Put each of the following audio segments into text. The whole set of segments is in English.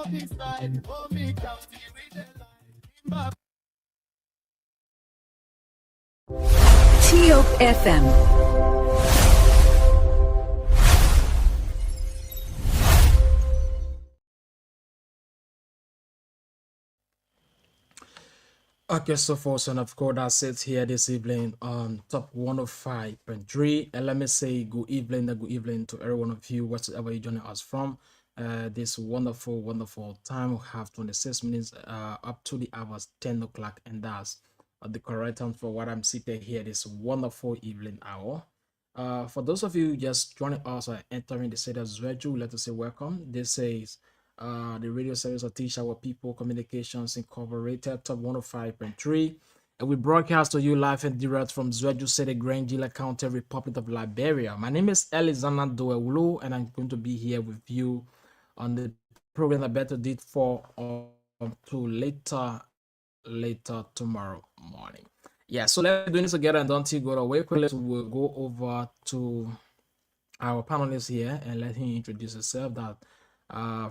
TOP FM. Okay, so for son of course that sits here this evening on top 105.3. And let me say good evening to every one of you, whatever you're joining us from. This wonderful time. We have 26 minutes up to the hours 10 o'clock, and that's the correct time for what I'm sitting here this wonderful evening hour. For those of you just joining us or entering the city of Zweju, let us say welcome. This is the radio service of Teach Our People Communications Incorporated, top 105.3. And we broadcast to you live and direct from Zweju City, Grangila County, Republic of Liberia. My name is Elizana Doewulu, and I'm going to be here with you on the program that Better did for to later tomorrow morning. Yeah, so let's do this together, and don't you go away. We'll go over to our panelists here and let him introduce himself. That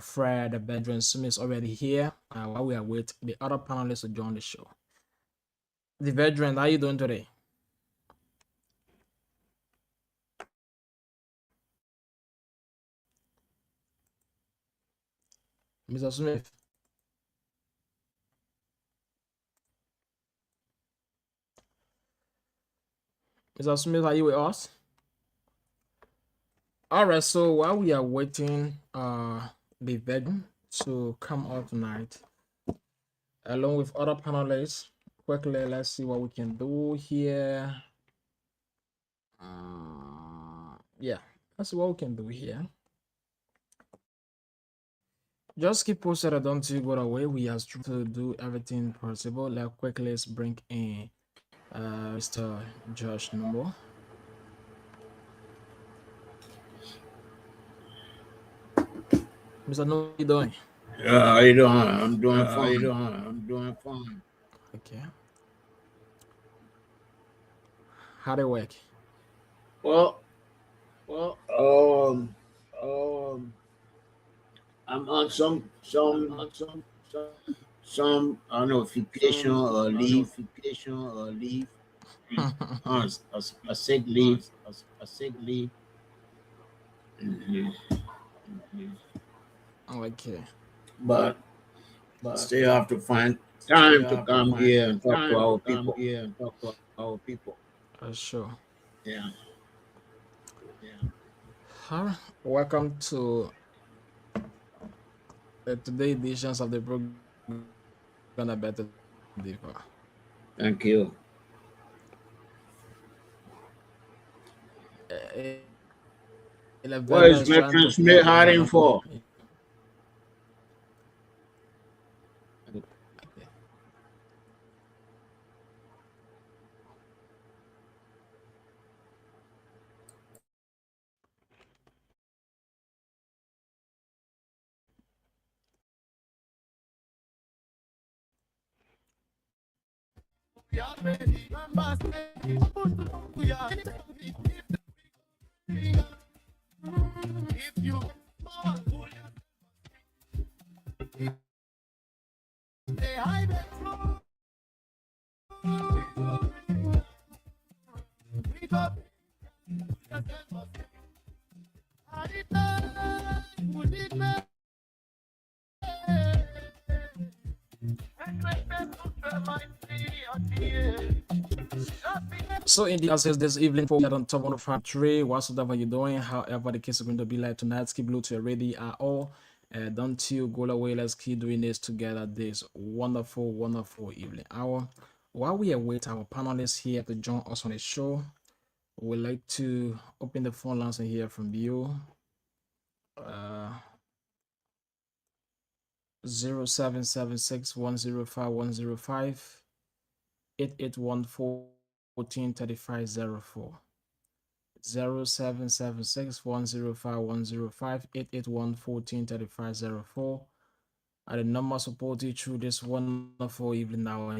Fred Benjamin Smith is already here while we are waiting the other panelists to join the show. The veteran, how are you doing today? Mr. Smith. Mr. Smith, are you with us? All right, so while we are waiting the veteran to come up tonight, along with other panelists, quickly let's see what we can do here. Yeah, let's see what we can do here. Just keep posted, don't you go away. We have to do everything possible. Let's bring in Mr. Josh Numbo. Mr. Numbo, how you doing? Yeah, how you doing? I'm doing fine. I'm doing fine. Okay. How they work? Well, I'm on some notification or leave. A sick leave. Okay. But still have to find time to come here and talk to our people. Sure. Yeah. Welcome to today's editions of the program Better Differ. Thank you. What is Veteran Smith hiding for? So in the answers this evening for on top 105.3, whatsoever you're doing, however the case is going to be like tonight, keep blue to ready at all. Don't you go away. Let's keep doing this together this wonderful evening hour. While we await our panelists here to join us on the show, we'd like to open the phone lines and hear from you. 0776-105-105 8814-3504 0776-105-105 8814-3504 are the number supported through this wonderful evening hour.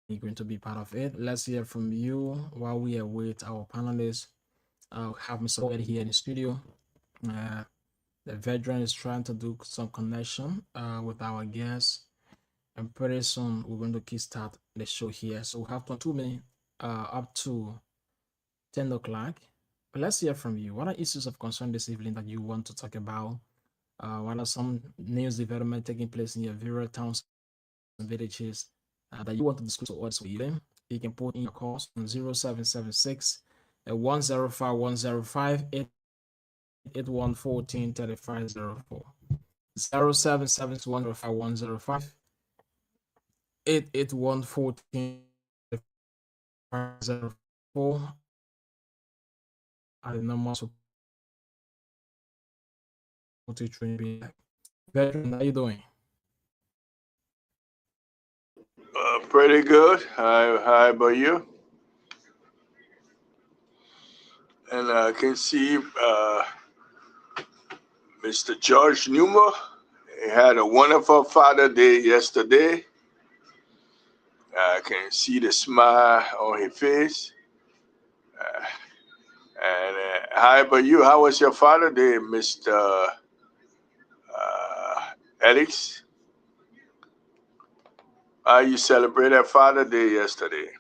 You're going to be part of it. Let's hear from you while we await our panelists. I'll have Mr. Ed here in the studio. The veteran is trying to do some connection with our guests, and pretty soon we're going to kickstart the show here. So we have 22 minutes up to 10 o'clock. But let's hear from you. What are issues of concern this evening that you want to talk about? What are some news development taking place in your various towns and villages that you want to discuss with us? You can put in your calls on 0776 105 105 881 14 3504. 0771 105 881 14 3504 are the numbers for training. Veteran, how you doing? Pretty good. Hi, about you? And I can see Mr. George Newmer. He had a wonderful Father Day yesterday. I can see the smile on his face. And hi, about you? How was your Father Day, Mr. Alex? How you celebrated Father Day yesterday?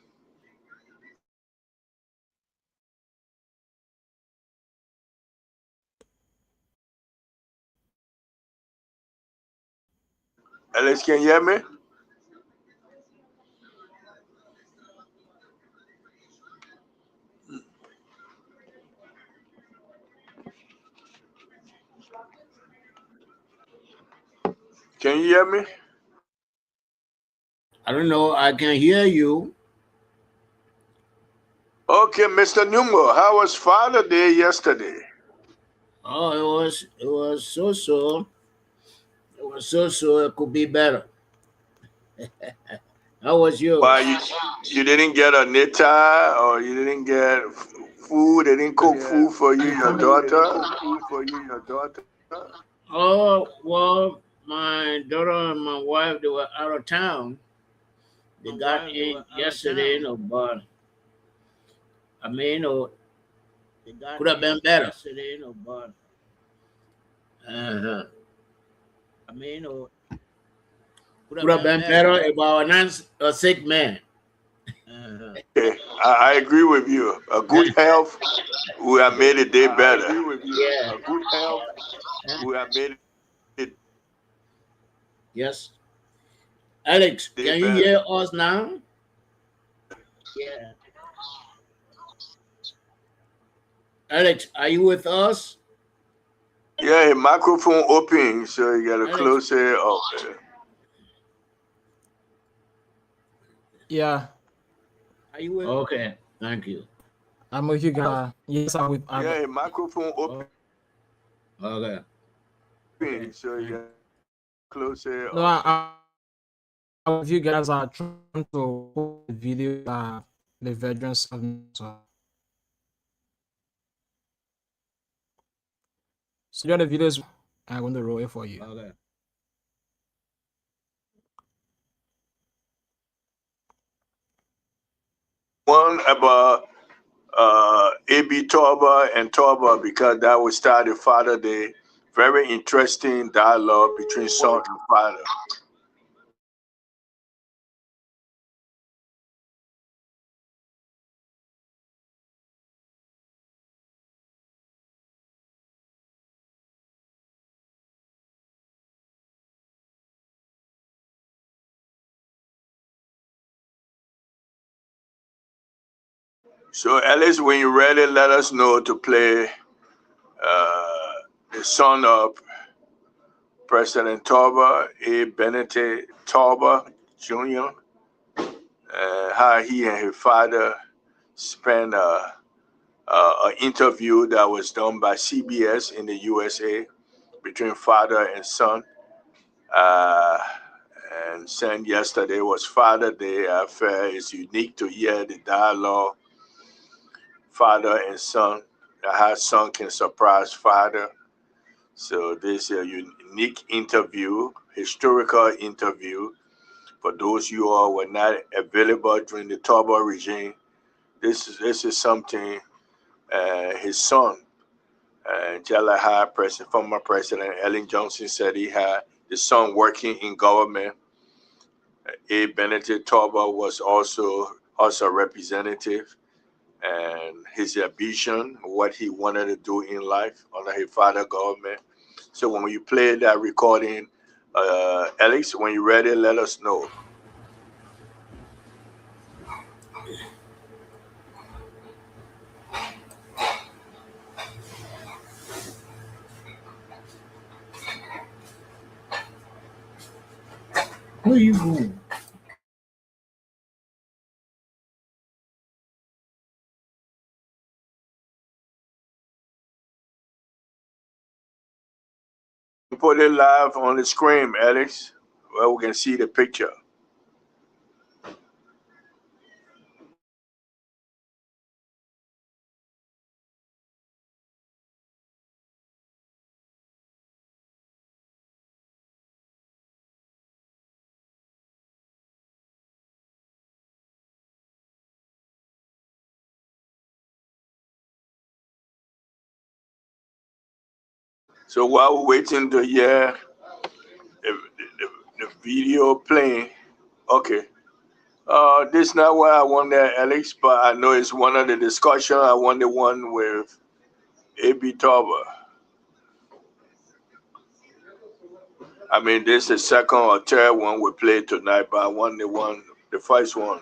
Alex, can you hear me? Can you hear me? I don't know. I can hear you. Okay, Mr. Newmer, how was Father Day yesterday? Oh, it was so. It was so. It could be better. How was yours? Why you didn't get a nita or you didn't get food? They didn't cook food for you, your daughter. Oh well, my daughter and my wife, they were out of town. They got in yesterday, but I mean, could have been better. But I mean, could have been better if I was not a sick man. Okay, I agree with you. A good health would have made the day better. Yeah. A good health would have made it Yes. Alex, day can you better. hear us now? Yeah. Alex, are you with us? Yeah, microphone open, so you gotta Alex. close it up. Yeah, Are you with? Okay, thank you. I'm with you guys. Yes, I'm with. Yeah, microphone open, Okay. so you gotta close it No, up. I'm with you guys. Are trying to put the video the veterans of. So the videos I'm going to roll it for you. Okay. One about A.B. Torba and Torba because that would start the Father Day. Very interesting dialogue between son and father. So, Alice, when you're ready, let us know to play the son of President Torba, A. Benedict Torba Jr., how he and his father spent an interview that was done by CBS in the USA between father and son. And saying yesterday was Father Day. I felt it's unique to hear the dialogue, father and son, how son can surprise father. So this is a unique interview, historical interview. For those you all were not available during the Torba regime, this is something his son Just like how former President Ellen Johnson said he had his son working in government. A. Benedict Torba was also a representative, and his ambition, what he wanted to do in life under his father government. So when you play that recording, Alex, when you're ready, let us know. Where you going? Put it live on the screen, Alex, where we can see the picture. So while we're waiting to hear the video playing, okay. This is not what I wanted, Alex, but I know it's one of the discussion. I want the one with A.B. Torba. I mean, this is the second or third one we played tonight, but I want the first one.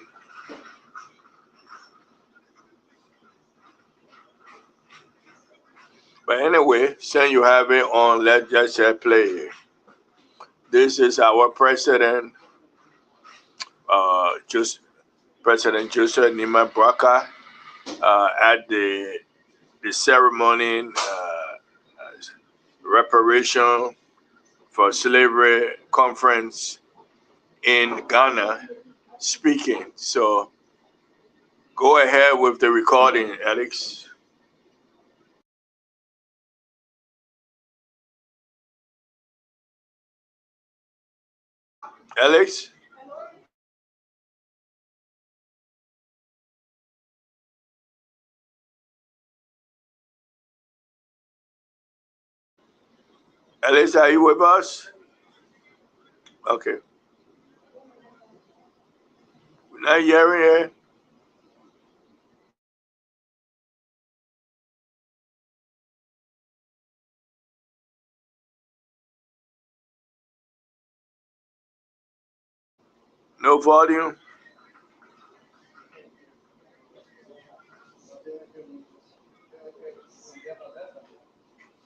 But anyway, since you have it on, let's just play it. This is our president, President Joseph Nima Braka, at the ceremony reparation for slavery conference in Ghana, speaking. So go ahead with the recording, Alex. Alex? Alex, are you with us? Okay. We're not hearing it. No volume.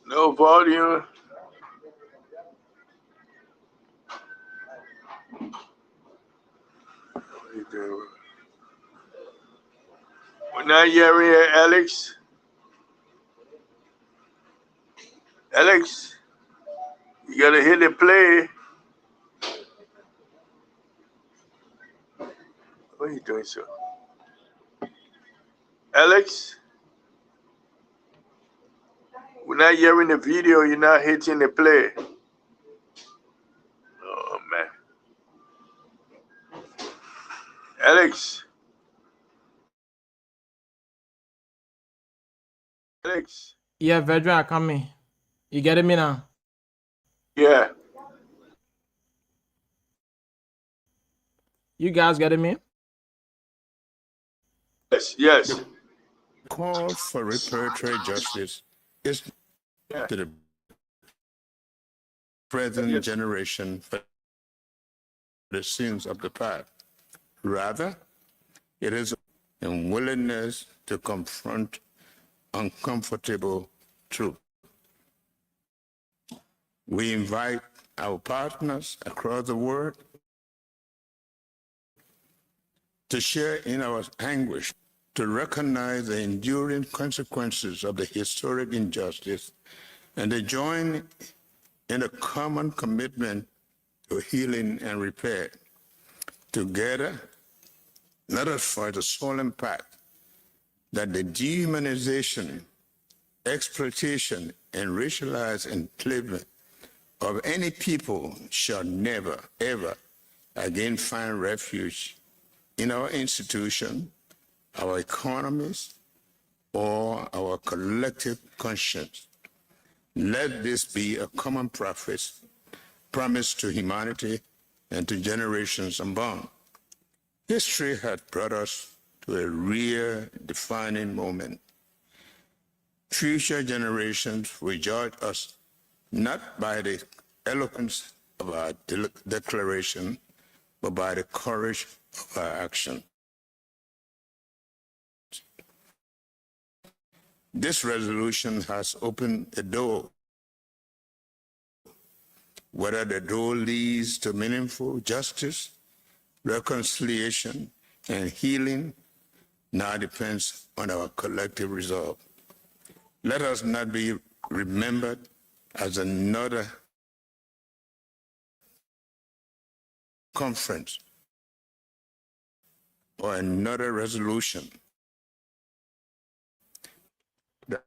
No volume. We're not hearing it, Alex. Alex, you gotta hit the play. What are you doing, sir? Alex? We're not hearing the video, you're not hitting the play. Oh, man. Alex? Alex? Yeah, Vedra, I come in. You getting me now? Yeah. You guys getting me? Yes, yes. The call for reparatory justice is Yeah. to the present Yes. generation for the sins of the past. Rather, it is a willingness to confront uncomfortable truth. We invite our partners across the world to share in our anguish, to recognize the enduring consequences of the historic injustice, and to join in a common commitment to healing and repair. Together, let us fight a solemn pact that the dehumanization, exploitation, and racialized enslavement of any people shall never, ever again find refuge in our institution, our economies, or our collective conscience. Let this be a common promise to humanity and to generations unborn. History had brought us to a real defining moment. Future generations will judge us not by the eloquence of our declaration, but by the courage of our action. This resolution has opened a door. Whether the door leads to meaningful justice, reconciliation, and healing now depends on our collective resolve. Let us not be remembered as another conference or another resolution that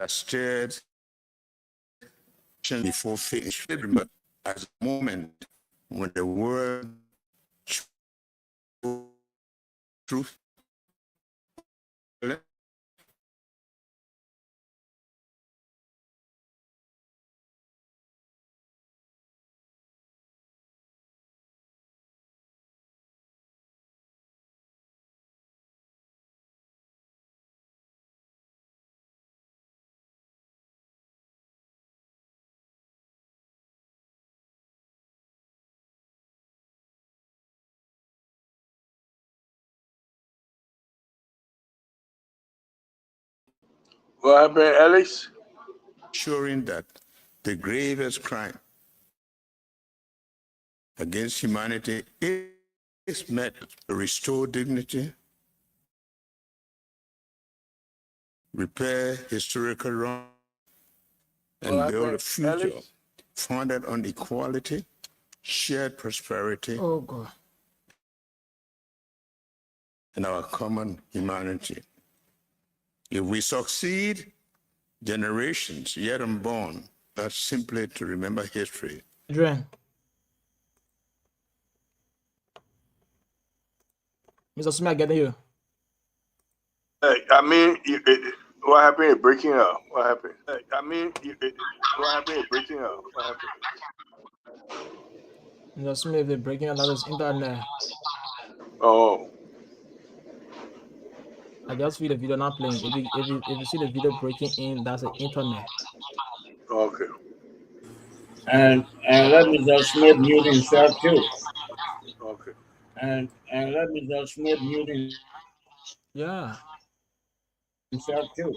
stirred before finish, but as a moment when the word truth What happened, Alex? ensuring that the gravest crime against humanity is met to restore dignity, repair historical wrong, and build a future founded on equality, shared prosperity, Oh God. and our common humanity. If we succeed, generations yet unborn, that's simply to remember history. Adrian. Mr. Smith, get here. I mean, what happened? Breaking up. What happened? I mean, what happened? Breaking up. What happened? Mr. Smith, they're breaking another internet. Oh, I just feel the video not playing. If you see the video breaking in, that's the internet. okay. And let Mr. Smith mute himself too. Okay. And let Mr. Smith mute Yeah. himself too.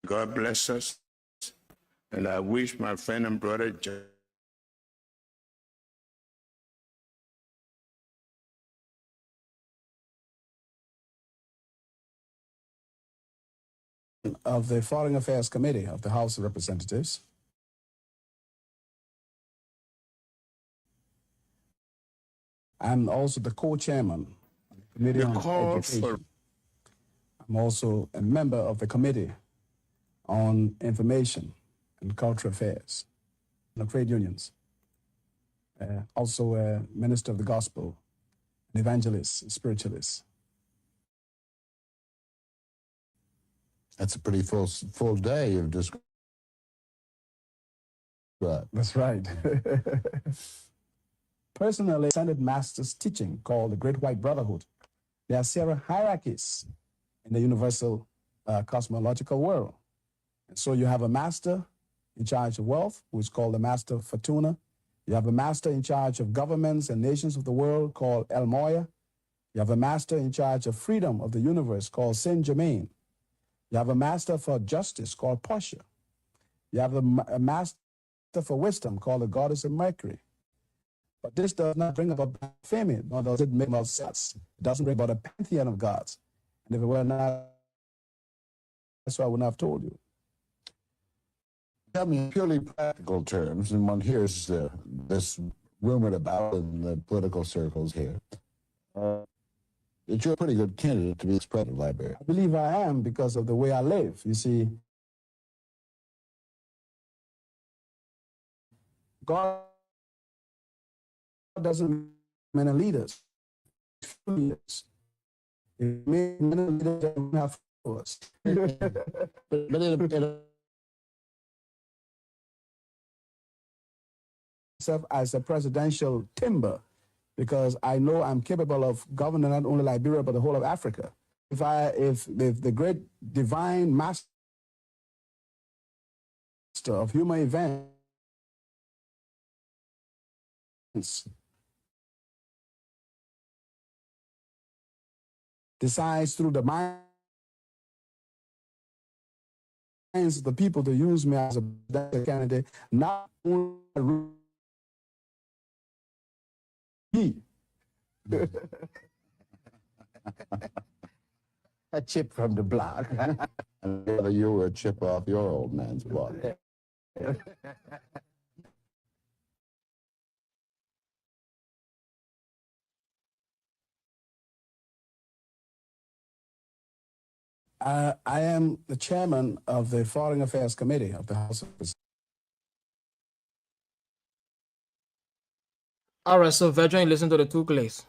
God bless us. And I wish my friend and brother of the Foreign Affairs Committee of the House of Representatives. I'm also the co-chairman of the Committee on Education. I'm also a member of the Committee on Information and Cultural Affairs, and trade unions. Also a minister of the gospel, an evangelist, spiritualist. That's a pretty full day you've described. That's right. Personally, I attended master's teaching called the Great White Brotherhood. There are several hierarchies in the universal cosmological world. And so you have a master in charge of wealth, who is called the Master Fortuna. You have a master in charge of governments and nations of the world called El Moya. You have a master in charge of freedom of the universe called Saint Germain. You have a master for justice called Portia. You have a master for wisdom called the goddess of Mercury. But this does not bring about blasphemy, nor does it make about sex. It doesn't bring about a pantheon of gods. And if it were not so I wouldn't have told you. Tell me in purely practical terms, and one hears this rumored about in the political circles here, that you're a pretty good candidate to be president of Liberia. I believe I am because of the way I live. You see, God doesn't many leaders. Leaders. It made many leaders that don't have followers. But as a presidential timber, because I know I'm capable of governing not only Liberia but the whole of Africa. If the great divine master of human events decides through the minds of the people to use me as a presidential candidate, not only me. a chip from the block. And whether you were a chip off your old man's block. I am the chairman of the Foreign Affairs Committee of the House of Representatives. All right, so Veteran, listen to the two clips.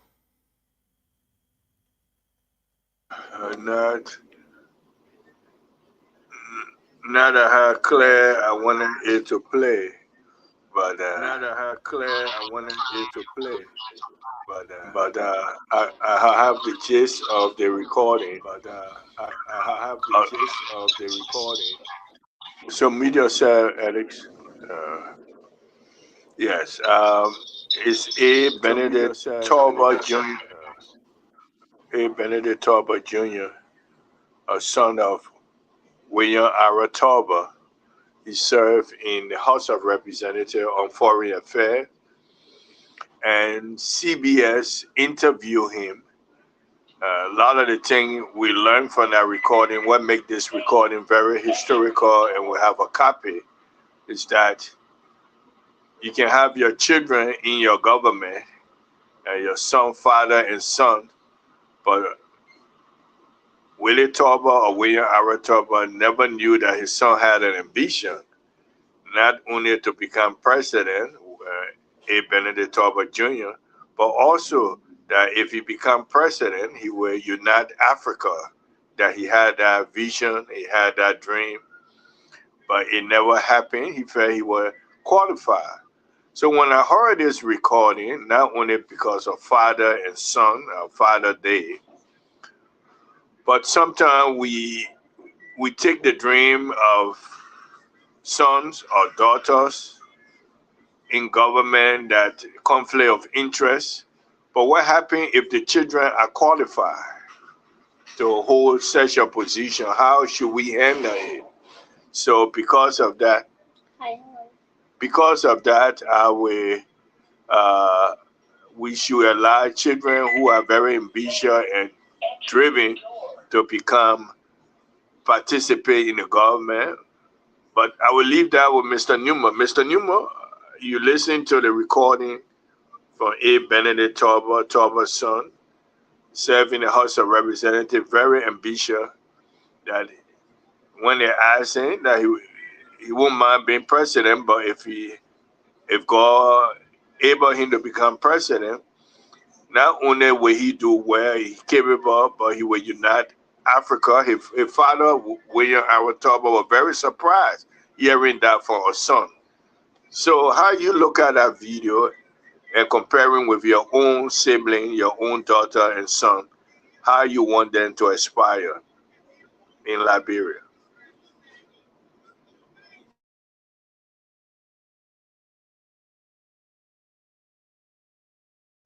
Not how clear I wanted it to play, but not how clear I wanted it to play. But I have the gist of the recording. I have the gist of the recording. So media sir, Alex. Yes. It's A. Benedict Torba Jr. A. Benedict Torba Jr., a son of William Ara Torba. He served in the House of Representatives on Foreign Affairs, and CBS interviewed him. A lot of the things we learned from that recording, what makes this recording very historical, and we have a copy, is that you can have your children in your government, your son, father, and son, but Willie Torba or William Ara Torba never knew that his son had an ambition, not only to become president, A. Benedict Torba Jr., but also that if he become president, he will unite Africa, that he had that vision, he had that dream, but it never happened. He felt he was qualified. So when I heard this recording, not only because of father and son, Father Day, but sometimes we take the dream of sons or daughters in government, that conflict of interest. But what happens if the children are qualified to hold such a position? How should we handle it? So because of that, we should allow children who are very ambitious and driven to participate in the government. But I will leave that with Mr. Newman. Mr. Newman, you listen to the recording from A. Benedict Torba, Torba's son, serving the House of Representatives, very ambitious, that when they asked him that he wouldn't mind being president, but if God able him to become president, not only will he do well, he's capable, but he will unite Africa. His father, William Ara Torba, was very surprised hearing that from a son. So how you look at that video and comparing with your own sibling, your own daughter and son, how you want them to aspire in Liberia?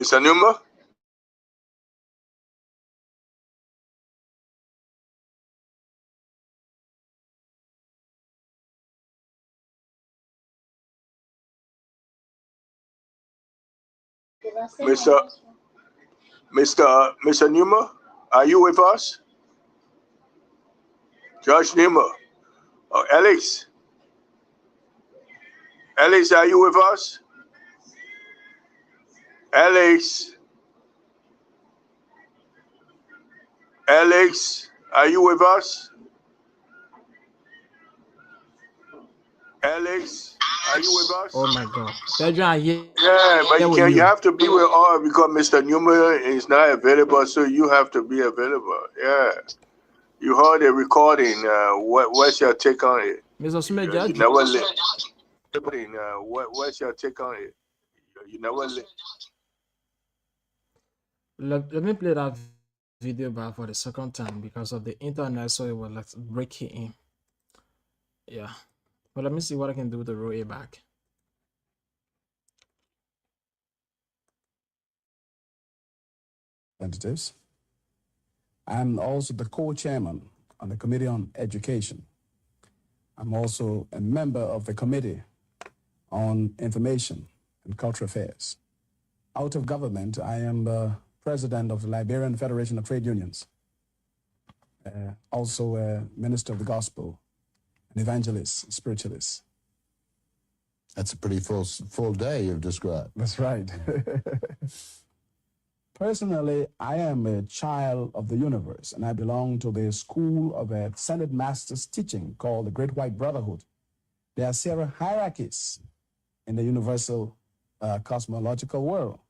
Mr. Numa? Mr. Numa, are you with us? Josh Nimmer. Oh, Alex. Alex, are you with us? Alex. Alex, are you with us? Alex, are you with us? Oh my God. Pedro, yeah, but you have to be with us because Mr. Newman is not available, so you have to be available. Yeah. You heard the recording. What's your take on it? Mr. Smith, you never what's your take on it? You never let me play that video back for the second time because of the internet, so it will like break it in. Yeah. But let me see what I can do to roll it back. Representatives. I'm also the co-chairman on the Committee on Education. I'm also a member of the Committee on Information and Cultural Affairs. Out of government, I am the president of the Liberian Federation of Trade Unions, also a minister of the gospel, an evangelist, spiritualist. That's a pretty full day you've described. That's right. Personally, I am a child of the universe, and I belong to the school of ascended masters teaching called the Great White Brotherhood. There are several hierarchies in the universal cosmological world.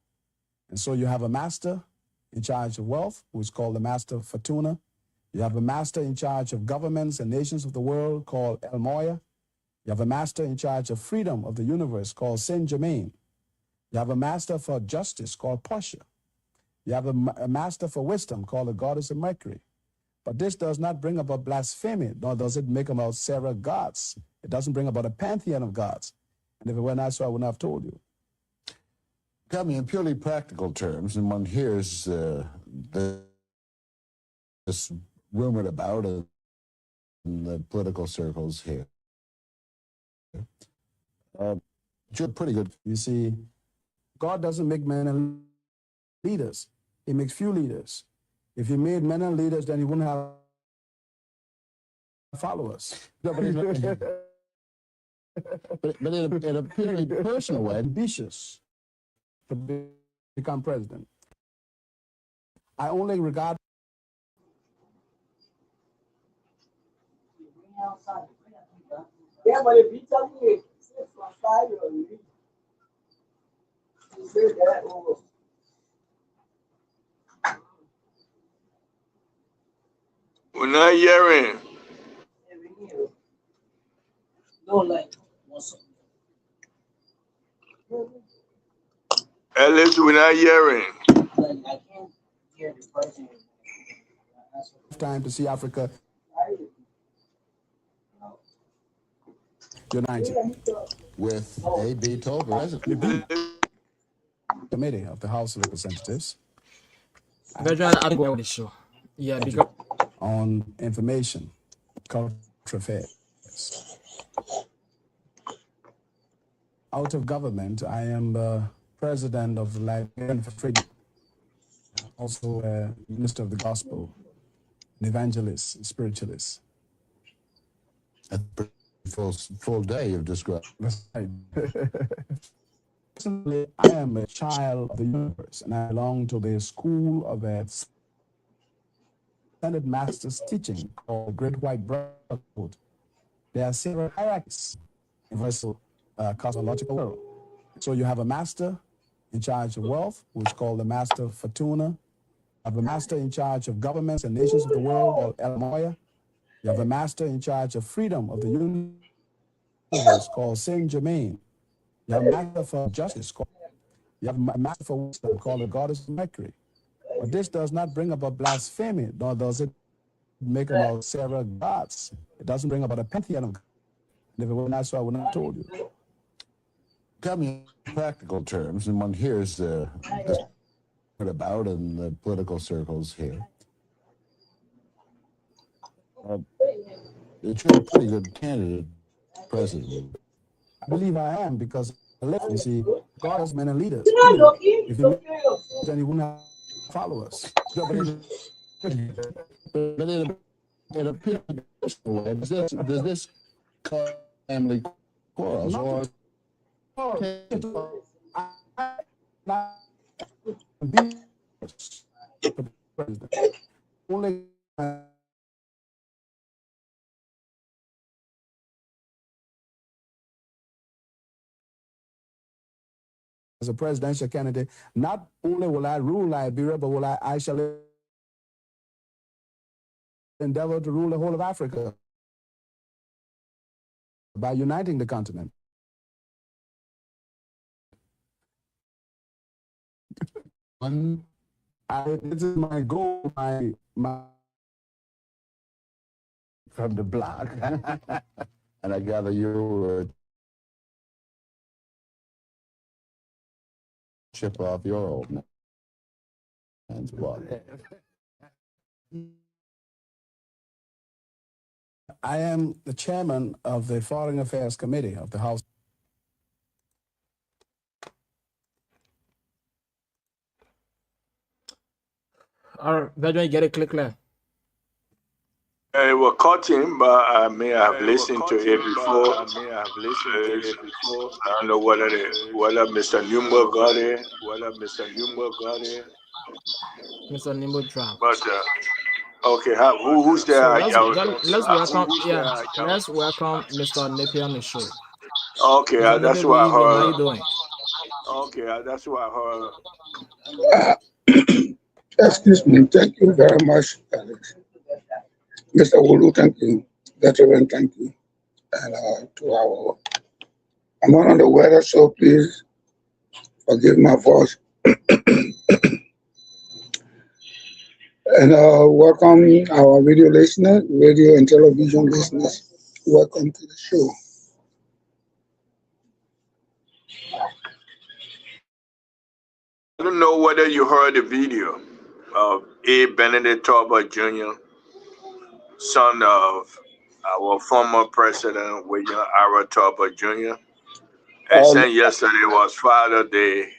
And so you have a master in charge of wealth, who is called the Master Fortuna. You have a master in charge of governments and nations of the world called El Moya. You have a master in charge of freedom of the universe called Saint Germain. You have a master for justice called Portia. You have a master for wisdom called the goddess of Mercury. But this does not bring about blasphemy, nor does it make about several gods. It doesn't bring about a pantheon of gods. And if it were not so, I wouldn't have told you. Tell me, in purely practical terms, and one hears this rumored about in the political circles here. You're pretty good. You see, God doesn't make men and leaders. He makes few leaders. If he made men and leaders, then he wouldn't have followers. No, but in a purely personal way, ambitious to become president. I only regard yeah, but if you tell me it's from fire, you say that over. We're not hearing. No, like, what's up? Alex, we're not hearing. Like, I can't hear this person. time to see Africa united. with a veto president. Committee of the House of Representatives yeah, because on information, cultural affairs. Out of government, I am the president of the Liberian Federation, also a minister of the gospel, an evangelist, spiritualist. A full day you've described. That's right. Personally, I am a child of the universe, and I belong to the school of ascended masters teaching called the Great White Brotherhood. There are several hierarchies in the universal cosmological world. So you have a master in charge of wealth, who is called the Master Fortuna. You have a master in charge of governments and nations of the world, called El Moya. You have a master in charge of freedom of the universe, called Saint Germain. You have a master for justice, you have a master for wisdom, called the goddess of Mercury. But this does not bring about blasphemy, nor does it make about several gods. It doesn't bring about a pantheon of gods. And if it were not so, I would not have told you. Tell me in practical terms, and one hears this about in the political circles here. That you're a pretty good candidate, president. I believe I am, because you see, God has men and leaders. If he then he wouldn't have followers. But in a in a personal way, does this cause family quarrels or? Only as a presidential candidate, not only will I rule Liberia, but will I shall endeavor to rule the whole of Africa by uniting the continent. This is my goal, my From the block. And I gather you chip off your old man's block. I am the chairman of the Foreign Affairs Committee of the House. All right, Benjamin, get it clear. It was cutting, but I may have listened to it before. I don't know whether Mr. Newman got it. Mr. Nimbo Drop. But okay, who's there? So let's welcome. Yeah, let's welcome Mr. Napier on the show. Okay, that's what I How heard. you doing? Okay, that's what I heard. Excuse me. Thank you very much, Alex. Mr. Wulu, thank you. Veteran, thank you. And I'm not on the weather, so please forgive my voice. And welcome our radio listeners, radio and television listeners. Welcome to the show. I don't know whether you heard the video of A. Benedict Talbot Jr., son of our former president, William Ira Talbot Jr. And saying yesterday was Father's Day.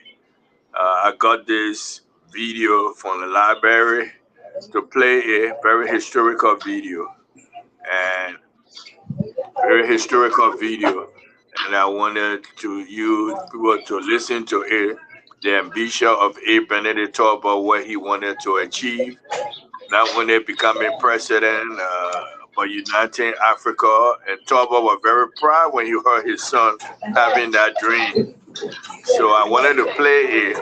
I got this video from the library to play a very historical video. And I wanted you people to listen to it. The ambition of A. Benedict Talbot, what he wanted to achieve, not only becoming president, but uniting Africa. And Talbot was very proud when he heard his son having that dream. So I wanted to play it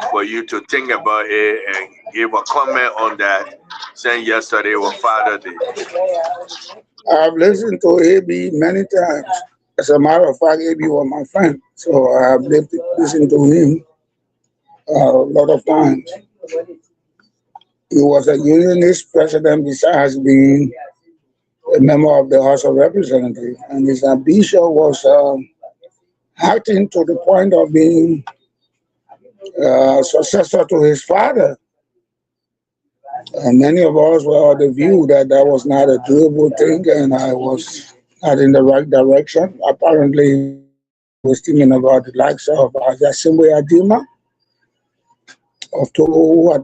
for you to think about it and give a comment on that, saying yesterday was Father's Day. I've listened to AB many times. As a matter of fact, AB was my friend, so I've listened to him a lot of times. He was a unionist president besides being a member of the House of Representatives, and his ambition was acting to the point of being successor to his father. And many of us were of the view that that was not a doable thing, and I was not in the right direction. Apparently, I was thinking about the likes of Yasimwe Adima, of Togo,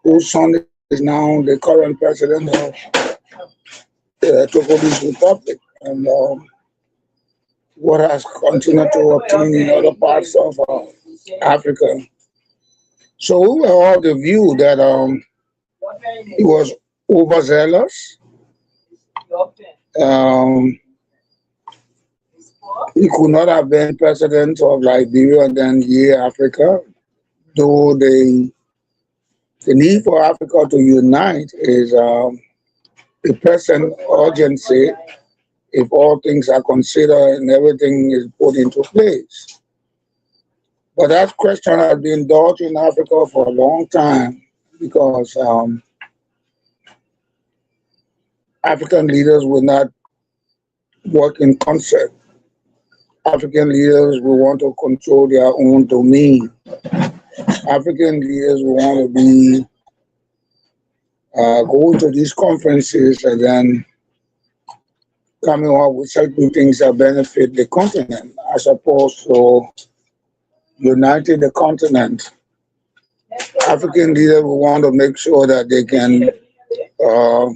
whose son is now the current president of the Togolese Republic, and what has continued to obtain in other parts of Africa. So we were of the view that he was overzealous. He could not have been president of Liberia and then Africa, though the need for Africa to unite is a present urgency if all things are considered and everything is put into place. But that question has been dodged in Africa for a long time because African leaders will not work in concert. African leaders will want to control their own domain. African leaders will want to be going to these conferences and then coming up with certain things that benefit the continent as opposed to uniting the continent. African leaders will want to make sure that they can uh,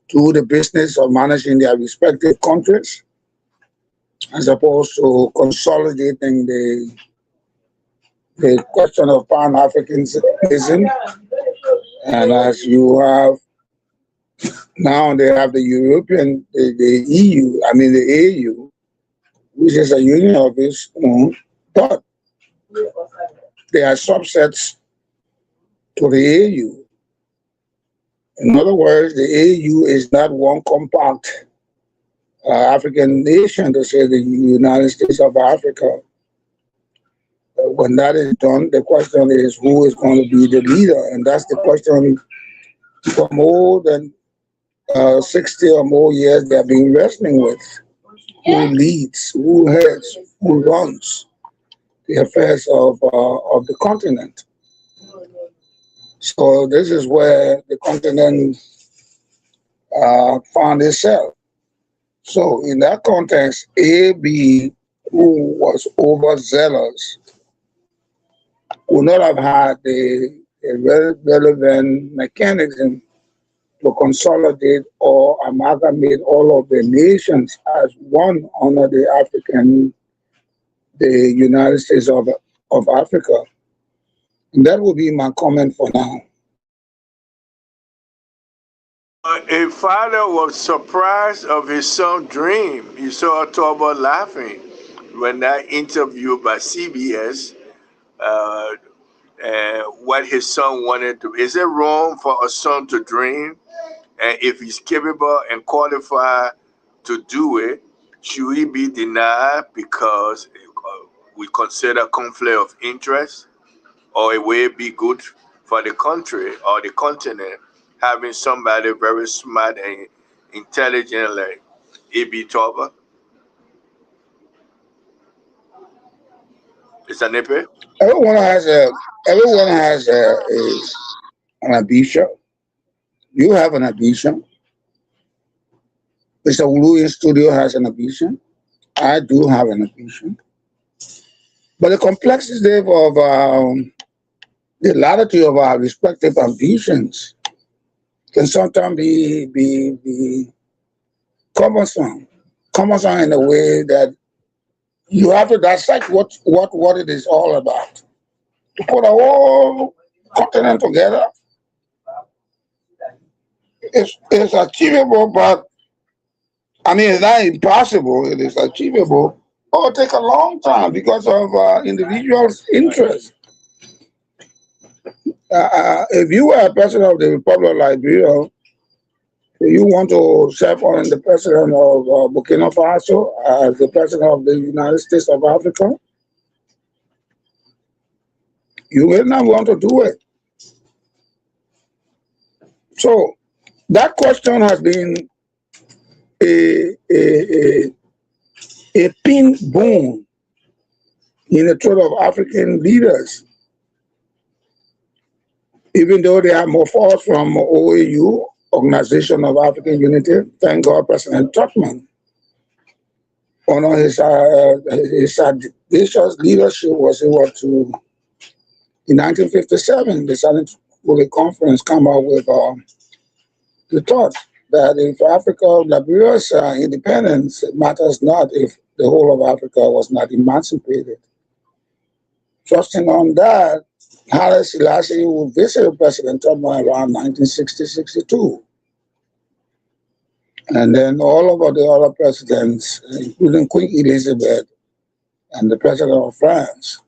do the business of managing their respective countries, as opposed to consolidating the question of Pan-Africanism. And as you have now, they have the European, the EU, I mean the AU, which is a union of its own, but they are subsets to the AU. In other words, the AU is not one compact African nation, to say the United States of Africa. When that is done, the question is who is going to be the leader, and that's the question for more than 60 or more years they have been wrestling with. Who leads, who heads, who runs the affairs of the continent. So this is where the continent found itself. So in that context, AB, who was overzealous, would not have had a very relevant mechanism to consolidate or amalgamate all of the nations as one under the United States of Africa. And that would be my comment for now. A father was surprised of his son's dream. You saw Torba laughing when that interview by CBS, what his son wanted to. Is it wrong for a son to dream? And if he's capable and qualified to do it, should he be denied because we consider conflict of interest? Or it will be good for the country or the continent having somebody very smart and intelligent like A.B. Torba? Is an EP? Everyone has an ambition. You have an ambition. Mr. Ulu in studio has an ambition. I do have an ambition. But the complexity of the latitude of our respective ambitions can sometimes be cumbersome. Cumbersome in a way that you have to dissect what it is all about. To put a whole continent together is achievable, but I mean, it's not impossible. It is achievable. Or it'll take a long time because of individuals' interest. If you were a president of the Republic of Liberia, you want to serve on the president of Burkina Faso as the president of the United States of Africa, you will not want to do it. So that question has been a pin bone in the throat of African leaders, even though they have more force from OAU, Organization of African Unity. Thank God President Tubman, under his audacious leadership, was able to, in 1957, the Southern Republic Conference come out with the thought that if Africa, Liberia's independence, it matters not if the whole of Africa was not emancipated. Trusting on that, Haile Selassie would visit President Tubman around 1960-62. And then all of the other presidents, including Queen Elizabeth and the president of France,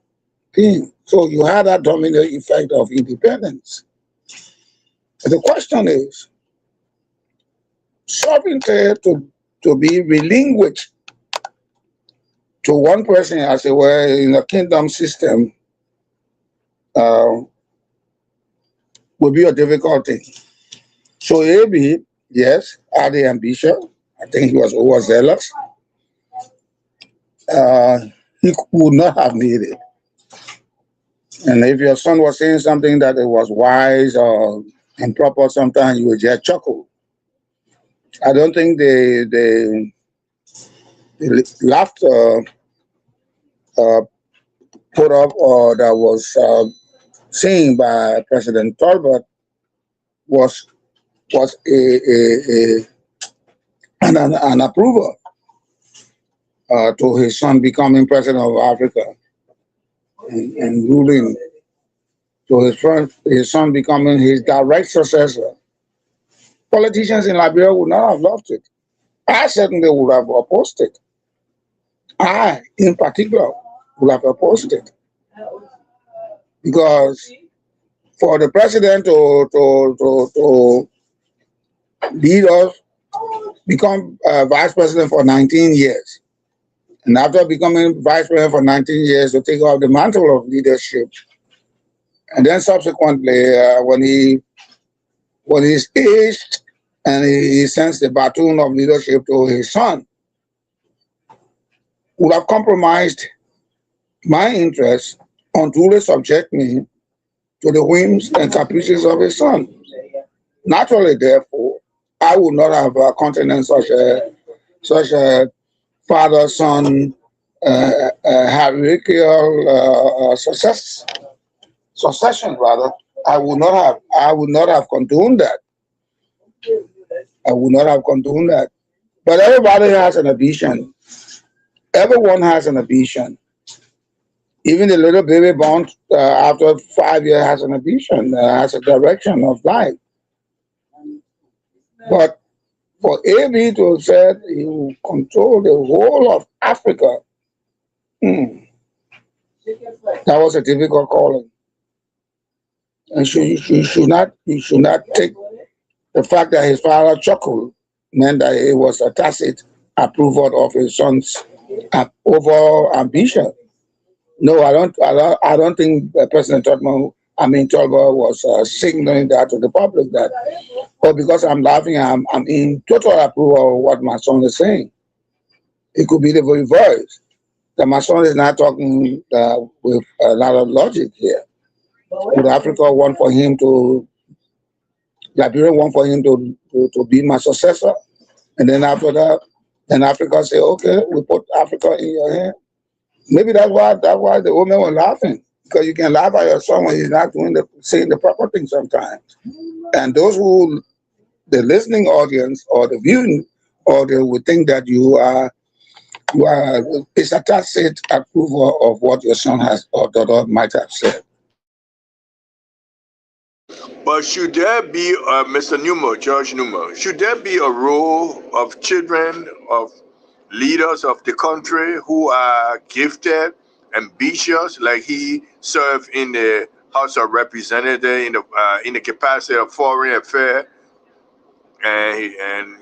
came. So you had that domino effect of independence. But the question is, sovereignty to be relinquished to one person, as it were, in a kingdom system, would be a difficult thing. So AB, yes, had the ambition. I think he was overzealous. He would not have made it. And if your son was saying something that it was wise or improper, sometimes you would just chuckle. I don't think the laughter put up or that was seen by President Tolbert was an approval to his son becoming president of Africa and ruling, to his son becoming his direct successor. Politicians in Liberia would not have loved it. I certainly would have opposed it. I, in particular, would have opposed it. Because for the president to lead us, become vice president for 19 years, and after becoming vice president for 19 years, to take off the mantle of leadership, and then subsequently, when he's aged and he sends the baton of leadership to his son, would have compromised my interests, unduly subject me to the whims and caprices of his son. Naturally, therefore, I would not have countenanced such a father-son hierarchical succession. Rather, I would not have condoned that. I would not have condoned that. But everybody has an ambition. Everyone has an ambition. Even the little baby born after 5 years has an ambition, has a direction of life. But for AB to have said he will control the whole of Africa, that was a difficult calling. And you should not take the fact that his father chuckled meant that it was a tacit approval of his son's overall ambition. No, I don't think President Tolba was signaling that to the public that, but because I'm laughing, I'm in total approval of what my son is saying. It could be the reverse, that my son is not talking with a lot of logic here. Would Africa want for him to, Liberia want for him to be my successor? And then after that, then Africa say, okay, we put Africa in your hand. Maybe that's why the women were laughing, because you can laugh at your son when he's not saying the proper thing sometimes. And those the listening audience or the viewing audience would think that it's a tacit approval of what your son has or daughter might have said. But should there be, Mr. Newman, George Newman, should there be a role of children of leaders of the country who are gifted, ambitious, like he served in the House of Representatives in the capacity of foreign affairs, and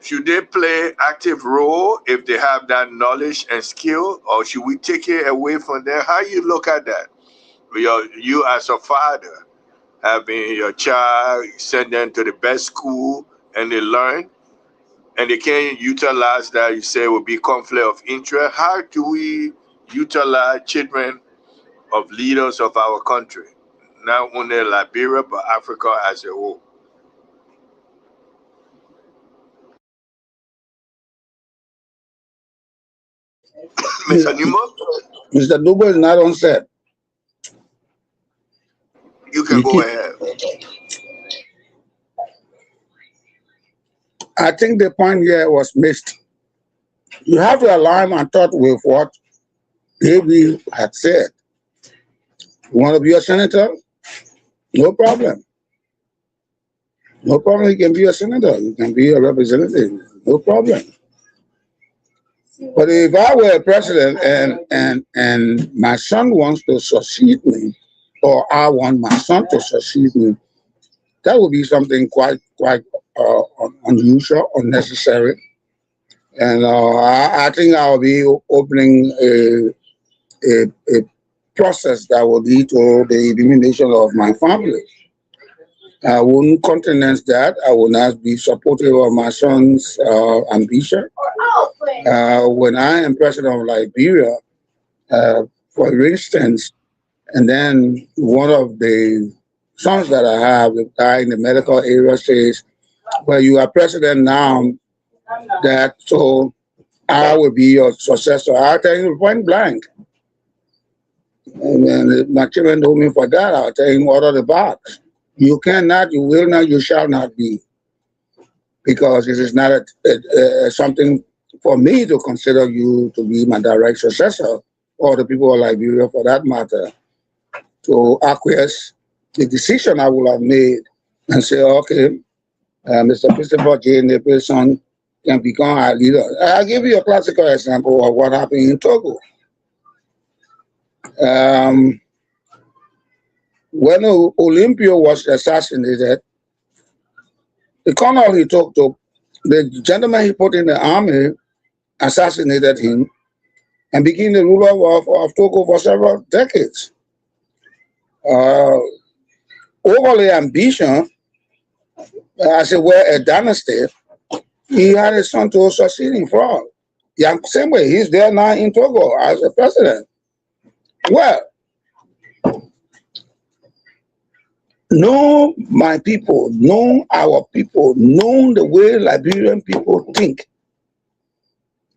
should they play active role if they have that knowledge and skill, or should we take it away from them? How you look at that? You as a father, having your child, send them to the best school and they learn, and they can't utilize that, you say will be conflict of interest. How do we utilize children of leaders of our country, not only Liberia, but Africa as a whole? Mr. Newman? Mr. Duba is not on set. You can go ahead. I think the point here was missed. You have to align my thought with what David had said. You want to be a senator? No problem. No problem. You can be a senator. You can be a representative. No problem. But if I were a president and my son wants to succeed me, or I want my son to succeed me, that would be something quite unusual, unnecessary. And I think I'll be opening a process that will lead to the elimination of my family. I wouldn't countenance that. I would not be supportive of my son's ambition. When I am president of Liberia, for instance, and then one of the sons that I have, the guy in the medical area says, well, you are president now, so I will be your successor. I'll tell you point blank. And then my children told me for that, I'll tell him what are the box. You cannot, you will not, you shall not be, because it is not something for me to consider you to be my direct successor, or the people of Liberia for that matter, to acquiesce the decision I would have made and say, okay, Mr. Christopher J. Nicholson can become our leader. I'll give you a classical example of what happened in Togo. When Olympio was assassinated, the colonel he took to, the gentleman he put in the army, assassinated him and became the ruler of Togo for several decades. Overly ambition, as it were a dynasty, he had his son to succeed him from. Yeah, same way, he's there now in Togo as a president. Well, know my people, know our people, know the way Liberian people think.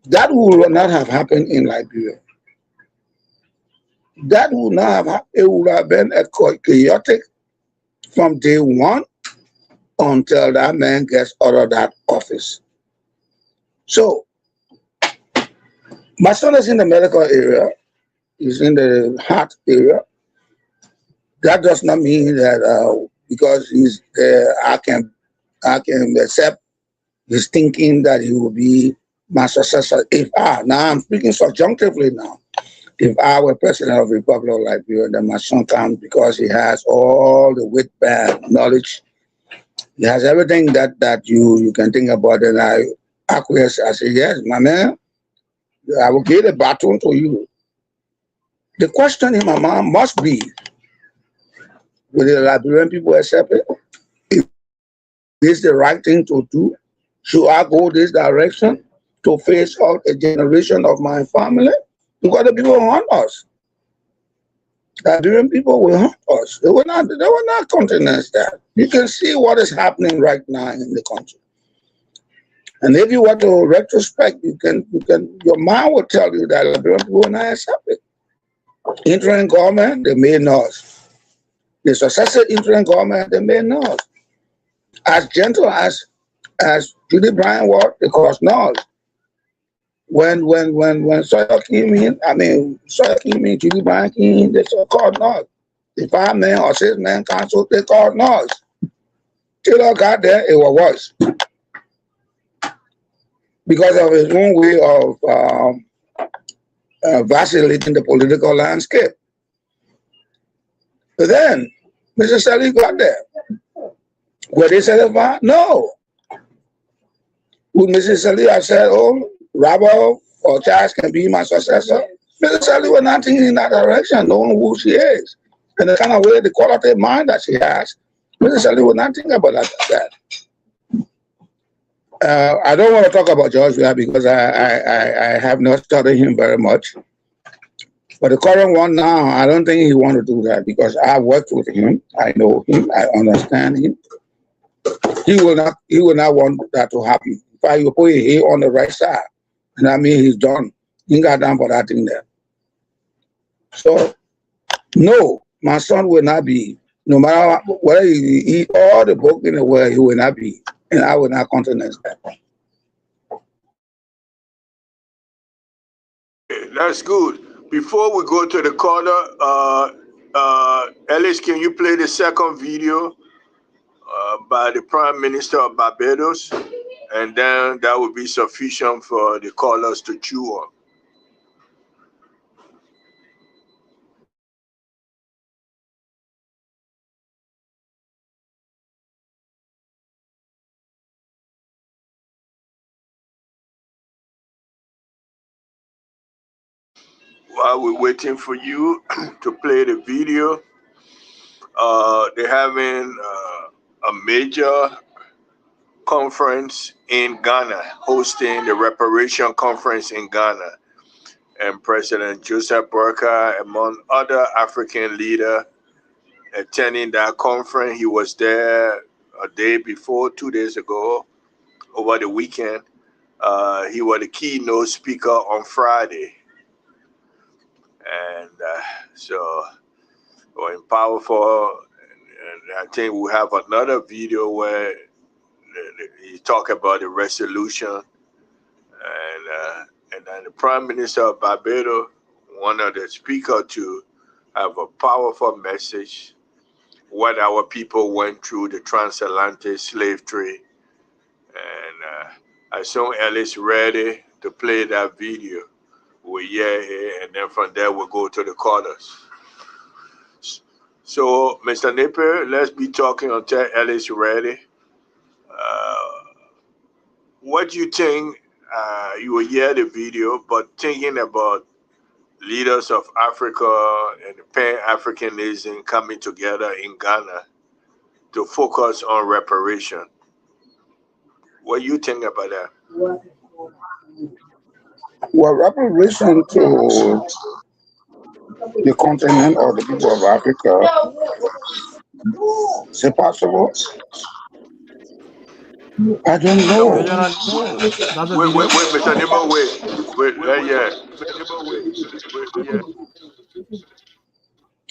That would not have happened in Liberia. That would not have happened. It would have been a chaotic from day one until that man gets out of that office. So, my son is in the medical area. He's in the heart area. That does not mean that because he's there, I can accept his thinking that he will be my successor. Now I'm speaking subjunctively now. If I were president of the Republic of Liberia, then my son comes because he has all the wit band knowledge. He has everything that you can think about, and I acquiesce. I say, yes, my man, I will give the baton to you. The question in my mind must be, will the Liberian people accept it? Is this the right thing to do? Should I go this direction to face out a generation of my family? Because the people want us. Liberian people will hunt us. They will not countenance that. You can see what is happening right now in the country. And if you want to retrospect, your mind will tell you that Liberian people will not accept it. Interim government, they may not. The successive interim government, they may not. As gentle as Judy Bryan was, they caused not. When Sawyer came in, Judy Bryan came in, they called not. The 5-man or 6-man council, they called not. Till I got there, it was worse. Because of his own way of vacillating the political landscape. But then, Mr. Selly got there. Were they satisfied? No. Would Mrs. Selly have said, oh, Robert or Charles can be my successor? Mrs. Selly was not thinking in that direction, knowing who she is. And the kind of way, the quality of mind that she has, Mrs. Selly was not thinking about that. I don't want to talk about George Weah because I have not studied him very much. But the current one now, I don't think he want to do that because I worked with him. I know him. I understand him. He will not want that to happen. In fact, you put his head on the right side, and I mean he's done. He got done for that thing there. So, no, my son will not be. No matter whether he eat all the book in the world, he will not be. And I will not countenance that. That's good. Before we go to the corner, Ellis, can you play the second video by the Prime Minister of Barbados? And then that will be sufficient for the callers to chew on. While we're waiting for you to play the video, they're having a major conference in Ghana, hosting the reparation conference in Ghana. And President Joseph Boakai, among other African leaders, attending that conference. He was there a day before, 2 days ago, over the weekend. He was the keynote speaker on Friday. And so, powerful, and I think we have another video where he talk about the resolution, and then the Prime Minister of Barbados, one of the speakers, to have a powerful message what our people went through the transatlantic slave trade. And as soon as Ellis ready to play that video, we'll hear it, and then from there we'll go to the quarters. So, Mr. Napier, let's be talking until Ellis ready. What do you think? You will hear the video, but thinking about leaders of Africa and Pan-Africanism coming together in Ghana to focus on reparation. What do you think about that? Well, reparation to the continent or the people of Africa, is it possible? I don't know. That's the Wait, video. Mr. Nemo, yeah.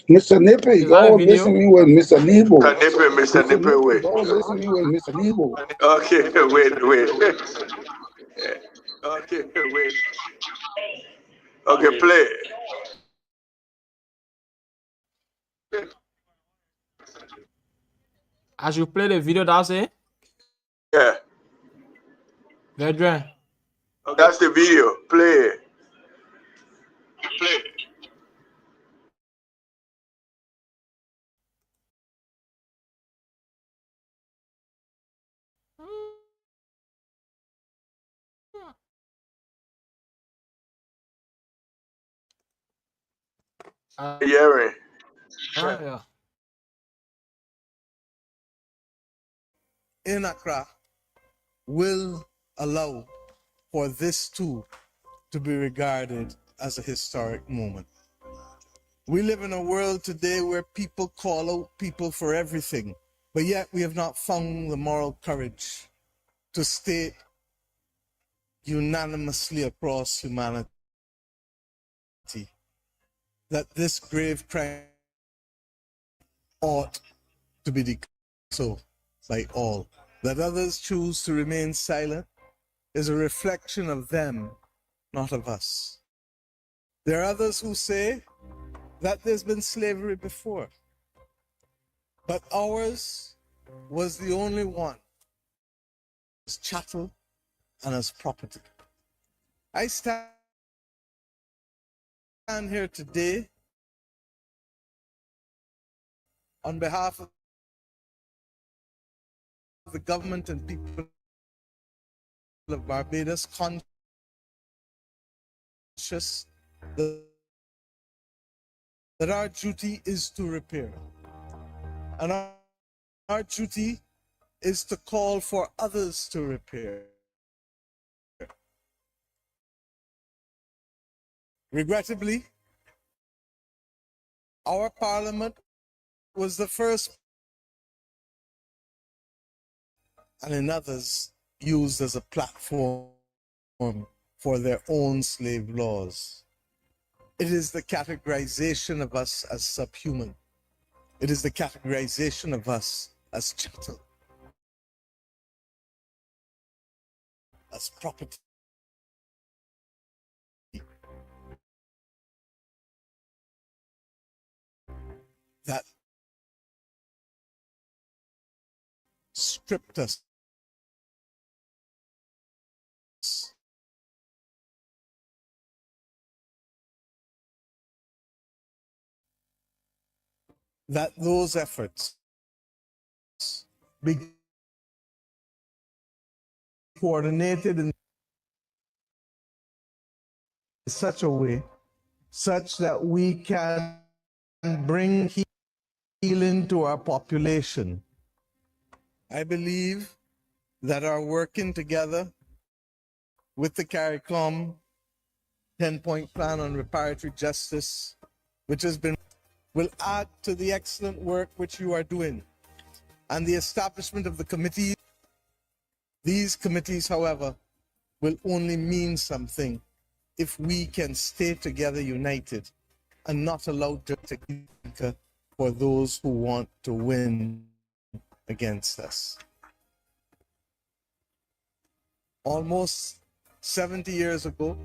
Mr. Nippy, Is that a go video? listening with Mr. Nebo. Mr. Nipper, wait. Go listening with Mr. Nebo. Okay, wait. Okay, wait. Okay, play. As you play the video, that's it. Yeah, Vedran. that's the video. Play. Hearing. Yeah. In Accra will allow for this too to be regarded as a historic moment. We live in a world today where people call out people for everything, but yet we have not found the moral courage to state unanimously across humanity that this grave crime ought to be declared so by all. That others choose to remain silent is a reflection of them, not of us. There are others who say that there's been slavery before, but ours was the only one as chattel and as property. I stand here today on behalf of the government and people of Barbados, conscious that our duty is to repair. And our duty is to call for others to repair. Regrettably, our parliament was the first and in others used as a platform for their own slave laws. It is the categorization of us as subhuman. It is the categorization of us as chattel, as property, that stripped us that those efforts be coordinated in such a way such that we can bring healing to our population. I believe that our working together with the CARICOM 10-point plan on reparatory justice, which has been, will add to the excellent work which you are doing, and the establishment of the committee. These committees, however, will only mean something if we can stay together united and not allow Tanganyika for those who want to win against us. Almost 70 years ago,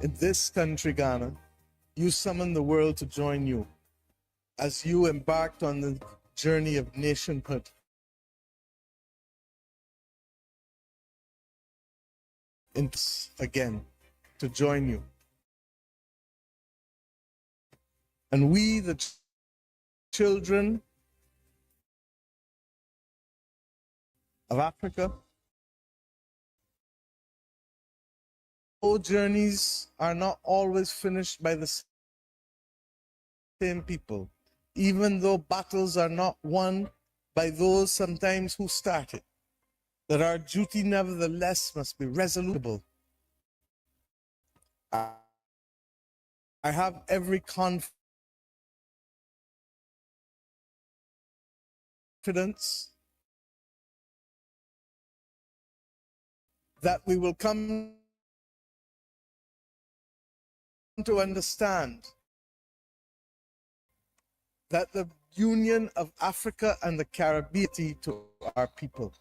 in this country, Ghana, you summoned the world to join you as you embarked on the journey of nationhood. Again, to join you. And we, the children of Africa, our journeys are not always finished by the same people, even though battles are not won by those sometimes who started, that our duty nevertheless must be resolute. I have every confidence that we will come to understand that the union of Africa and the Caribbean to our people.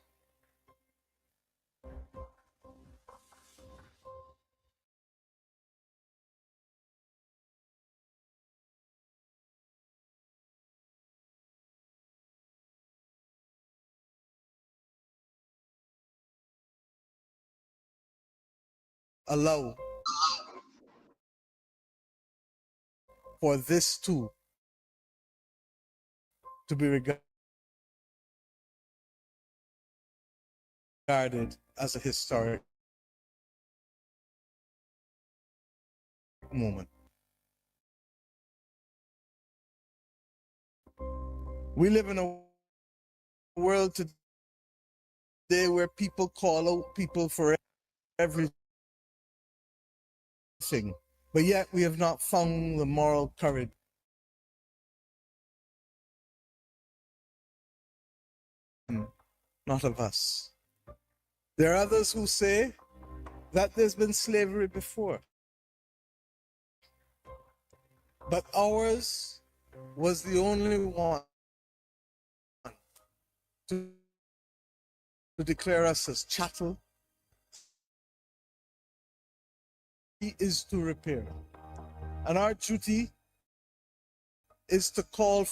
Allow for this too to be regarded as a historic moment. We live in a world today where people call out people for everything, but yet we have not found the moral courage. Not of us. There are others who say that there's been slavery before, but ours was the only one to declare us as chattel. He is to repair, and our duty is to call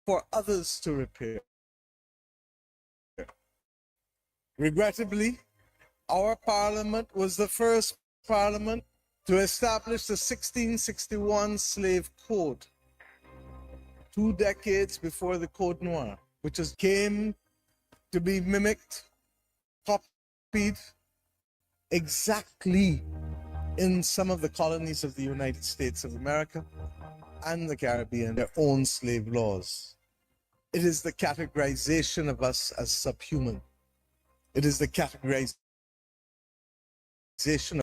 for others to repair. Regrettably, our parliament was the first parliament to establish the 1661 Slave Code, 2 decades before the Code Noir, which came to be mimicked, copied exactly in some of the colonies of the United States of America and the Caribbean, their own slave laws. It is the categorization of us as subhuman. It is the categorization of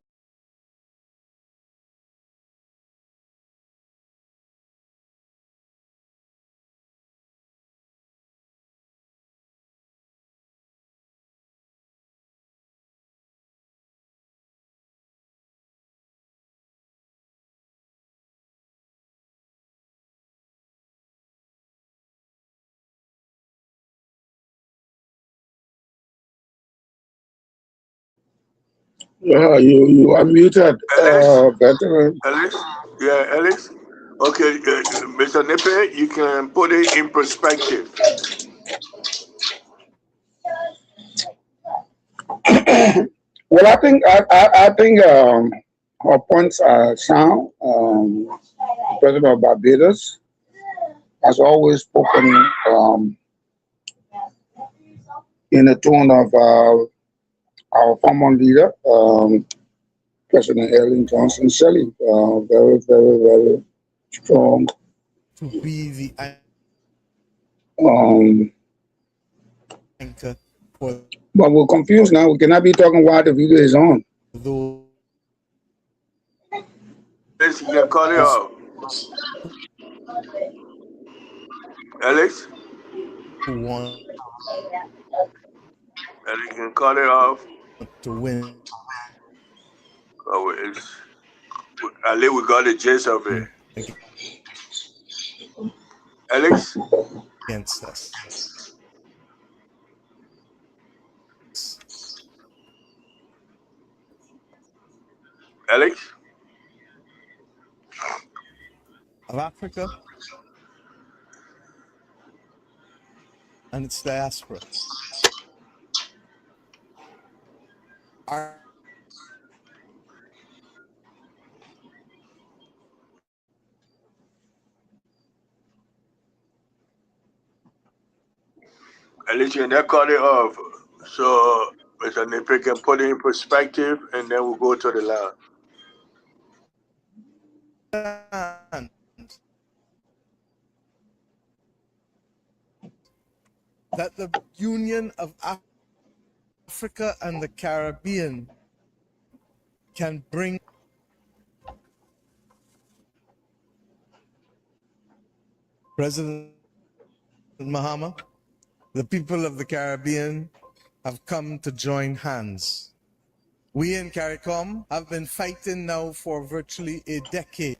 Yeah, you are muted, Alex? veteran. Alex? Yeah, Alex? Okay, Mr. Nipe, you can put it in perspective. Well, I think her points are sound. The president of Barbados has always spoken in the tone of our former leader, President Ellen Johnson Sirleaf. Very, very, very strong. to be the Um, anchor for but we're confused now. We cannot be talking while the video is on. those Alex, you can call it off. Alex? who want Alex, you can call it off. to win. Oh, it's At least we got the gist of it. Alex? Against us. Alex? Of Africa and its diaspora. Our At least you can cut it off. So Mr. Nipe can put it in perspective and then we'll go to the land. land that the union of Africa and the Caribbean can bring President Mahama, the people of the Caribbean have come to join hands. We in CARICOM have been fighting now for virtually a decade.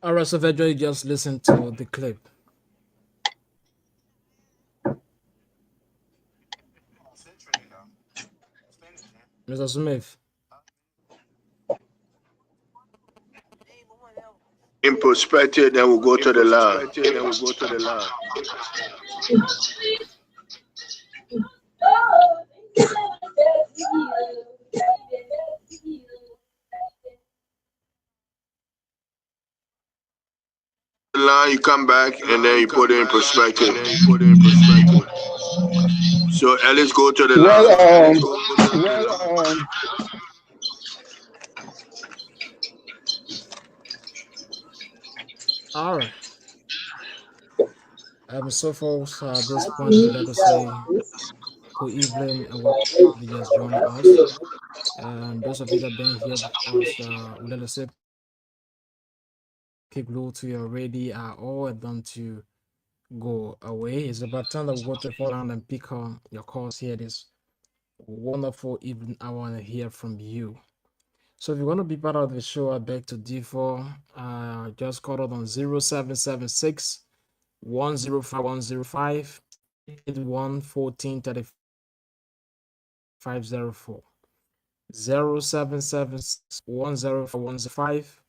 All right, so Vedra, you just listen to the clip. Mr. Smith. In perspective, then we'll go to the land. Line, you come back and then you put it in perspective. So Ellis, go to the line. All right. So folks, at this point, we'd like to say good evening and welcome to just joining us. And those of you that have been here with us, we'd like to say keep glued to your ready are all done to go away. It's about time that we go to the phone and pick on your calls here this wonderful evening. I want to hear from you. So if you want to be part of the show, I beg to differ. Just call it on 0776 105 105 81 14 3504 0776 105 105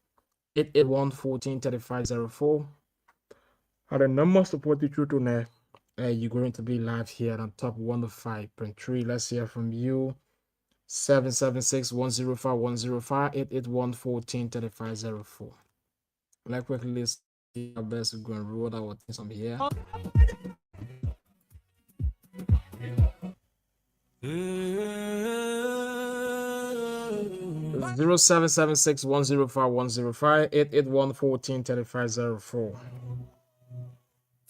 881 14 3504. And the number support you through to now. You're going to be live here on top 105.3. Let's hear from you. 776 105 105 881 14 3504. Like quickly, let's see our best. We're going to roll our things from here. 0776 105 105 881 14 3504.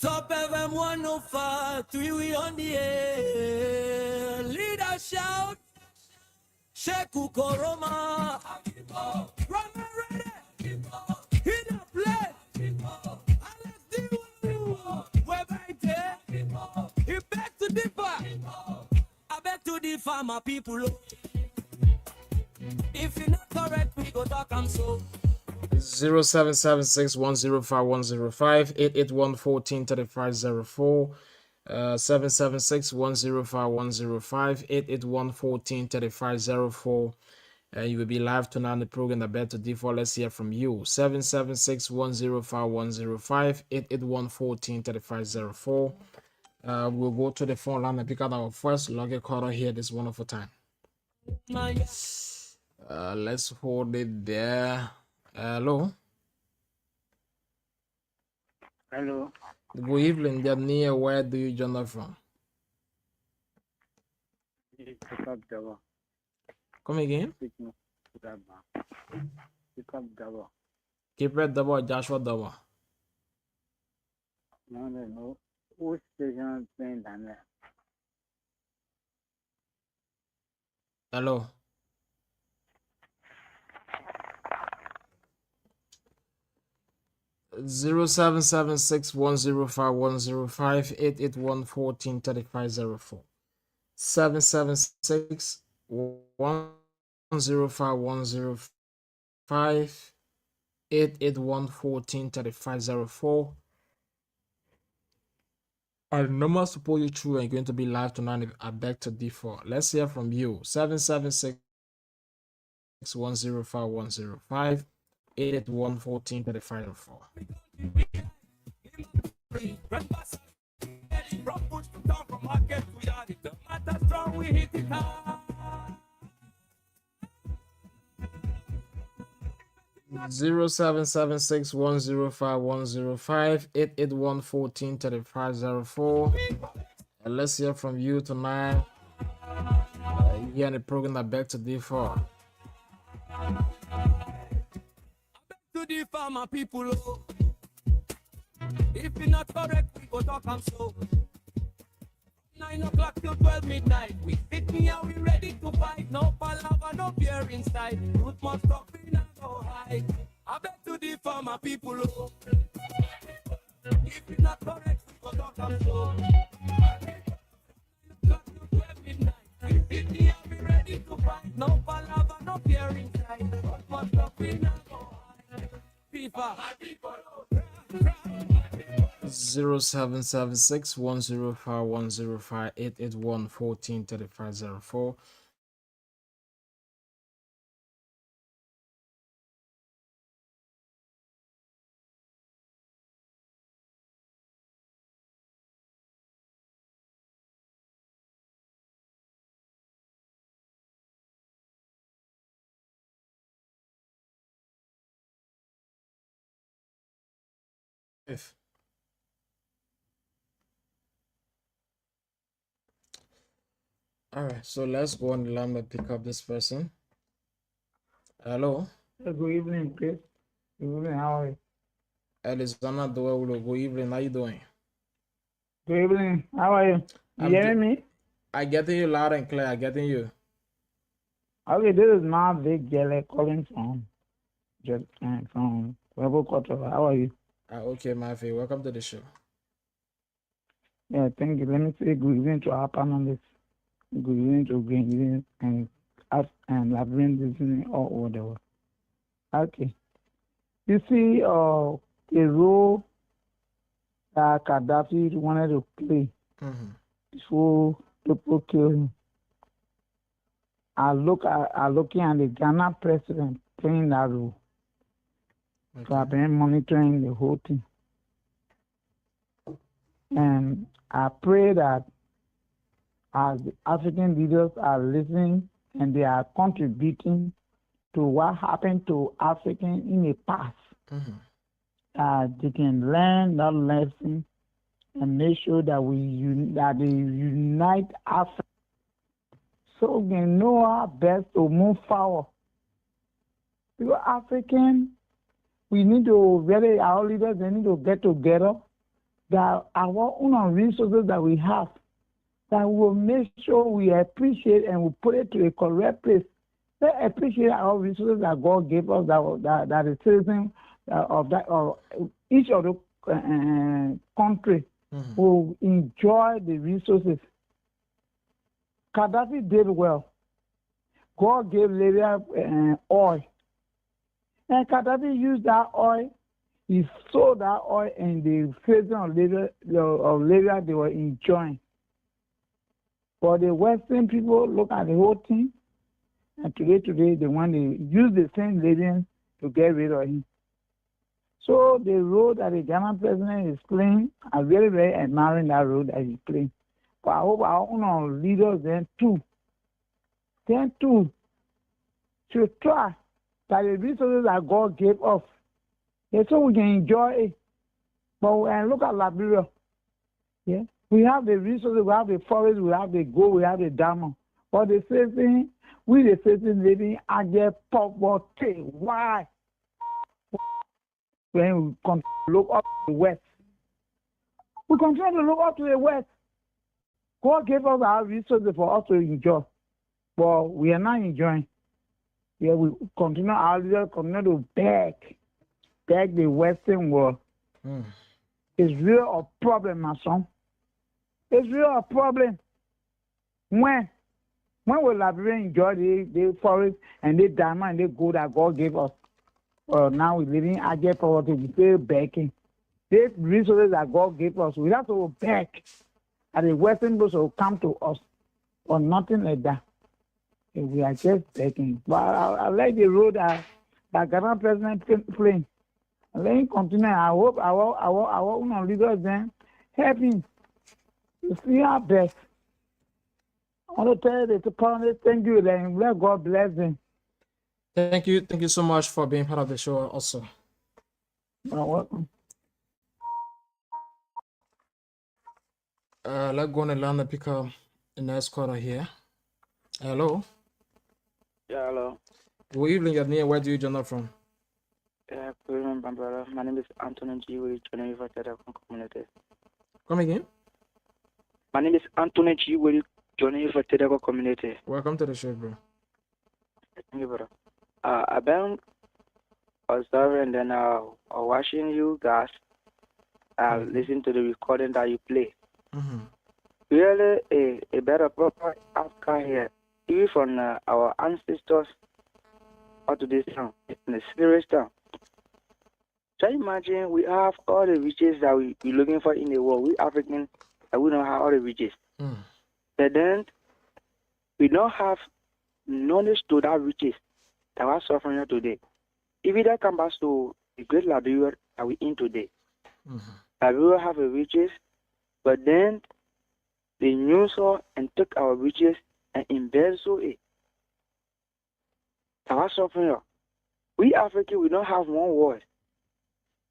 Top FM 105, 3 we on the air. Leader shout, Sheku Koroma. Rama ready, hit the play. Alex Diwu, we're right there. He back to differ. I beg to differ, my people. If you're not correct, we go talk, I'm so. 0776 105 105 881 14 3504. 776 105 105 881 14 3504. You will be live tonight on the program. The better default. Let's hear from you. 776 105 105 881 14 3504. We'll go to the phone line and pick out our first lucky caller here this wonderful time. Let's hold it there. Hello. Hello. Good evening, Jania. Where do you join us from? Come again? Keep it double, Joshua double. No. Which station playing down Hello. 0776-105-105, 881-143504. 776-105-105, 881-143504. Our number to pull you through and going to be live tonight. I beg to differ. Let's hear from you. 776-105-105, 881-143504. Zero 776-105-105, 881-143504. And let's hear from you tonight. Here in the program I beg to differ. To differ my people. If you're not correct, we go talk and so. 9 o'clock till 12 midnight. We fit me and we ready to fight. No palaver, no fear inside. Truth must stop, we not go hide. I beg to differ my people. If you're not correct, we go talk and so. 9 o'clock till 12 midnight. We fit me and we ready to fight. No palaver, no fear inside. Truth must stop, we not go hide. FIFA, my people. 0776-105-105, 881-143504. All right, so let's go on the line and pick up this person. Hello. Good evening, Chris. Good evening, how are you? Elizana Doewulo, good evening. How you doing? Good evening, how are you? You hearing me? I getting you loud and clear. I getting you. Okay, this is my big jelly calling from Rebel Quarter. How are you? Okay, my friend. Welcome to the show. Yeah, thank you. Let me say good evening to our panelists. Good evening to Green Evening and us and Labyrinth listening all over the world. Okay. You see, the role that Gaddafi wanted to play before people kill him. I looking at the Ghana president playing that role. Okay. So I've been monitoring the whole thing. And I pray that as the African leaders are listening and they are contributing to what happened to Africans in the past, they can learn that lesson and make sure that they unite Africa so we can know our best to move forward. Because African, we need to our leaders, they need to get together, that our own resources that we have, that will make sure we appreciate and we put it to a correct place. Let's appreciate our resources that God gave us, that the citizens of that or each of the country will enjoy the resources. Gaddafi did well. God gave Libya oil, and Gaddafi used that oil. He sold that oil, and the citizens of Libya they were enjoying. For the Western people, look at the whole thing, and today they want to use the same Libyan to get rid of him. So the role that the Ghana president is playing, I'm very, very admiring that role that he's playing. But I hope our own leaders then too should try that the resources that God gave us, so we can enjoy it. But when look at Liberia, yeah, we have the resources, we have the forest, we have the gold, we have the diamond. But the same thing, we the citizens living at the poverty. Why? When we continue to look up to the West, we continue to look up to the West. God gave us our resources for us to enjoy, but we are not enjoying. Yeah, we continue, our leaders continue to beg the Western world It's real a problem, my son. It's real a problem. When will Liberians enjoy the forest and the diamond and the gold that God gave us? Now we live in aged poverty. We still begging. These resources that God gave us, we have to beg. And the Western those will come to us or nothing like that. We are just begging. But I like the road that Ghana president playing. Let him continue. I hope our leaders then help him to see our best. I want to tell you the parents, thank you, and let God bless them. Thank you so much for being part of the show also. You're welcome. Let's go on and land and pick up the next caller here. Hello. Yeah, hello. Good evening, your name. Where do you join from? Yeah, good evening, my brother. My name is Anthony G. with Johnny River Telecom Community. Come again? My name is Anthony G. with Johnny River Telecom Community. Welcome to the show, bro. Thank you, brother. I've been observing and then watching you guys. Listen to the recording that you play. Really, a better proper outcome here, even from our ancestors up to this time, in the serious time. Just imagine we have all the riches that we looking for in the world. We Africans, we don't have all the riches. But then, we don't have knowledge to that riches that we're suffering today. If we don't come back to the great Liberia that we're in today, Liberia have a riches, but then they use us and took our riches and embezzle it. Our suffering. We Africans, we don't have one word.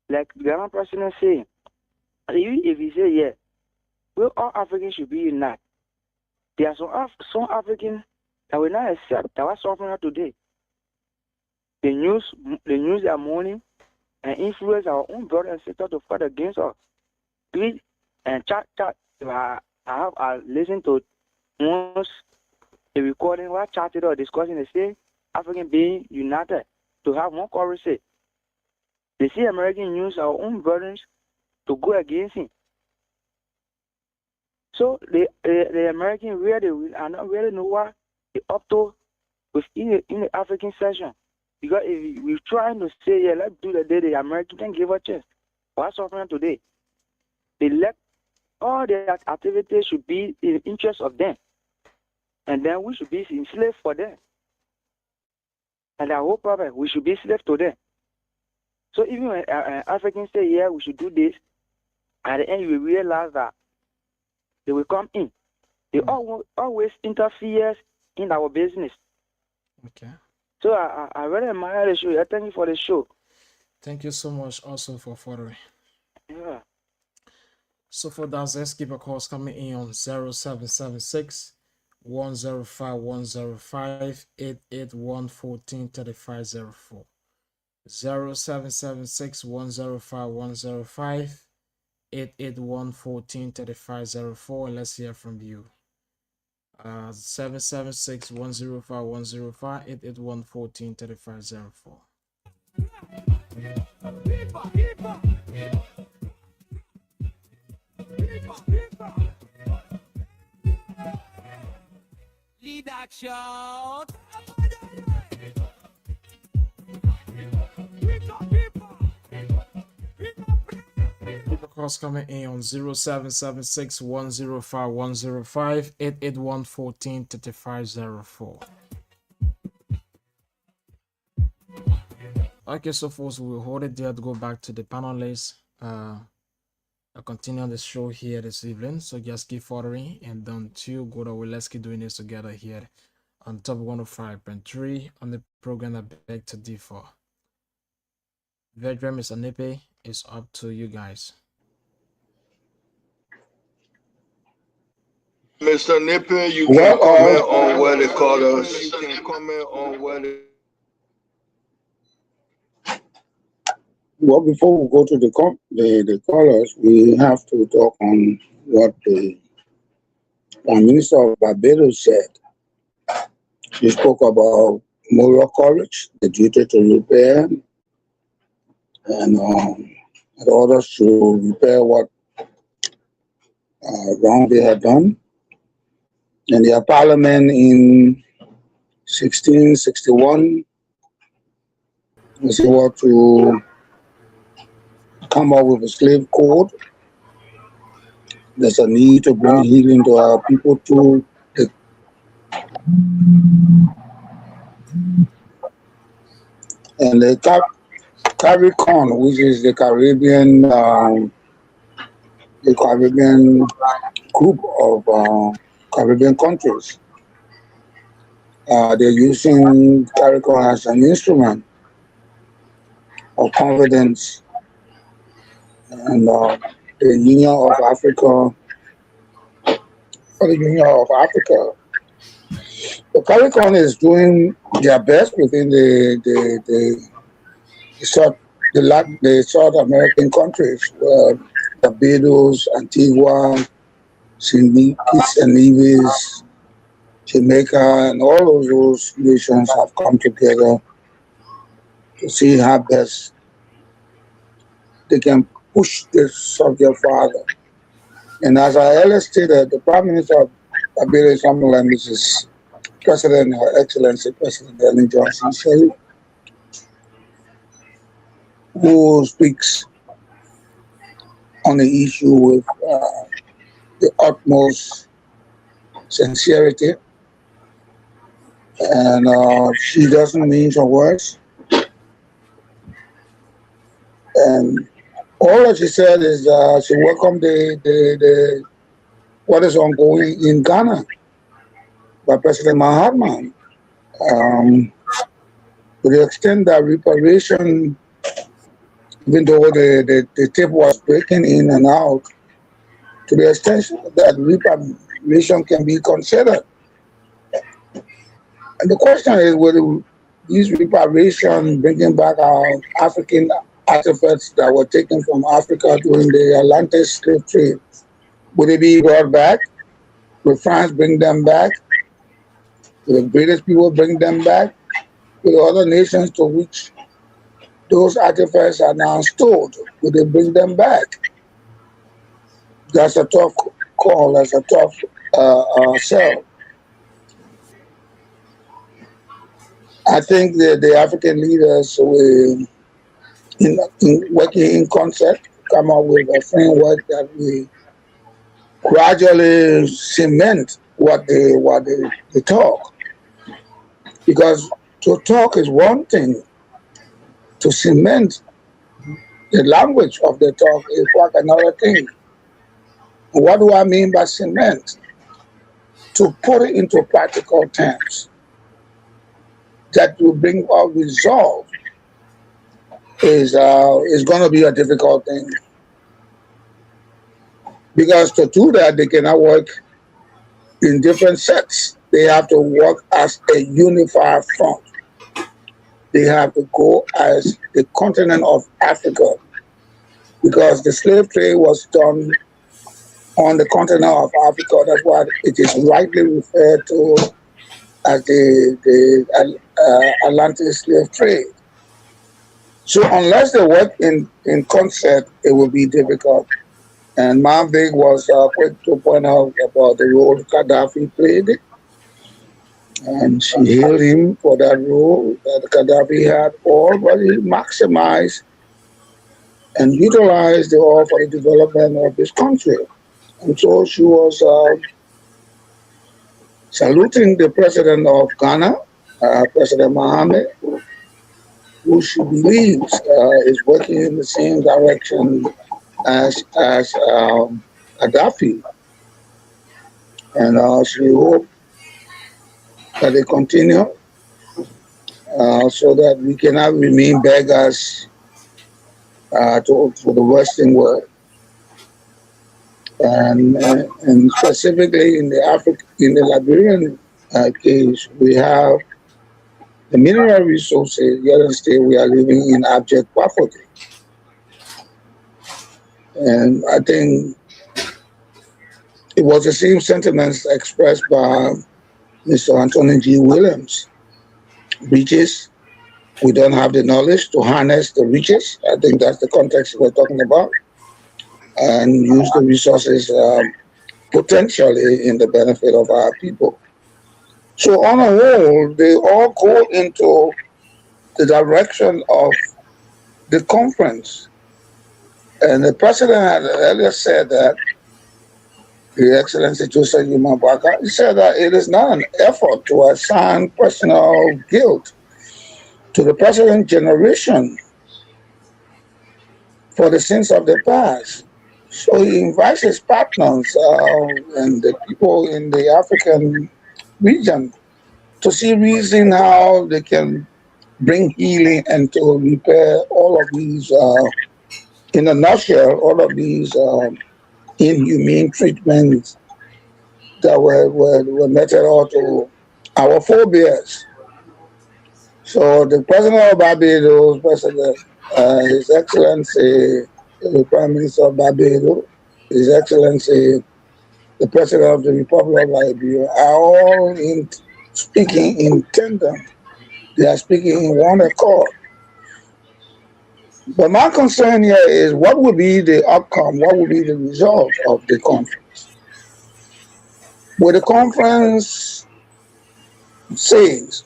Like the Ghana president saying, if he say yeah, well, all Africans should be united. There are some Africans that will not accept that we're suffering today. They use their money and influence our own brothers and sisters to fight against us. Please and chat. I listened to once a recording where chatted or discussing the same African being united to have one currency. They see American use our own brothers to go against him. So the American really are not really know what they up to within the African session. Because if we're trying to say, yeah, let's do the day the American can give a chance. What's suffering today? They let all their activities should be in the interest of them. And then we should be enslaved for them. And I hope we should be slave to them. So even when Africans say, yeah, we should do this, at the end you will realize that they will come in. They always interfere in our business. Okay. So I really admire the show. I thank you for the show. Thank you so much also for following. Yeah. So for that, let's keep a calls coming in on 0776 105 105 881 14 3504. 0776 105 105 881 14 3504. Let's hear from you. 776 105 105 881 14 3504. Lead action. Calls coming in on 0776 105 105 881 14 3504. Okay, so folks, we'll hold it there to go back to the panelists. I'll continue on the show here this evening, so just keep following and don't you go away. Let's keep doing this together here on top 105.3 on the program I beg to differ. Veteran Mr. Nipe, it's up to you guys. Mr. Nipe, you can comment on where they call us. You can comment on where they... Well, before we go to the callers, we have to talk on what the Prime Minister of Barbados said. He spoke about moral courage, the duty to repair, and in order to repair what wrong they had done. And their parliament in 1661 was able to come up with a slave code. There's a need to bring healing to our people too. And the CARICOM, which is the Caribbean group of Caribbean countries, they're using CARICOM as an instrument of confidence, and the Union of Africa, for the Union of Africa. The CARICOM is doing their best within the South American countries, Barbados, Antigua, St. Kitts and Nevis, Jamaica, and all of those nations have come together to see how best they can push this subject further. And as I earlier stated, the Prime Minister of Barbados, Mrs. President, Her Excellency President Ellen Johnson Sirleaf, who speaks on the issue with the utmost sincerity, and she doesn't mince her words. And all that she said is she welcomed the what is ongoing in Ghana by President Mahatma, to the extent that reparation, even though the tape was breaking in and out, to the extent that reparation can be considered. And the question is, whether these reparation bringing back our African artifacts that were taken from Africa during the Atlantic slave trade, would they be brought back? Will France bring them back? Will the British people bring them back? Will the other nations to which those artifacts are now stored, will they bring them back? That's a tough call. That's a tough sell. I think that the African leaders will, in working in concert, come up with a framework that we gradually cement what they talk. Because to talk is one thing, to cement the language of the talk is quite another thing. What do I mean by cement? To put it into practical terms that will bring about resolve is going to be a difficult thing. Because to do that, they cannot work in different sets. They have to work as a unified front. They have to go as the continent of Africa, because the slave trade was done on the continent of Africa. That's why it is rightly referred to as the Atlantic slave trade. So unless they work in concert, it will be difficult. And Marvig was quick to point out about the role Gaddafi played. And she hailed him for that role that Gaddafi had all, but he maximized and utilized the oil for the development of his country. And so she was saluting the president of Ghana, President Mohamed, who she believes is working in the same direction as Gaddafi. And she hoped that they continue so that we cannot remain beggars for the Western world. And specifically in the Liberian case, we have the mineral resources, yet still we are living in abject poverty. And I think it was the same sentiments expressed by Mr. Anthony G. Williams. Beaches, We don't have the knowledge to harness the riches. I think that's the context we're talking about, and use the resources potentially in the benefit of our people. So on a whole, they all go into the direction of the conference. And the president had earlier said that, His Excellency Joseph Yumabaka, he said that it is not an effort to assign personal guilt to the present generation for the sins of the past. So he invites his partners and the people in the African region to see reason how they can bring healing and to repair all of these, in a nutshell, all of these inhumane treatments that were meted out to our forebears. So the President of Barbados, His Excellency, the Prime Minister of Barbados, His Excellency, the President of the Republic of Liberia, are all speaking in tandem. They are speaking in one accord. But my concern here is what will be the outcome, what will be the result of the conference? Where the conference says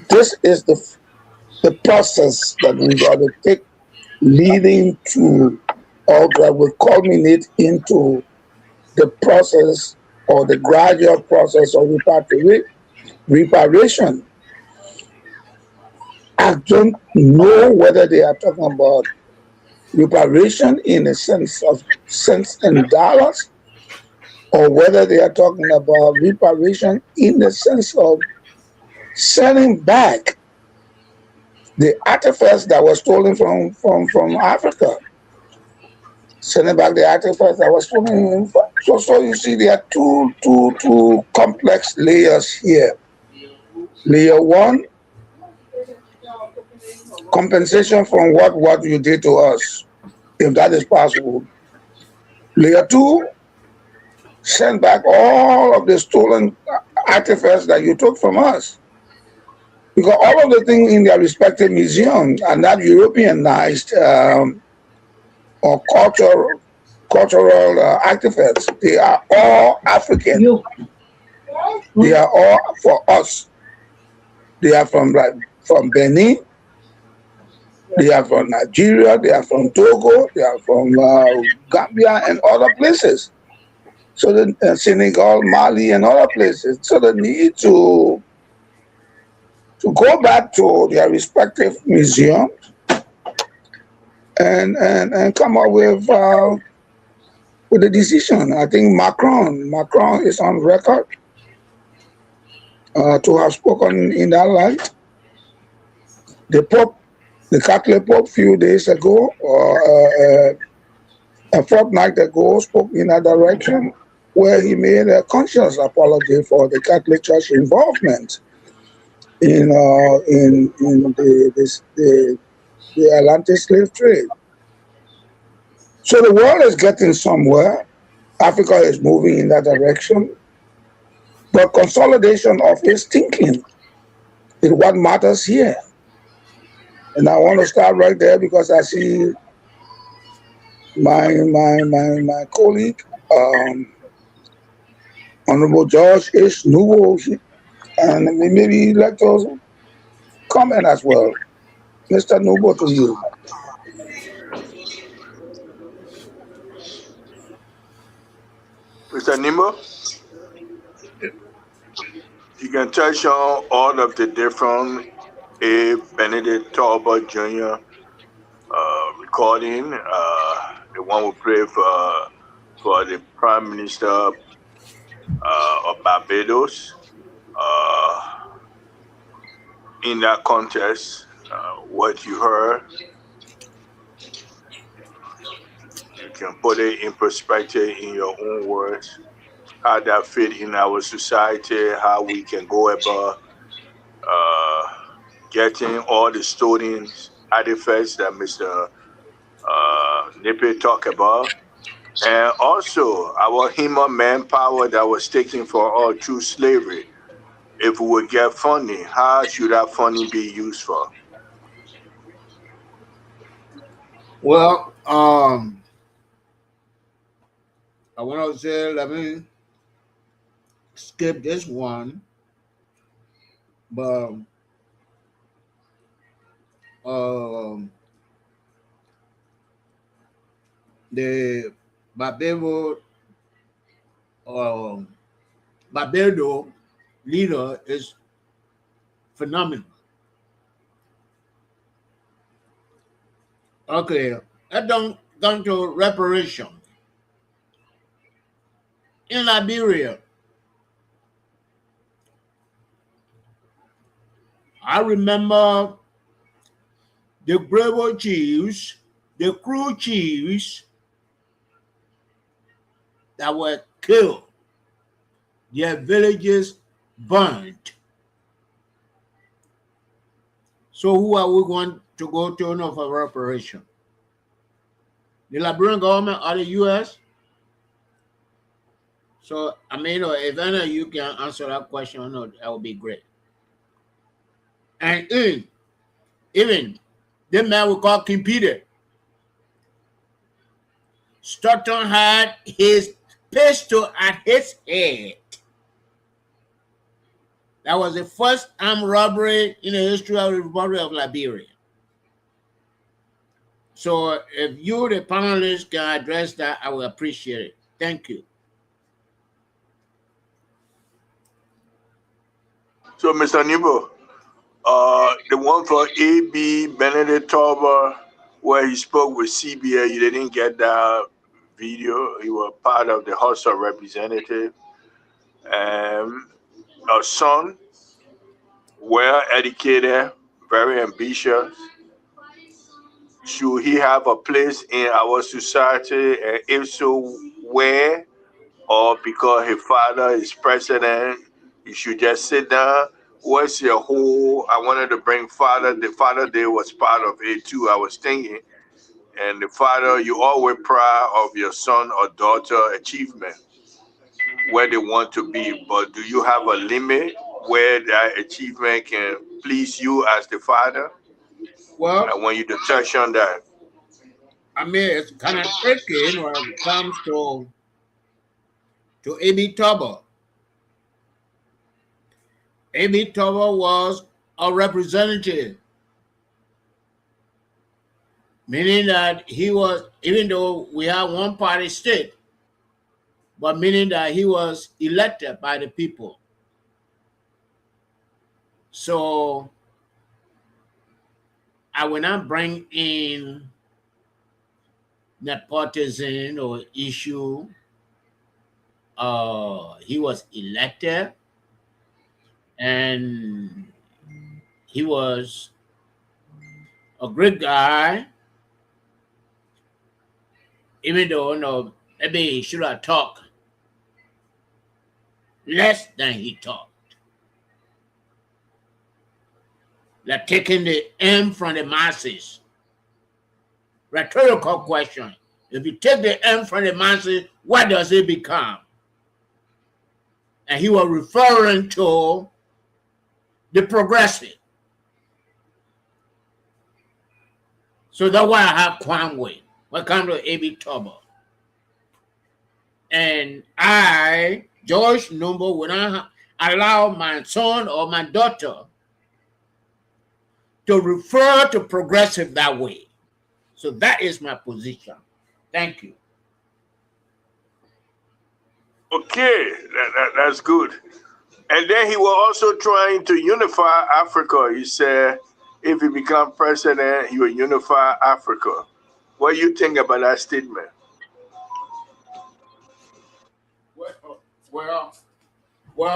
this is the process that we got to take leading to, or that will culminate into the process or the gradual process of reparation. I don't know whether they are talking about reparation in the sense of cents and dollars, or whether they are talking about reparation in the sense of sending back the artifacts that were stolen from Africa. Sending back the artifacts that were stolen. So you see, there are two complex layers here. Layer one, compensation from what you did to us, if that is possible. Layer two, send back all of the stolen artifacts that you took from us. Because all of the things in their respective museums are not Europeanized or cultural artifacts. They are all African. They are all for us. They are from Benin. They are from Nigeria. They are from Togo. They are from Gambia and other places. So the Senegal, Mali, and other places. So the need to go back to their respective museums and come up with a decision. I think Macron is on record to have spoken in that light. The Pope, the Catholic Pope, a few days ago, or a fortnight ago, spoke in that direction, where he made a conscious apology for the Catholic Church involvement in the Atlantic slave trade. So the world is getting somewhere. Africa is moving in that direction. But consolidation of its thinking is what matters here. And I want to start right there because I see my colleague, Honorable George H. Nubo, and maybe let us comment as well. Mr. Nubo, to you. Mr. Nimbo, you can touch on all of the different A. Benedict Talbot Jr. Recording. The one we play for the Prime Minister of Barbados. In that context, what you heard, you can put it in perspective in your own words, how that fit in our society, how we can go about getting all the stolen artifacts that Mr. Nipe talked about, and also our human manpower that was taken for all through slavery. if we would get funding, how should that funding be used for? Well, I want to say, let me skip this one, but the Barbados leader is phenomenal. Okay, let's come to reparation. In Liberia, I remember the Bravo chiefs, the crew chiefs that were killed, their villages burned. So who are we going to go to for reparation? The Liberian government or the U.S.? So, I mean, if any of you can answer that question, that would be great. And even the man we call King Peter, Stockton had his pistol at his head. That was the first armed robbery in the history of the Republic of Liberia. So if you, the panelists, can address that, I will appreciate it. Thank you. So, Mr. Nebo, the one for A.B. Benedict Tauber, where he spoke with CBA, you didn't get that video. He was part of the House of Representatives. A son, well educated, very ambitious. Should he have a place in our society? And if so, where? Or because his father is president, you should just sit down? What's your whole? I wanted to bring father. The Father Day was part of it too, I was thinking. And the father, you always proud of your son or daughter achievement, where they want to be. But do you have a limit where that achievement can please you as the father? Well, I want you to touch on that. I mean, it's kind of tricky when it comes to A.B. Tauber. A.B. Tauber was a representative, meaning that he was, even though we have one party state, but meaning that he was elected by the people. So I will not bring in nepotism or issue. He was elected and he was a great guy, even though maybe he should have talked less than he talked. Like taking the M from the masses. Rhetorical question. If you take the M from the masses, what does it become? And he was referring to the progressive. So that's why I have Kwame when it comes to A.B. Tauber. And I, George Numbo, will not allow my son or my daughter to refer to progressive that way. So that is my position. Thank you. Okay, that's good. And then he was also trying to unify Africa. He said if he become president, he will unify Africa. What do you think about that statement? Well,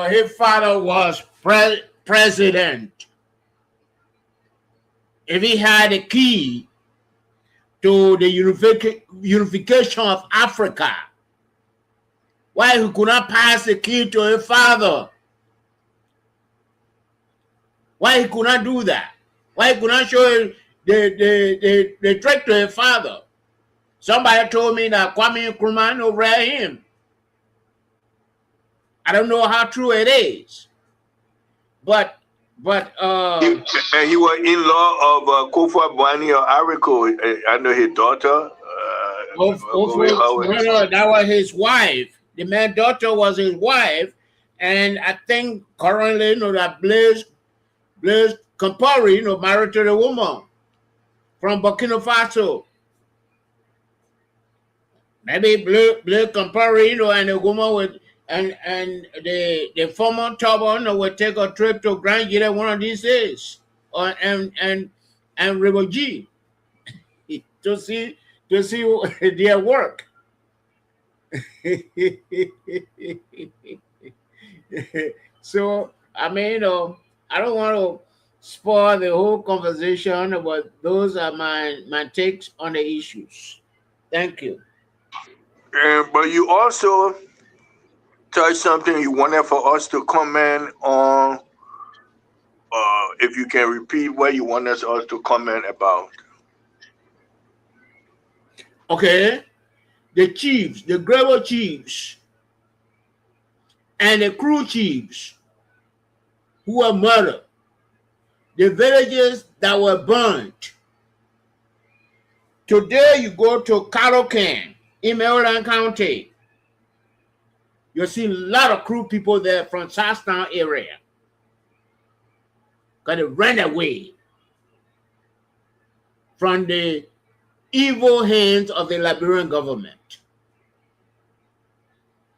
his father was president. If he had a key to the unification of Africa, why he could not pass the key to his father? Why he could not do that? Why he could not show the trick to his father? Somebody told me that Kwame Nkrumah over him. I don't know how true it is. But and he was in-law of Kofa Bwani or Ariko. I know his daughter. no, that was his wife. The man's daughter was his wife, and I think currently, that Blaise Compaoré, married to the woman from Burkina Faso. Maybe Blaise Compaoré, and the woman with and the former Turbo will take a trip to Grand Gita one of these days, and River G to see their work. So I mean, I don't want to spoil the whole conversation, but those are my takes on the issues. Thank you. But you also touched something you wanted for us to comment on. If you can repeat what you want us to comment about. Okay. The chiefs, the Grebo chiefs, and the crew chiefs who were murdered, the villages that were burnt. Today you go to Calocan in Maryland County, you'll see a lot of crew people there from Southtown area. Because they ran away from the evil hands of the Liberian government.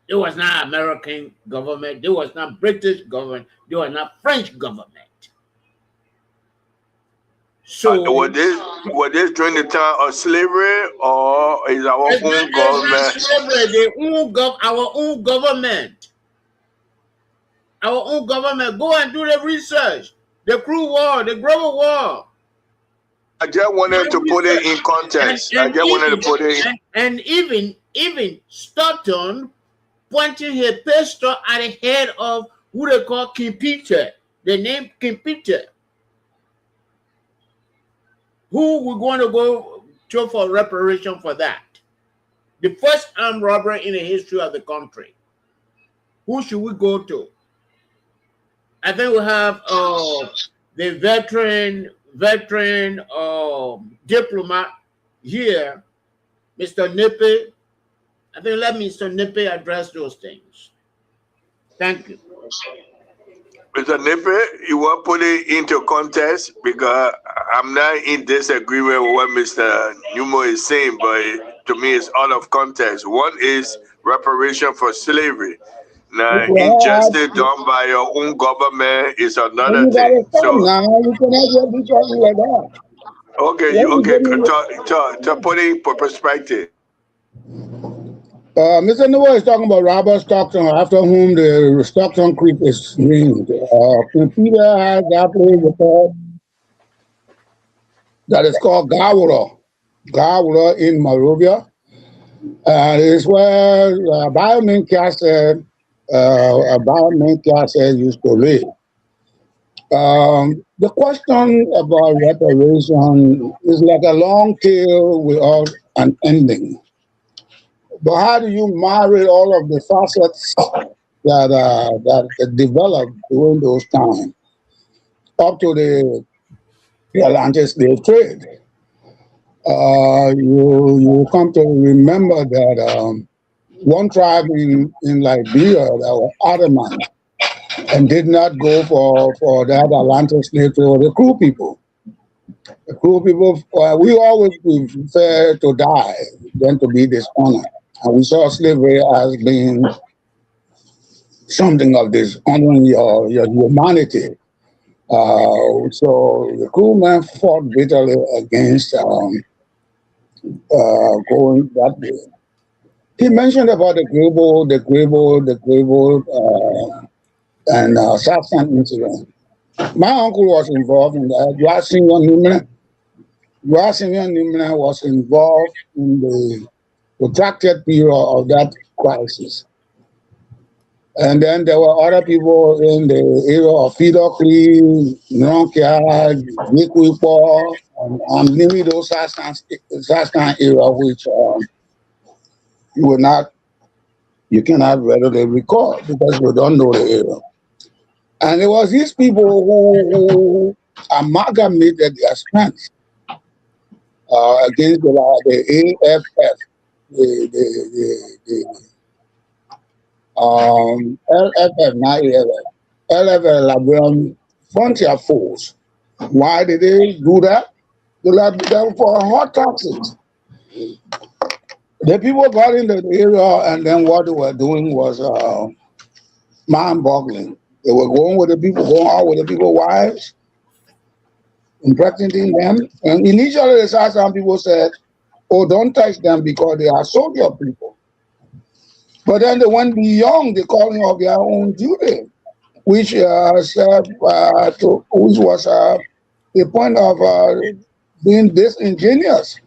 It was not American government. It was not British government. It was not French government. So was this during the time of slavery, or is our own government? Slavery, our own government. Our own government. Go and do the research. The Crew War, the Grebo War. I just wanted to put it in context. And even Stockton pointing his pistol at the head of who they call King Peter, the name King Peter, who we're going to go to for reparation for that. The first armed robbery in the history of the country. Who should we go to? I think we have the veteran diplomat here, Mr. Nippy. I think let Mr. Nippy address those things. Thank you. Mr. Nippy, you want to put it into context, because I'm not in disagreement with what Mr. Numo is saying, but to me it's out of context. One is reparation for slavery. Now, injustice done by your own government is another thing. So now you cannot be talking like that. Okay, to put it in perspective. Mr. Noah is talking about Robert Stockton, after whom the Stockton Creek is named. Peter has that place report that is called Gawura in Monrovia. And it's where Biomin Castle used to live. The question about reparation is like a long tail without an ending. But how do you marry all of the facets that developed during those times up to the Atlantic slave trade? You come to remember that one tribe in Liberia that was adamant and did not go for that Atlantic slave trade were the Crew people. The Crew people, we always prefer to die than to be dishonored. And we saw slavery as being something of this, honoring your humanity. So the crewmen fought bitterly against going that way. He mentioned about the Grebo and Southtown incident. My uncle was involved in that. Joasimir Nimna was involved in the protracted period of that crisis. And then there were other people in the area of Fidokli, Nronkia, Nikwipo, and maybe those Southtown area which you cannot readily recall because you don't know the area. And it was these people who amalgamated their strength against the AFF, the LFF, not AFF, LFF, Liberian Frontier Force. Why did they do that? They left them for hot taxes. The people got in the area, and then what they were doing was mind-boggling. They were going with the people, going out with the people's wives, impregnating them. And initially, the Southern people said, "Oh, don't touch them because they are soldier people." But then they went beyond the calling of their own duty, which served which was the point of being disingenuous.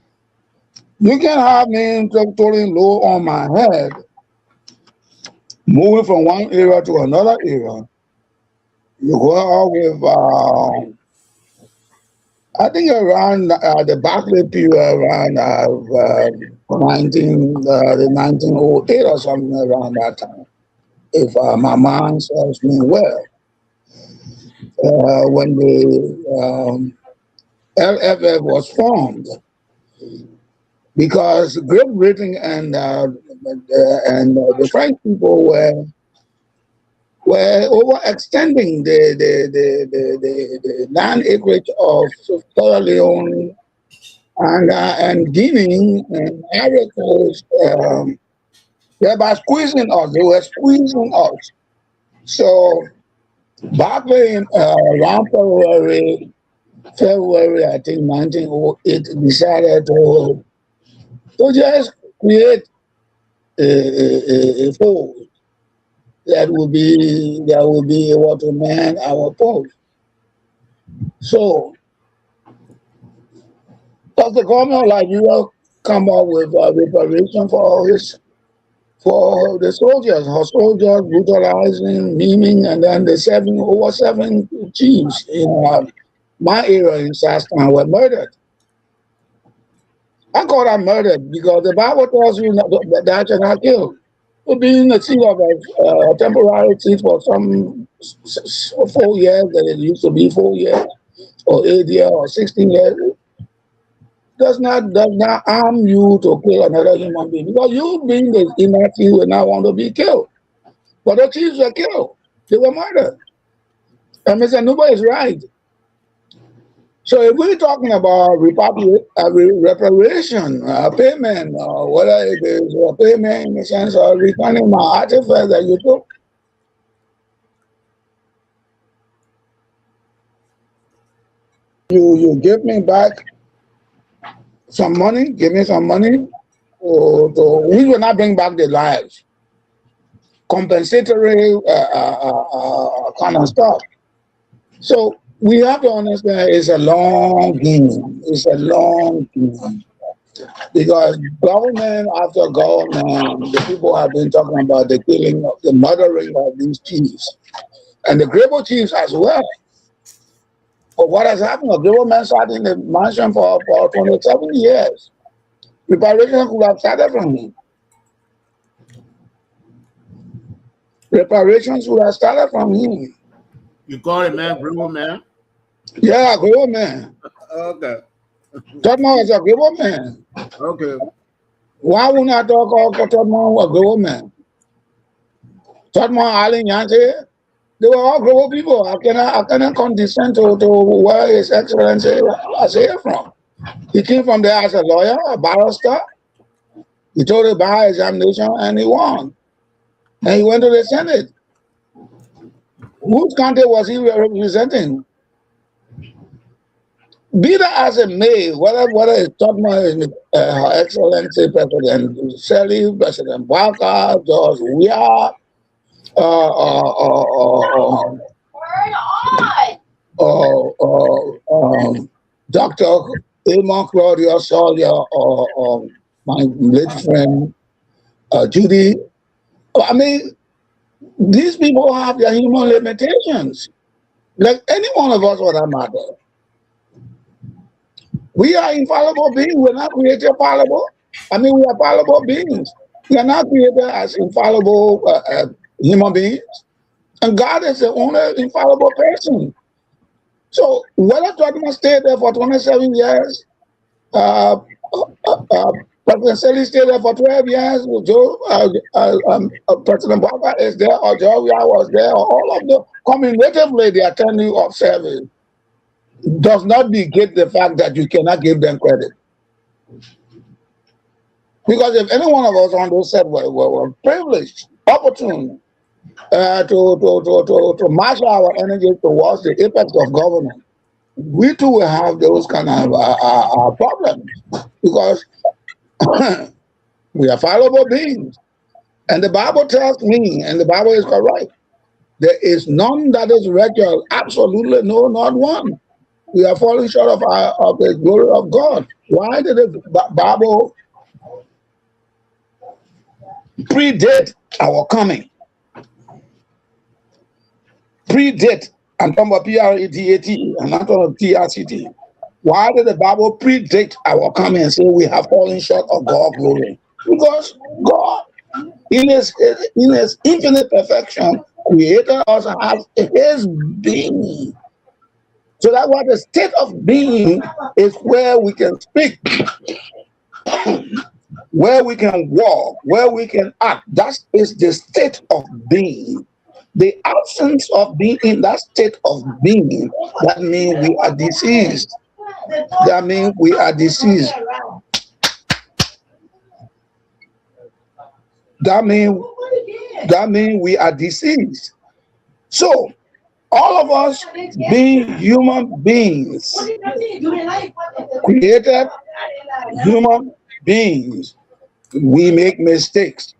You can have me totally low on my head, moving from one area to another area. You go out with, I think around the Barclay period, around 1908 or something around that time, if my mind serves me well. When the LFF was formed, because Great Britain and the French people were overextending the land acreage of Sierra Leone and Guinea and Ivory Coast, thereby squeezing us. They were squeezing us. So back in around February, I think 1908, decided to just create a force that will be able to man our post. So, does the government of Liberia come up with a reparation for the soldiers? Our soldiers brutalizing, maiming, and then the over seven chiefs in my area in Sastan were murdered. I call that murder because the Bible tells you that you not kill. It being a chief of a temporary chief for some 4 years, that it used to be 4 years, or 8 years, or 16 years, does not arm you to kill another human being. Because you being the inner chief will not want to be killed. But the chiefs were killed. They were murdered. And Mr. Nuba is right. So if we're talking about reparation, payment, whether it is a payment in the sense of returning my artifact that you took, you give me back some money, give me some money, we will not bring back the lives. Compensatory kind of stuff. So we have to understand it's a long game. It's a long game. Because government after government, the people have been talking about the killing, the murdering of these chiefs. And the Grebo chiefs as well. But what has happened? The Grebo man sat in the mansion for 27 years. Reparation could have started from him. Reparations would have started from him. You call it man, Grebo man? Yeah, Grebo man. Okay. Todman is a Grebo man. Okay. Why would not talk about Todman was a Grebo man? Todman, Ali Nyanse, they were all Grebo people. I cannot condescend to where His Excellency was here from. He came from there as a lawyer, a barrister. He told the bar examination and he won. And he went to the Senate. Whose country was he representing? Be that as it may, whether it's Todman, Her Excellency President Shelley, President Walker, George Weah, Dr. Amon Claudia Sawyer, or my late friend Judy. I mean, these people have their human limitations, like any one of us for that matter. We are infallible beings. We're not created fallible. I mean, we are fallible beings. We are not created as infallible human beings. And God is the only infallible person. So whether Tottenham stayed there for 27 years, President Selly stayed there for 12 years, President Walker is there, or Georgia was there, or all of them, cumulatively they are telling you of service, does not negate the fact that you cannot give them credit. Because if any one of us on those set were privileged, opportune, to marshal our energy towards the apex of government, we too will have those kind of problems, because we are fallible beings. And the Bible tells me, and the Bible is correct, there is none that is righteous, absolutely no, not one. We are falling short of the glory of God. Why did the Bible predate our coming? Predate. I'm talking about P-R-E-D-A-T. I'm not talking about T-R-C-T. Why did the Bible predate our coming and say we have fallen short of God's glory? Because God, in his infinite perfection, created us as his being. So that's why the state of being is where we can speak, where we can walk, where we can act. That is the state of being. The absence of being in that state of being, that means we are diseased. That means we are diseased. That means we are diseased. So, all of us being human beings, created human beings, we make mistakes.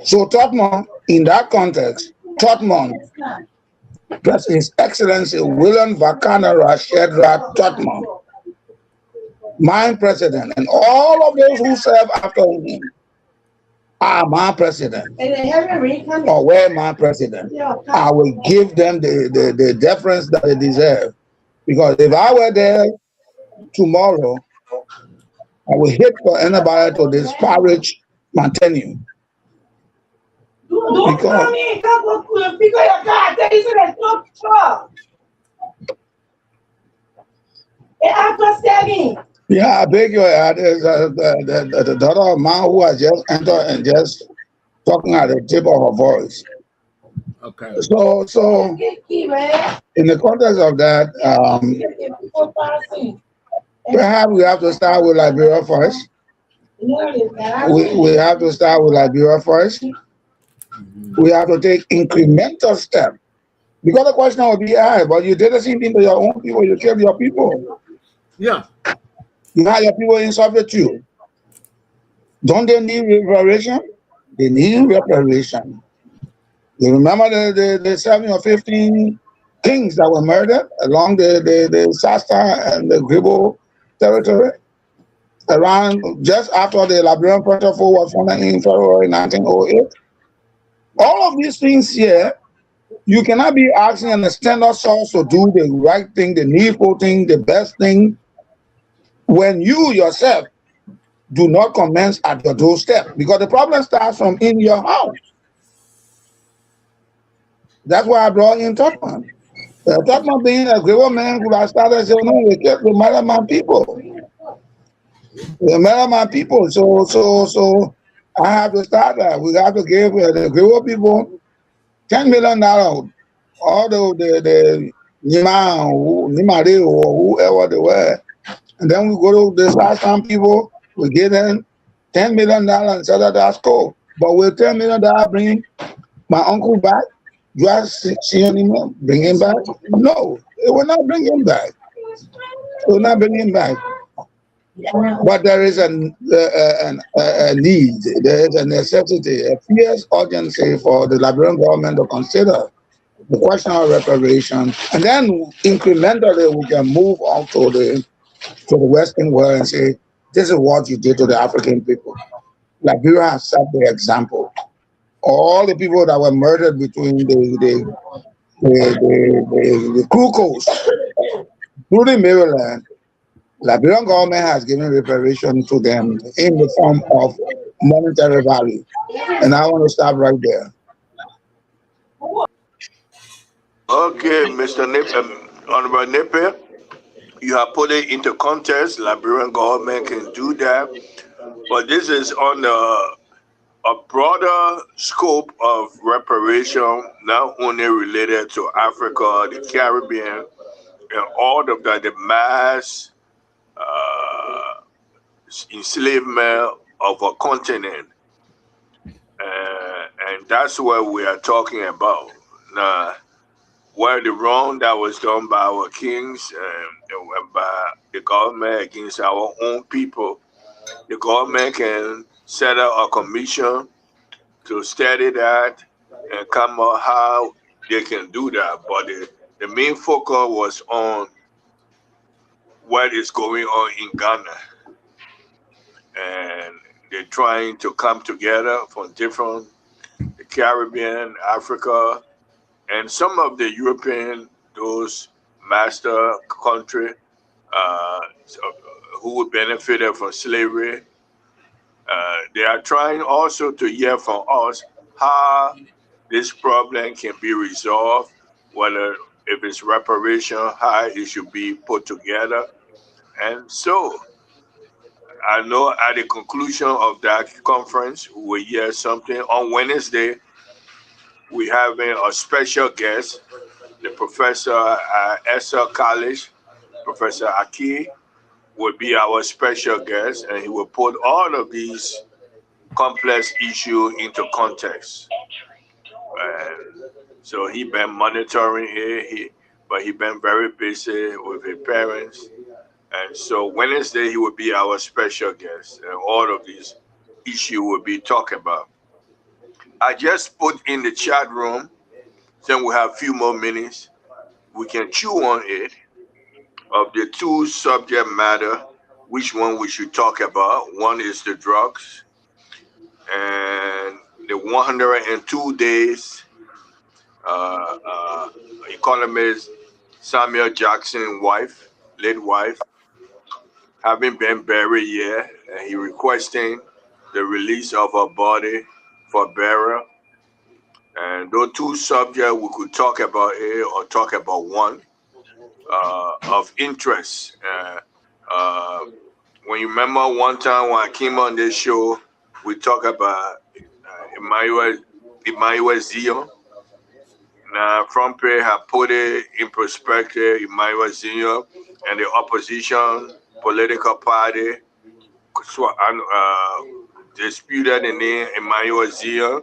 So Tottenham, in that context, Tottenham, that's His Excellency William Vakanara Shedrack Tottenham, my president, and all of those who serve after him are my president, or were my president. I will give them the deference that they deserve. Because if I were there tomorrow, I will hate for anybody to disparage my tenure. Because yeah, I beg your the daughter of man who has just entered and just talking at the tip of her voice. Okay. So in the context of that, perhaps we have to start with Liberia first. We have to start with Liberia first. We have to take incremental steps. Because the question will be asked, but you did the same thing to your own people, you killed your people. Yeah. You had your people in servitude. Don't they need reparation? They need reparation. You remember the 7 or 15 kings that were murdered along the Shasta and the Gribble territory around just after the Liberian Puerto was founded in February 1908? All of these things here, you cannot be asking an extended source to do the right thing, the needful thing, the best thing, when you yourself do not commence at your doorstep, because the problem starts from in your house. That's why I brought in Tottenham. Tottenham being a great man who I started saying, no, we kept the murder my people. The murder my people. So I have to start that. We have to give the great people $10 million. Although the Nimare or whoever they were. And then we go to the last time people, we give them $10 million and say that's cool. But will $10 million bring my uncle back? Do I see him, bring him back? No, it will not bring him back. It will not bring him back. But there is a need, there is a necessity, a fierce urgency for the Liberian government to consider the question of reparation. And then incrementally we can move on to the Western world and say, this is what you did to the African people. Liberia has set the example. All the people that were murdered between the Crew Coast, including Maryland, Liberian government has given reparation to them in the form of monetary value. And I want to stop right there. Okay, Mr. Honorable Nipe, you have put it into context. Liberian government can do that, but this is on a broader scope of reparation, not only related to Africa, the Caribbean, and all of that, the mass enslavement of a continent. And that's what we are talking about. Now, where the wrong that was done by our kings and by the government against our own people, the government can set up a commission to study that and come up how they can do that. But the main focus was on what is going on in Ghana. And they're trying to come together from different, the Caribbean, Africa, and some of the European, those master country who benefited from slavery. They are trying also to hear from us how this problem can be resolved, whether if it's reparation, how it should be put together. And so I know at the conclusion of that conference, we will hear something. On Wednesday, we're having a special guest, the professor at Esther College, Professor Aki, will be our special guest, and he will put all of these complex issues into context. And so he been monitoring it, but he been very busy with his parents. And so Wednesday, he will be our special guest, and all of these issues will be talked about. I just put in the chat room, then we have a few more minutes. We can chew on it. Of the two subject matter, which one we should talk about. One is the drugs, and the 102 days economist Samuel Jackson wife, late wife, having been buried yet, and he requesting the release of her body for burial. And those two subjects, we could talk about it or talk about one of interest. When you remember one time when I came on this show, we talked about Emmanuel Zion. Now, Frompe have put it in perspective, Emmanuel Zion and the opposition political party disputed the name Emmanuel Zion,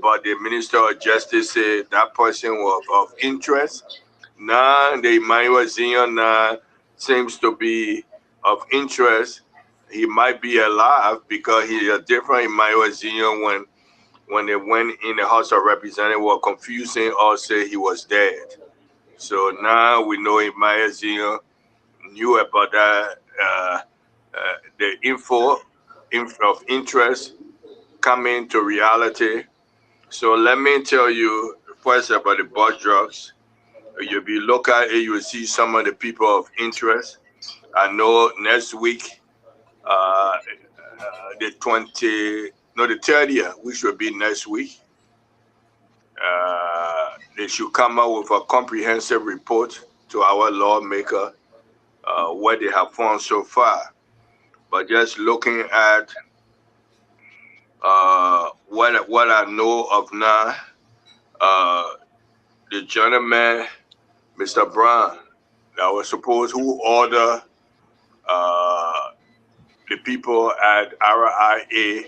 but the Minister of Justice said that person was of interest. Now, the Emmanuel Zion now seems to be of interest. He might be alive because he's a different Emmanuel Zion when they went in the House of Representatives were confusing or say he was dead. So now we know Emmanuel Zion knew about that, the info of interest coming to reality. So let me tell you first about the bus drugs. If you look at it, you will see some of the people of interest. I know next week, the 30th, which will be next week, they should come out with a comprehensive report to our lawmaker, what they have found so far. But just looking at what I know of now, the gentleman, Mr. Brown, that was supposed who ordered the people at RIA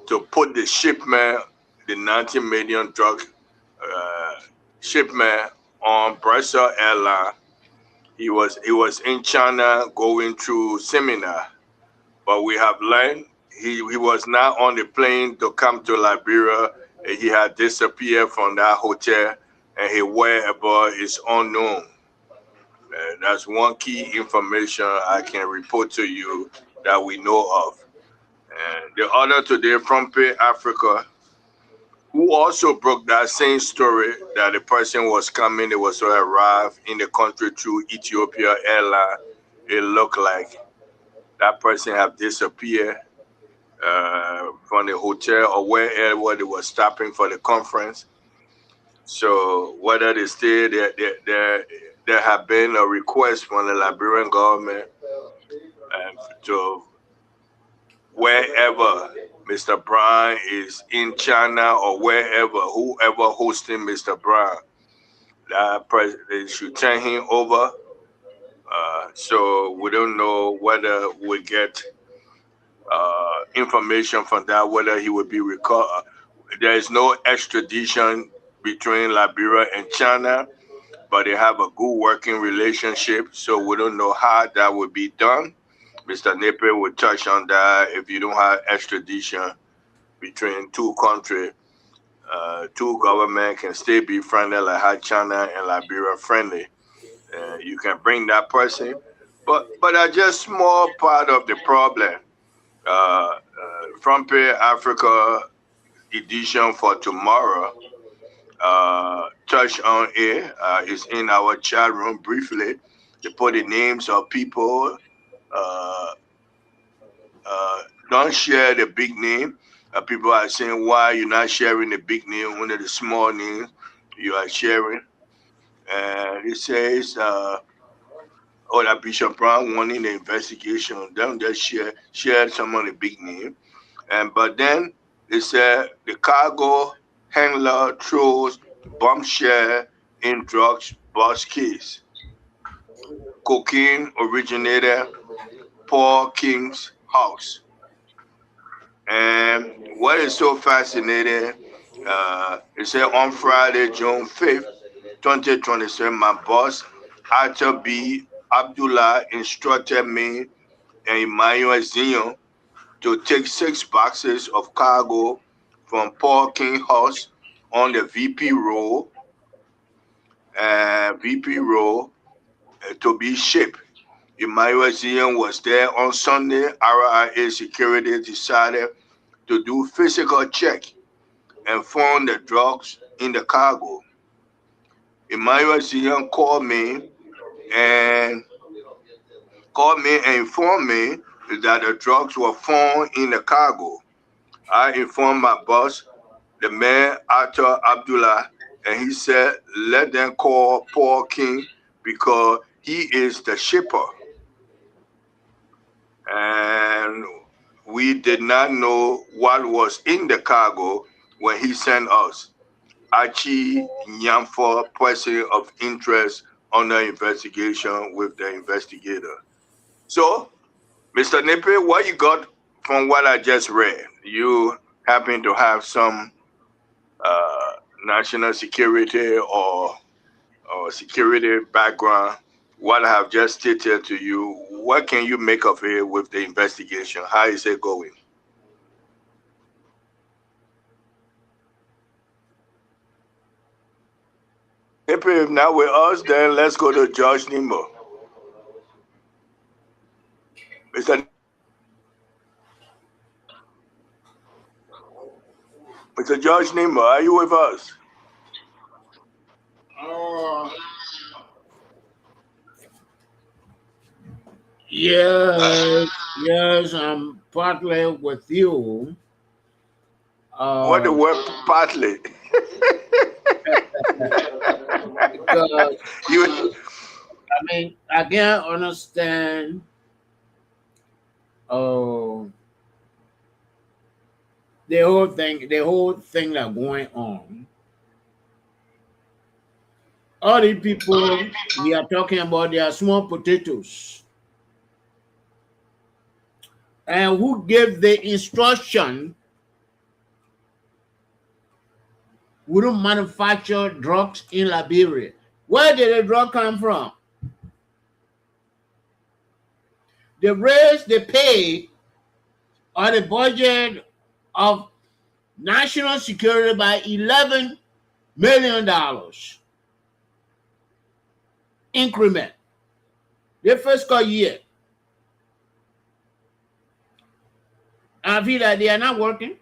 to put the shipment, the 90 million drug shipment on Brussels Airlines. He was in China going through seminar, but we have learned he was not on the plane to come to Liberia. He had disappeared from that hotel, and his whereabouts is unknown. That's one key information I can report to you that we know of. And the other today from Pay Africa, who also broke that same story that the person was coming, they was to arrive in the country through Ethiopia Airline. It looked like that person have disappeared from the hotel or wherever they were stopping for the conference. So whether they stay there have been a request from the Liberian government to wherever Mr. Brown is in China or wherever, whoever hosting Mr. Brown, that they should turn him over. So we don't know whether we get information from that, whether he will be recalled. There is no extradition between Liberia and China, but they have a good working relationship, so we don't know how that will be done. Mr. Napier will touch on that. If you don't have extradition between two countries, two governments can still be friendly, like how China and Liberia friendly. You can bring that person, but that's just small part of the problem. Frontier Africa edition for tomorrow. Touch on it. It's in our chat room briefly. They put the names of people. Don't share the big name. People are saying, why you're not sharing the big name, one of the small names you are sharing. And it says, that Bishop Brown wanting the investigation. Don't just share some of the big name. But then they said the cargo handler throws bombshell in drugs bust case. Cocaine originated Paul King's house. And what is so fascinating, it said on Friday, June 5th, 2027, my boss, Arthur B. Abdullah, instructed me and Emmanuel Zion to take 6 boxes of cargo from Paul King House on the VP Road, to be shipped. Emmanuel Zion was there on Sunday. RIA security decided to do physical check and found the drugs in the cargo. Emmanuel Zion called me and informed me that the drugs were found in the cargo. I informed my boss, the man Arthur Abdullah, and he said, let them call Paul King because he is the shipper. And we did not know what was in the cargo when he sent us. Archie Nyamfor, person of interest under investigation with the investigator. So, Mr. Nipe, what you got from what I just read? You happen to have some national security or security background. What I have just stated to you, what can you make of it with the investigation? How is it going? If not with us, then let's go to George Nemo. Mr. George Nemo, are you with us? Yes, I'm partly with you. What the word partly? Because I can't understand the whole thing that's going on. All the people we are talking about, they are small potatoes. And who gave the instruction? We don't manufacture drugs in Liberia. Where did the drug come from? The raise they pay on the budget of national security by $11 million increment the fiscal year. I feel that they are not working.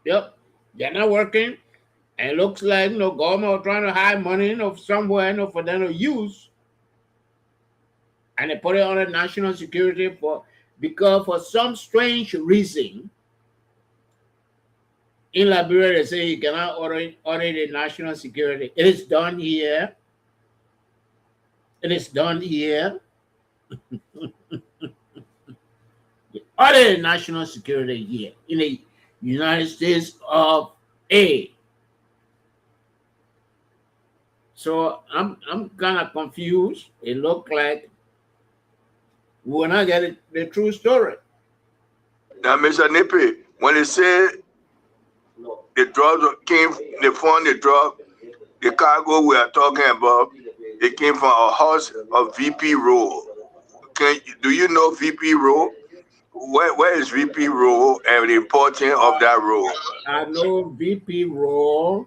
Yep, they're not working. And it looks like government are trying to hide money somewhere for them to use. And they put it on the national security, because for some strange reason, In Liberia, they say you cannot audit the national security. It is done here. It is done here. Audit the national security here in the United States of A. So I'm kind of confused. It looked like we will not get the true story. Now, Mr. Nippy, when they say the drugs they found the drug, the cargo we are talking about, it came from a house of VP Road. Do you know VP Road? Where is VP Road and the importance of that road? I know VP Road.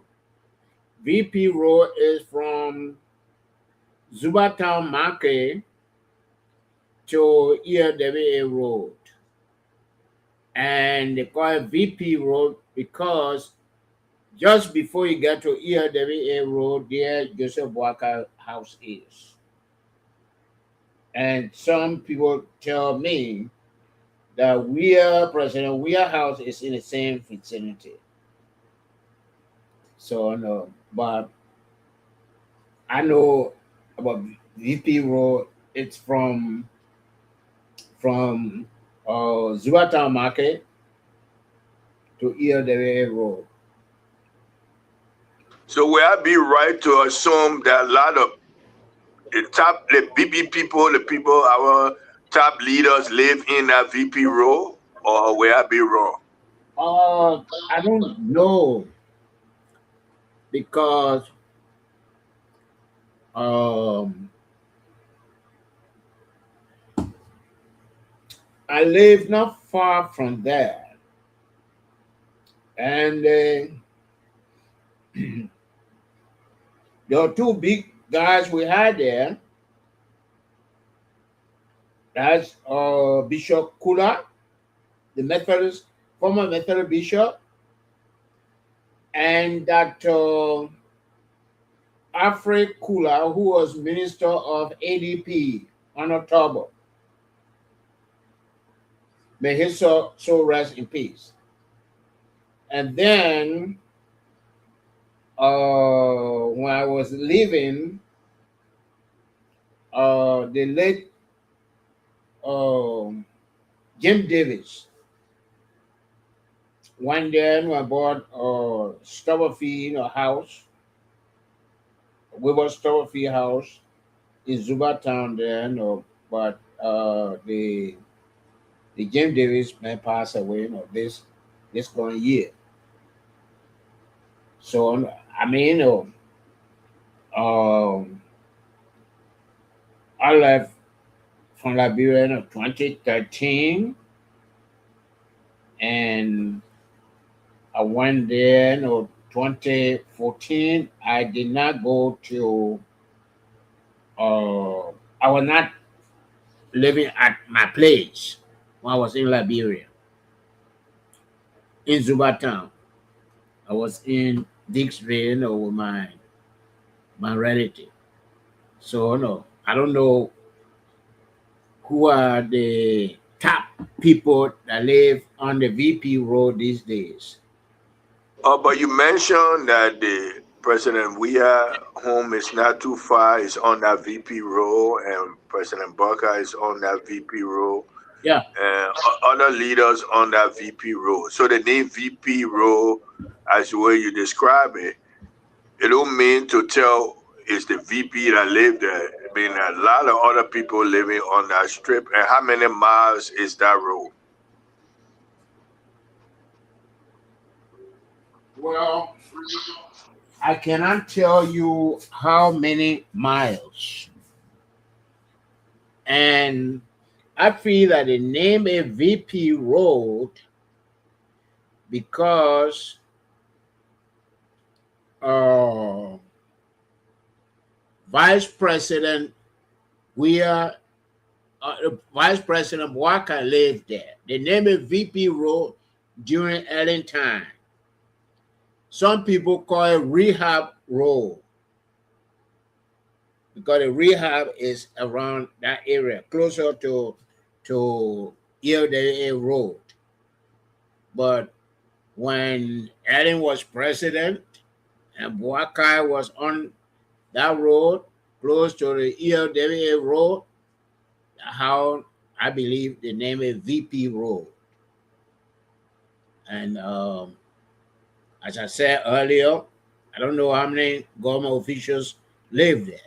VP Road is from Zubatown Market to ELWA Road. And they call it VP Road because just before you get to ELWA Road, there Joseph Walker house is. And some people tell me that President Weir house is in the same vicinity. So no, but I know about VP Road. It's from Zubatown Market to ELWA Road. So will I be right to assume that a lot of the BB people, our top leaders live in that VP Road, or will I be wrong? I don't know because I live not far from there, and there are two big guys we had there. That's Bishop Kula, the former Methodist bishop, and that Alfred Kula, who was minister of ADP on October. May his soul rest in peace. And then when I was leaving, the late Jim Davis one day I bought a Stubberfield house, Weber Stubberfield house in Zubatown there, but the Jim Davis man passed away, this current year. So I mean, I left from Liberia in 2013, and I went there in 2014. I did not go to. I was not living at my place when I was in Liberia, in Zubatown. I was in Dixville, with my relative. So no, I don't know who are the top people that live on the VP Road these days. But you mentioned that the President Weir home is not too far. It's on that VP Road, and President Barker is on that VP Road. Yeah. And other leaders on that VP Road. So the name VP Road, as the way you describe it, it don't mean to tell it's the VP that live there. I mean, a lot of other people living on that strip. And how many miles is that road? Well, I cannot tell you how many miles. And I feel that the name is VP Road because Vice President Vice President Walker lived there. The name is VP Road during early time. Some people call it Rehab Road because the rehab is around that area, closer to ELWA Road. But when Ellen was president and Boakai was on that road close to the ELWA road, how I believe the name is VP Road. And as I said earlier, I don't know how many government officials live there.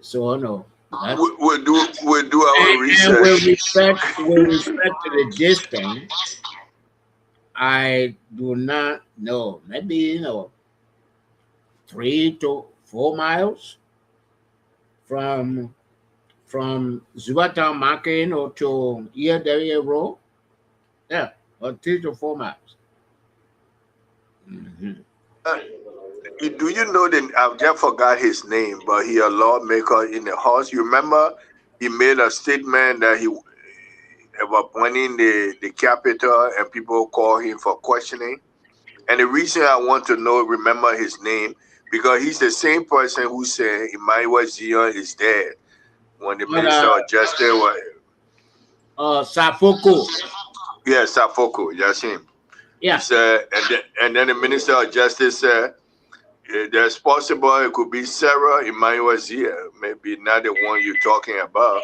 So no. We'll do our research. And with respect to the distance, I do not know. Maybe 3 to 4 miles from Zubatown Market to ELWA Road. Yeah, or 3 to 4 miles. Do you know that I just forgot his name, but he a lawmaker in the House. You remember he made a statement that he about winning the Capitol, and people call him for questioning. And the reason I want to remember his name, because he's the same person who said Emmanuel Zion is dead when the Minister of Justice was Safoko. Yeah, Safoko, that's him. Yeah. He said, and then the Minister of Justice said, there's possible it could be Sarah Emmanuel Zia, maybe not the one you're talking about,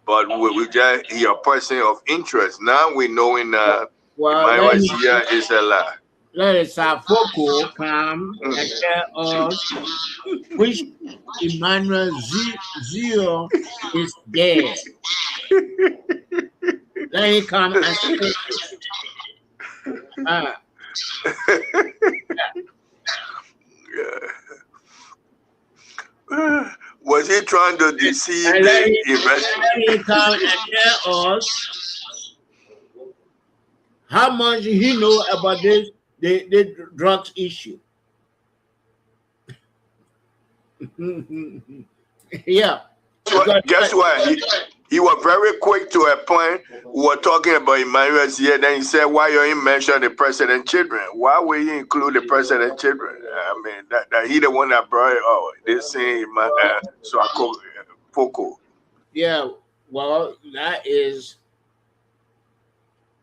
but we just he a person of interest. Now we know Emmanuel Zia is alive. Let Safoko come and tell us which Emmanuel Zia is dead. Let him come and say it. Was he trying to deceive the investors? Let him come and tell us how much he know about the drugs issue. Yeah. Guess what? He was very quick to a point. We were talking about Emmanuel Zia, then he said, why you ain't mention the president's children? Why will you include the president's children? I mean, that he the one that brought it. Oh, this thing, Safoko. Yeah, well, that is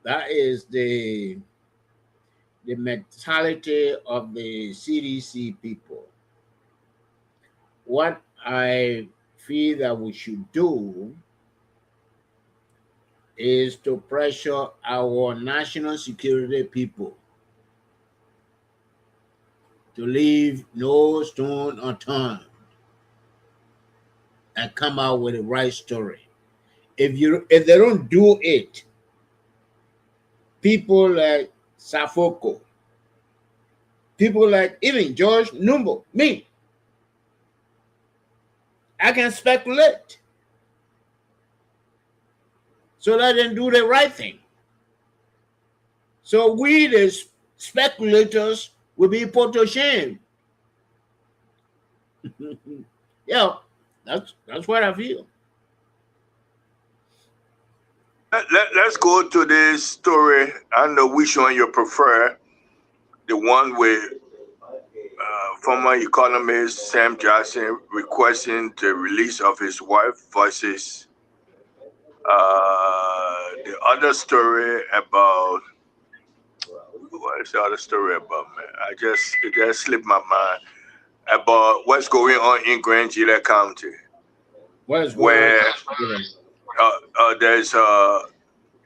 the mentality of the CDC people. What I feel that we should do is to pressure our national security people to leave no stone unturned and come out with the right story. If they don't do it, people like Safoko, people like even George Numbo, me, I can speculate. So let them do the right thing. So we, the speculators, will be put to shame. Yeah, that's what I feel. Let's go to this story. I know which one you prefer. The one with former economist Sam Jackson requesting the release of his wife versus the other story about, what is the other story about, man? It just slipped my mind about what's going on in Grand Gila County, where there's a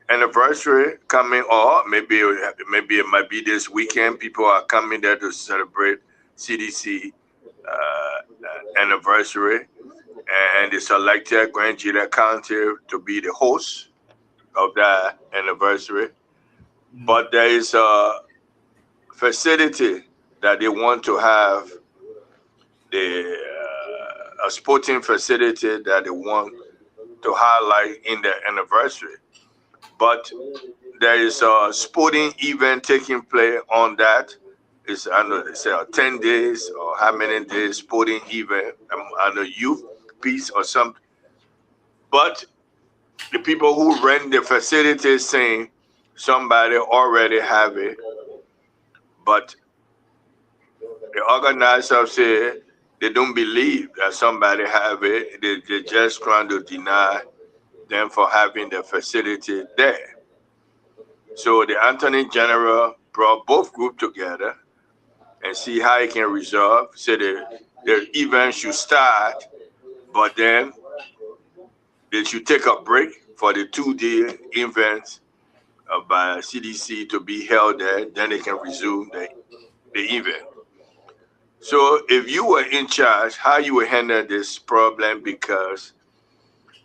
anniversary coming, or maybe it might be this weekend. People are coming there to celebrate CDC anniversary, and they selected Grand Gila County to be the host of that anniversary. But there is a facility that they want to have, a sporting facility that they want to highlight in the anniversary. But there is a sporting event taking place on that. It's, I know they say 10 days or how many days sporting event, on a youth piece or something. But the people who rent the facility saying somebody already have it, but the organizers say they don't believe that somebody have it. They're just trying to deny them for having the facility there. So the Attorney General brought both groups together and see how it can resolve. So the event should start, but then they should take a break for the 2-day event by CDC to be held there. Then they can resume the event. So if you were in charge, how you would handle this problem, because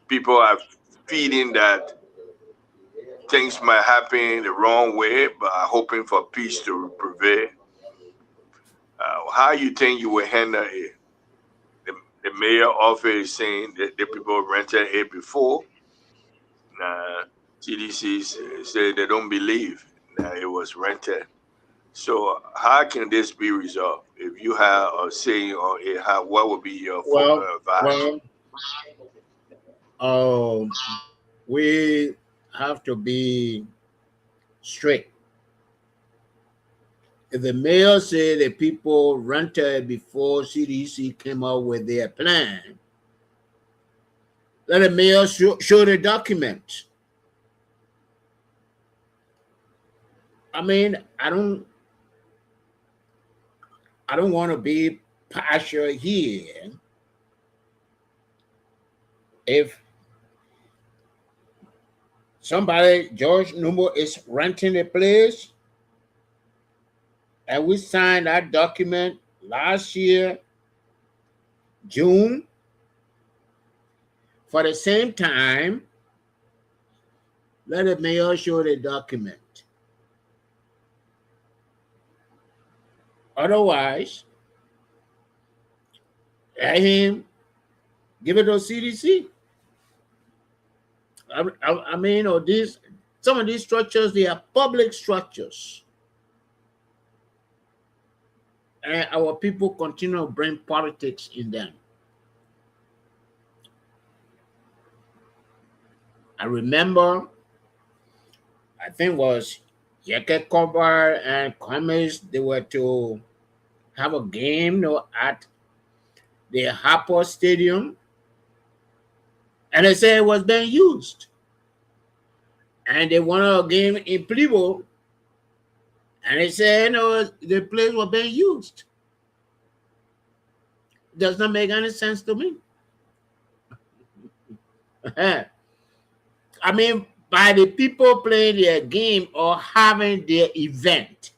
people are feeling that things might happen the wrong way, but are hoping for peace to prevail. How you think you would handle it? The mayor office is saying that the people rented it before. CDC said they don't believe that it was rented. So how can this be resolved? If you have a say on it, what would be your advice? We have to be strict. If the mayor said that people rented before CDC came out with their plan, let the mayor show the document. I mean, I don't want to be partial here. If somebody, George Numbo, is renting a place, and we signed that document last year, June, for the same time, let the mayor show the document. Otherwise, let him give it to CDC. I mean, some of these structures, they are public structures. And our people continue to bring politics in them. I remember, I think it was Yeke Kobar and Commerce, they were to have a game at the Harper Stadium, and they said it was being used. And they wanted a game in Plebo, and they said, the place was being used. Does not make any sense to me. I mean, by the people playing their game or having their event,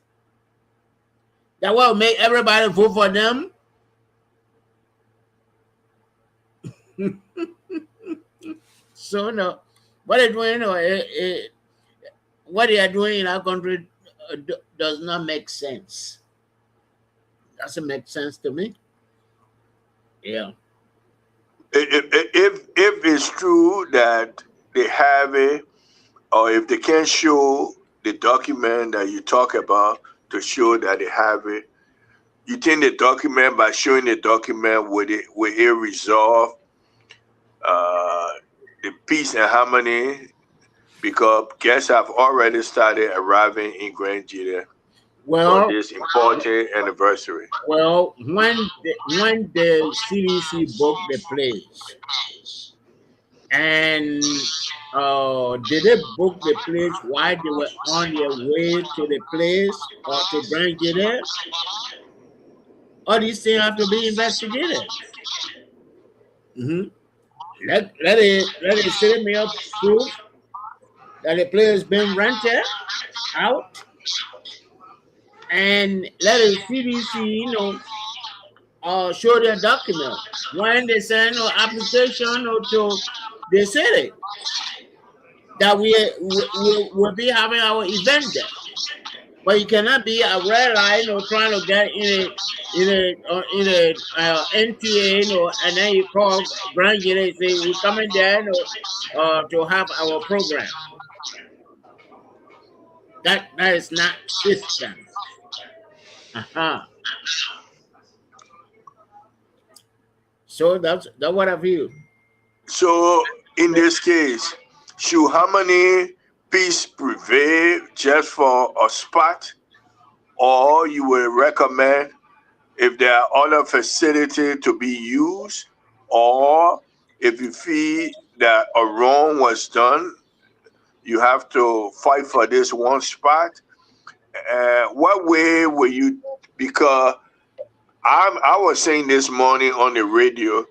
that will make everybody vote for them. So no, what they're doing, what they are doing in our country does not make sense. Doesn't make sense to me. Yeah. If it's true that they have it, or if they can show the document that you talk about to show that they have it, you think the document, by showing the document, will it resolve the peace and harmony? Because guests have already started arriving in Grand Gita for this important anniversary. Well, when the CDC booked the place, and did they book the place while they were on their way to the place or to Grand Gita? All these things have to be investigated. Let it send me up proof that the place has been rented out, and let the CDC, show their document when they send an application to the city that we will be having our event there. But you cannot be a red line trying to get in a NTA, and then you call Grand Gita and say we're coming there to have our program. That is not system. So that's what I feel. So in this case, should harmony, peace prevail just for a spot, or you will recommend, if there are other facilities to be used, or if you feel that a wrong was done, you have to fight for this one spot. What way will you? Because I was saying this morning on the radio,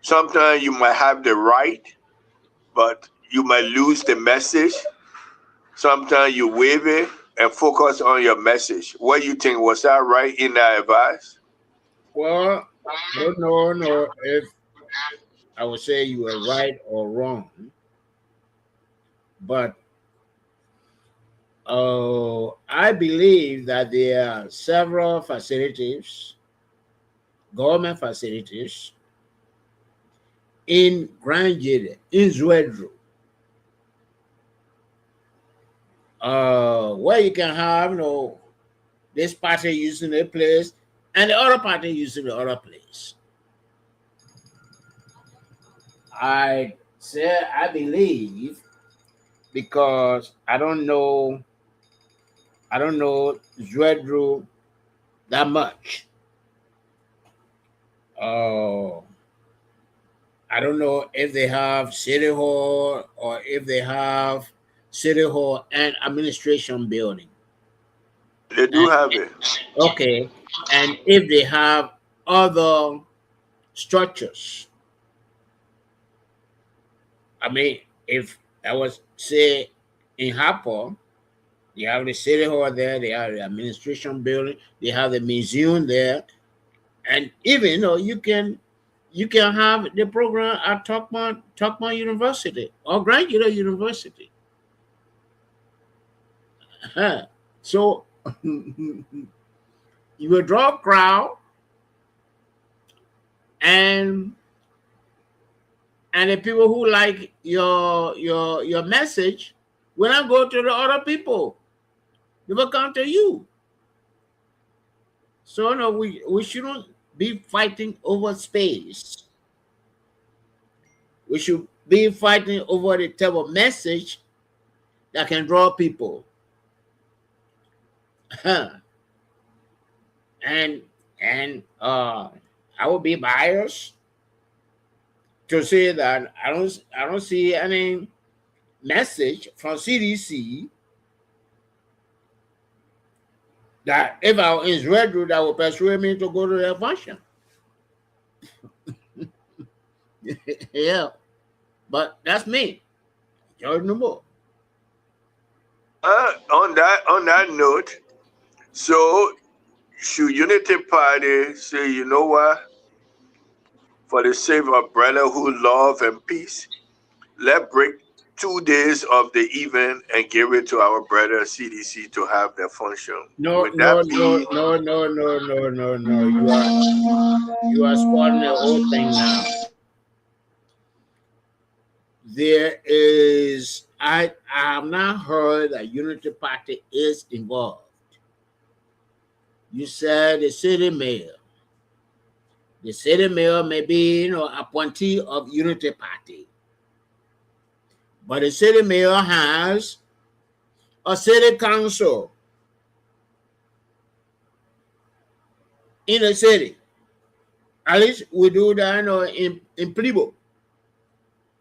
sometimes you might have the right, but you might lose the message. Sometimes you waive it and focus on your message. What do you think? Was that right in that advice? Well, I don't know if I would say you were right or wrong, but I believe that there are several facilities, government facilities, in Grand Jade, in Zwedru, where you can have, this party using a place and the other party using the other place. I believe, because I don't know Zwedru that much. I don't know if they have city hall or if they have city hall and administration building. They do have it. Okay. And if they have other structures. I mean, if I was, say, in Harper, they have the city hall there, they have the administration building, they have the museum there, and even you can have the program at Tokman University or Grand Jade University. So you will draw a crowd, and the people who like your message will not go to the other people. They will come to you. So no, we shouldn't be fighting over space. We should be fighting over the type of message that can draw people. And I will be biased to say that I don't see any message from CDC that if I was in Zwedru, that would persuade me to go to their function. Yeah, but that's me, George Numbo. On that note, so should Unity Party say, you know what? For the sake of brotherhood, love, and peace, let's break 2 days of the event and give it to our brother CDC to have their function. No. You are spoiling the whole thing now. There is, I have not heard that Unity Party is involved. You said the city mayor. The city mayor may be, appointee of Unity Party. But the city mayor has a city council in the city. At least we do that in Plibo.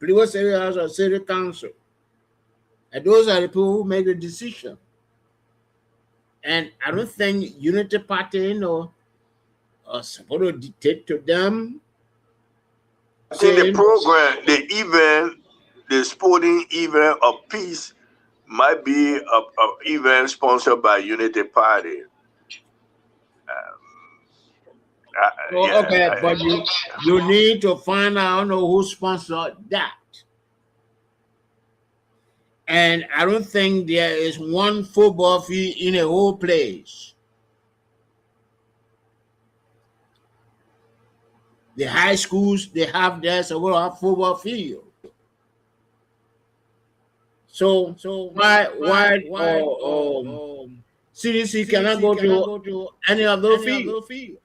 Plibo City has a city council. And those are the people who make the decision. And I don't think Unity Party, are supposed to dictate to them. See, the program, the event, the sporting event of peace might be an event sponsored by Unity Party. Okay, but you need to find out who sponsored that. And I don't think there is one football field in a whole place. The high schools, they have their football field. So why CDC cannot go to any of those fields?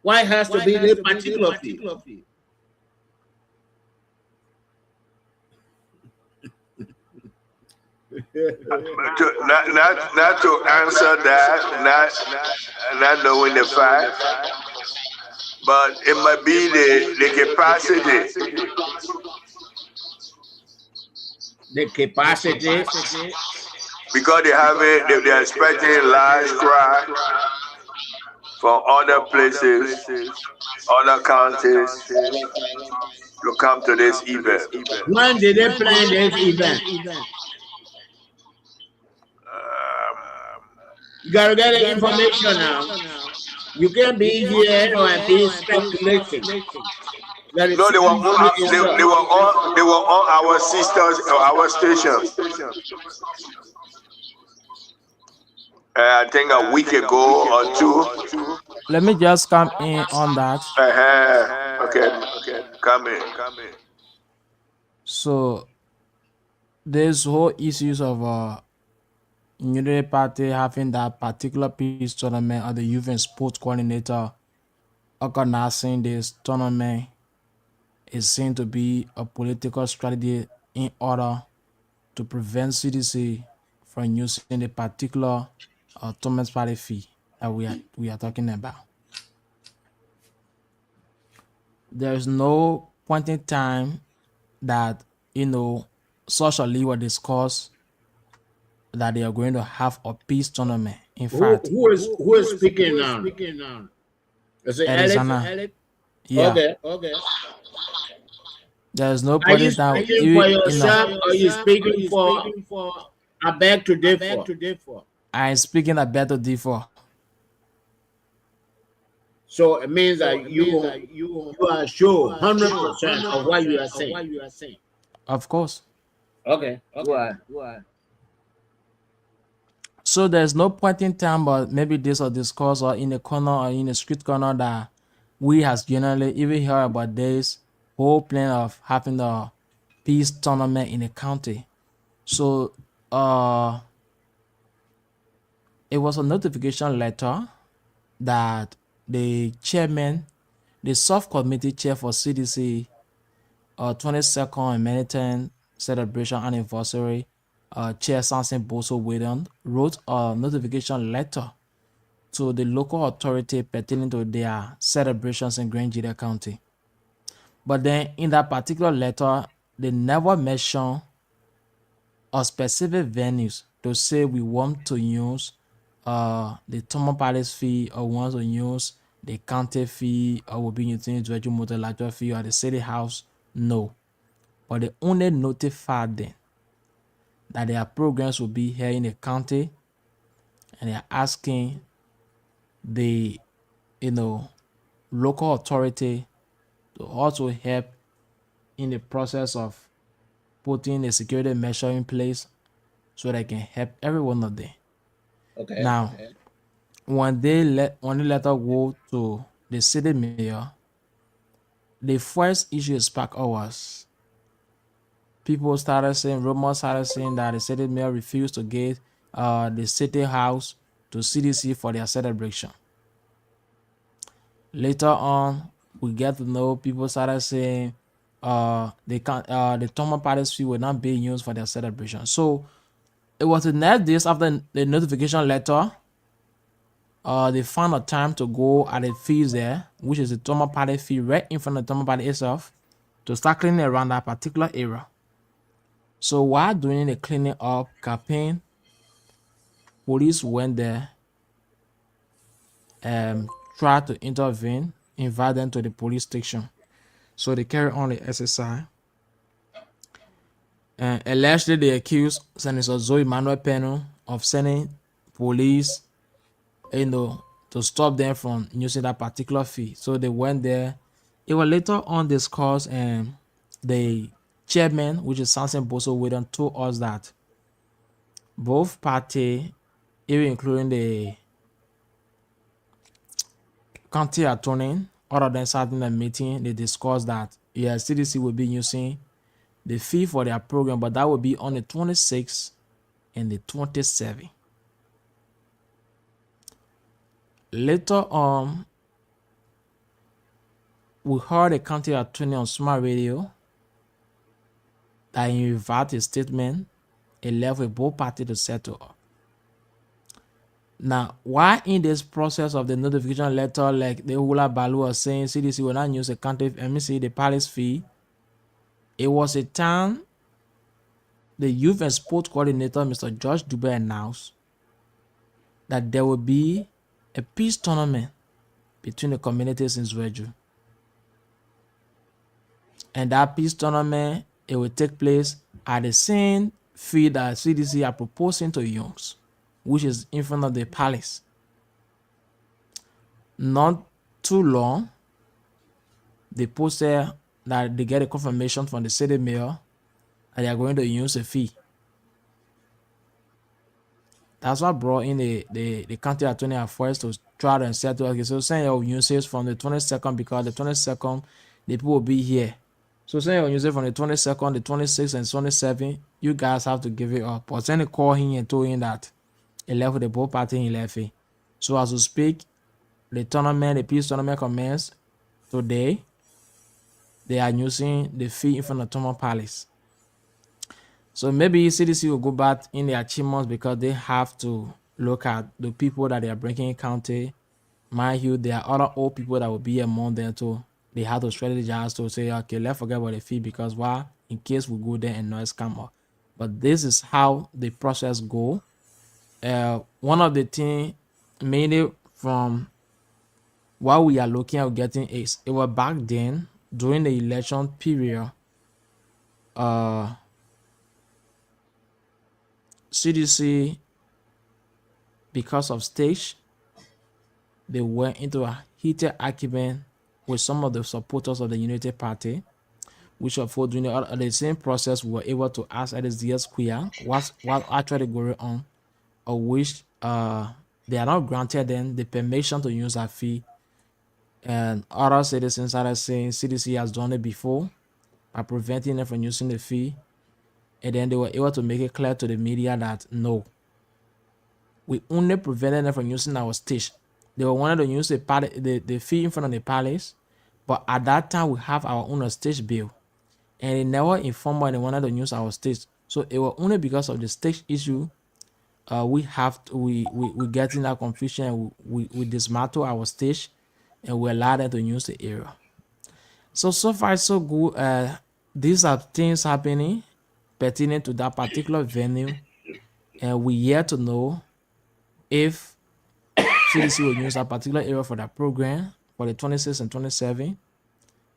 Why it has to be this particular field? Not to answer that, not knowing the fact, but it might be the capacity. the capacity. Because they're expecting large crowd from other places, other counties to come to this event. When did they plan this event? You gotta get the information now. You can't be here and be speculating. No, they were on our sisters, our station. I think a week ago or two. Let me just come in on that. Okay. Come in. So there's whole issues of Unity Party having that particular peace tournament or the youth and sports coordinator organizing this tournament is seen to be a political strategy in order to prevent CDC from using the particular Thomas Party fee that we are talking about. There is no point in time that such a league will discuss that they are going to have a peace tournament. In fact, who is speaking now? Is it Alex? Yeah. Okay. There is no Are point you in time. speaking for yourself or are you speaking for I beg to differ? I am speaking a better differ. So it means that you are sure 100% of what you are saying. Of course. Okay. Go ahead. So there's no point in time, but maybe this or discuss or in a corner or in a street corner that we has generally even heard about this whole plan of having the peace tournament in a county. So it was a notification letter that the chairman, the subcommittee chair for CDC 22nd and Manhattan celebration anniversary, Chair Samson Boso Whedon wrote a notification letter to the local authority pertaining to their celebrations in Grand Judea County. But then in that particular letter, they never mention a specific venues to say we want to use the Thomas Palace fee or want to use the county fee or will be using the Georgia Motor Lecture fee or the city house. No. But they only notified them that their programs will be here in the county and they're asking the local authority to also help in the process of putting a security measure in place so they can help every one of them. Okay. Now, when the letter go to the city mayor, the first issue spark was rumors started saying that the city mayor refused to give the city house to CDC for their celebration. Later on, we get to know people started saying the Thomas Palace fee will not be used for their celebration. So it was the next days after the notification letter, they found a time to go at the fees there, which is the Thomas Palace fee right in front of the Thomas Palace itself, to start cleaning around that particular area. So while doing the cleaning up campaign, police went there and tried to intervene, invite them to the police station. So they carry on the SSI. And allegedly they accused Senator Zoe Manuel Peno of sending police, to stop them from using that particular fee. So they went there. It was later on discussed, and the chairman, which is Samson Boso Whedon, told us that both parties, even including the county attorney, other than starting a meeting, they discussed that CDC will be using the fee for their program, but that will be on the 26th and the 27th. Later on, we heard a county attorney on Smart Radio that he revised his statement and left with both parties to settle. Now, why in this process of the notification letter, like the Hula Balu was saying, CDC will not use the county, the palace fee, it was a time the youth and sport coordinator, Mr. Josh Dube, announced that there will be a peace tournament between the communities in Zwedru. And that peace tournament, it will take place at the same field that CDC are proposing to use, which is in front of the palace. Not too long, they posted that they get a confirmation from the city mayor that they are going to use a fee. That's what brought in the county attorney at first to try to settle. Okay, so saying your uses from the 22nd, because the 22nd, the people will be here. So saying your uses from the 22nd, the 26th, and 27th, you guys have to give it up. But then they call him and told him that he left with the both party, he left it. So as we speak, the tournament, the peace tournament commenced today. They are using the fee in front of Tomo Palace. So maybe CDC will go back in their achievements because they have to look at the people that they are bringing in county. Mind you, there are other old people that will be among them too. They have to strategize to say, okay, let's forget about the fee because why? In case we go there and noise come up. But this is how the process go. One of the things mainly from what we are looking at getting is it was back then during the election period. CDC, because of stage, they went into a heated argument with some of the supporters of the Unity Party, which of course during the same process we were able to ask LSDS Square what actually going on, of which they are not granted then the permission to use a fee, and other citizens started saying CDC has done it before by preventing them from using the fee. And then they were able to make it clear to the media that no, we only prevented them from using our stage. They were wanted to use the fee in front of the palace, but at that time we have our own stage bill, and they never informed us they wanted to use our stage. So it was only because of the stage issue we get in that confusion, and we dismantle our stage, and we allow them to use the area. So far so good. These are things happening pertaining to that particular venue, and we yet to know if CDC will use that particular area for that program for the 26th and 27th.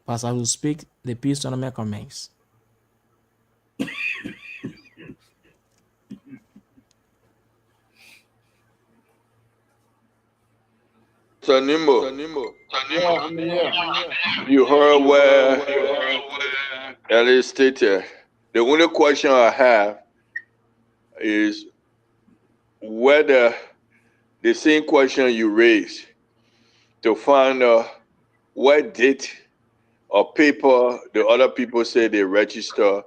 But as I will speak, the peace tournament commence. Tanimo, you heard where Ellie stated. The only question I have is whether the same question you raised to find what date or paper the other people say they register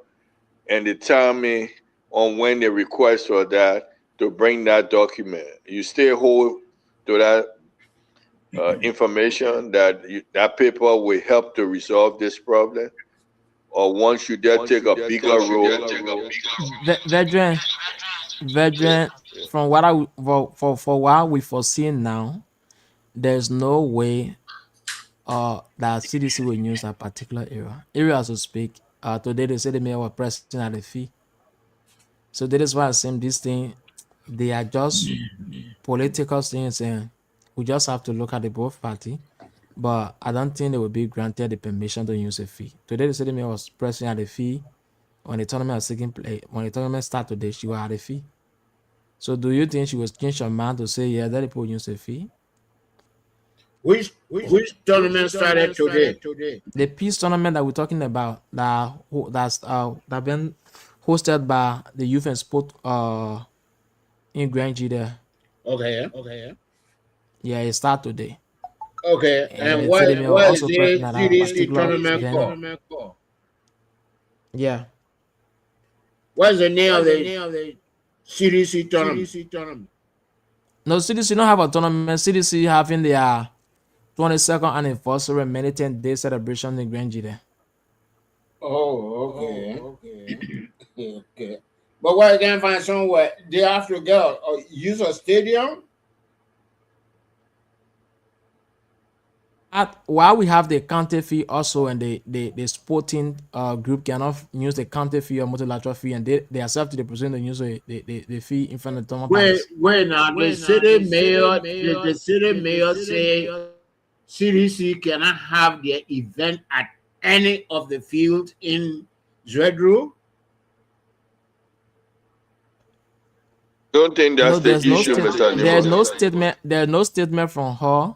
and the timing on when they request for that to bring that document. You still hold to that information that that paper will help to resolve this problem? Or once you dare take a bigger role? Veteran, from what for what we foresee now, there's no way that CDC will use a particular area as we speak. Today they say the mayor was pressing at the fee. So that is why I'm saying this thing, they are just political things, and we just have to look at the both party. But I don't think they will be granted the permission to use a fee. Today the city mayor was pressing at the fee. When the tournament was taking place, when the tournament started today, she was at a fee. So do you think she was change her mind to say, yeah, that people use a fee? Which tournament started today? The peace tournament that we're talking about, that's been hosted by the youth and sport in Grand G there. Okay. Yeah, it started today. Okay, and what is the CDC tournament called? Yeah. What is the name of the CDC tournament? No, CDC don't have a tournament. CDC having their 22nd anniversary militant day celebration in Grand G there. Oh, okay. Okay. But why you can't find somewhere they have to go use a stadium? while we have the county fee also, and the sporting group cannot use the county fee or multilateral fee, and they accept the president to use the fee in front of the Palace. When the city mayor, the city mayor say CDC cannot have their event at any of the fields in Zwedru. Don't think that's the issue, Mr. There's no statement from her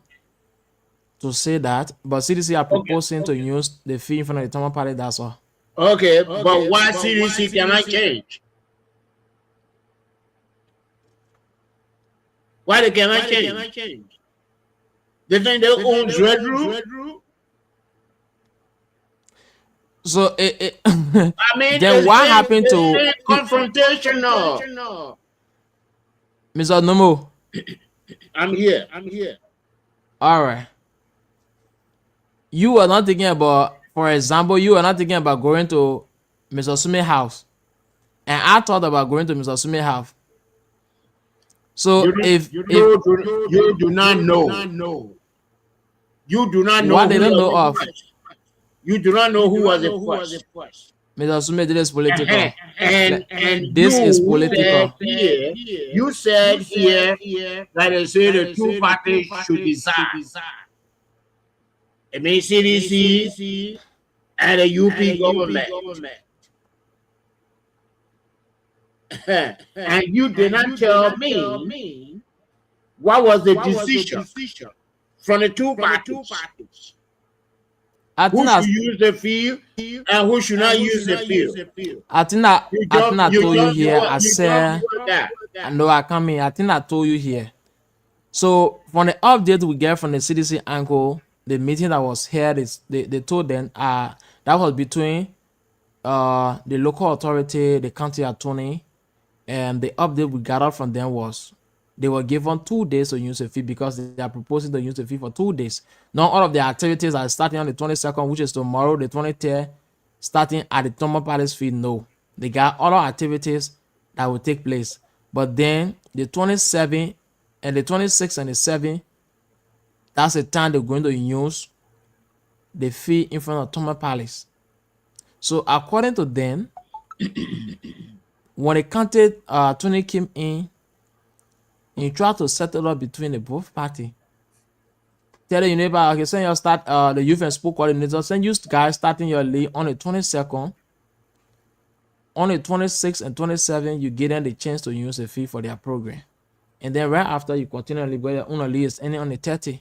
to say that, but CDC are proposing to use the fee in front of the Thomas Palace. That's all. Okay, but why CDC cannot change? Why they cannot change? They think they own Zwedru? So I mean, then what happened to confrontational? Mr. Nomo? I'm here. All right. You are not thinking about, for example, you are not thinking about going to Mr. Smith's house, and I thought about going to Mr. Smith's house. So you do not know. You do not know what they don't know of. You do not know who was the first. Mr. Smith, this is political. And this is political. You said here that they say the two parties should decide. It means CDC and the UP government. And you did not tell me what was the decision from the two parties. Who should use the field and who should not use the field? I think I told you here. I said, no, I come in. I think I told you here. So from the update we get from the CDC angle, the meeting that was held, they told them that was between the local authority, the county attorney, and the update we got out from them was they were given 2 days to use the fee because they are proposing to use the fee for 2 days. Now all of the activities are starting on the 22nd, which is tomorrow, the 23rd, starting at the Thomas Palace field. No, they got other activities that will take place. But then the 27th and the 26th and the 7th, that's the time they're going to use the fee in front of Thomas Palace. So according to them, when the county attorney came in, he tried to settle up between the both parties. Tell the neighbor, okay, send your start the youth and sport coordinator, send you guys starting your league on the 22nd. On the 26th and 27th, you give them the chance to use the fee for their program. And then right after, you continually go your own league is ending on the 30th.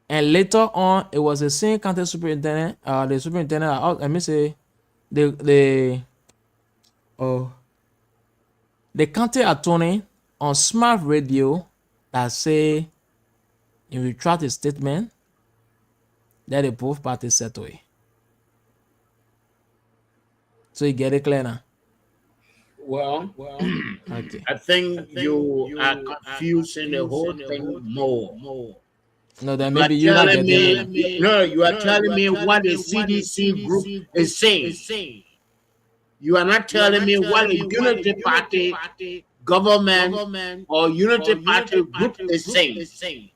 And later on, it was the same county superintendent, let me say, the county attorney on Smart Radio that say he retract his statement that the both parties settle it. So you get it clear now? Well, okay. I think you are confusing the whole thing more. No, then maybe you're not getting it. No, you are telling me what the CDC group is saying. You are not telling me what a unity party government or unity party group is saying.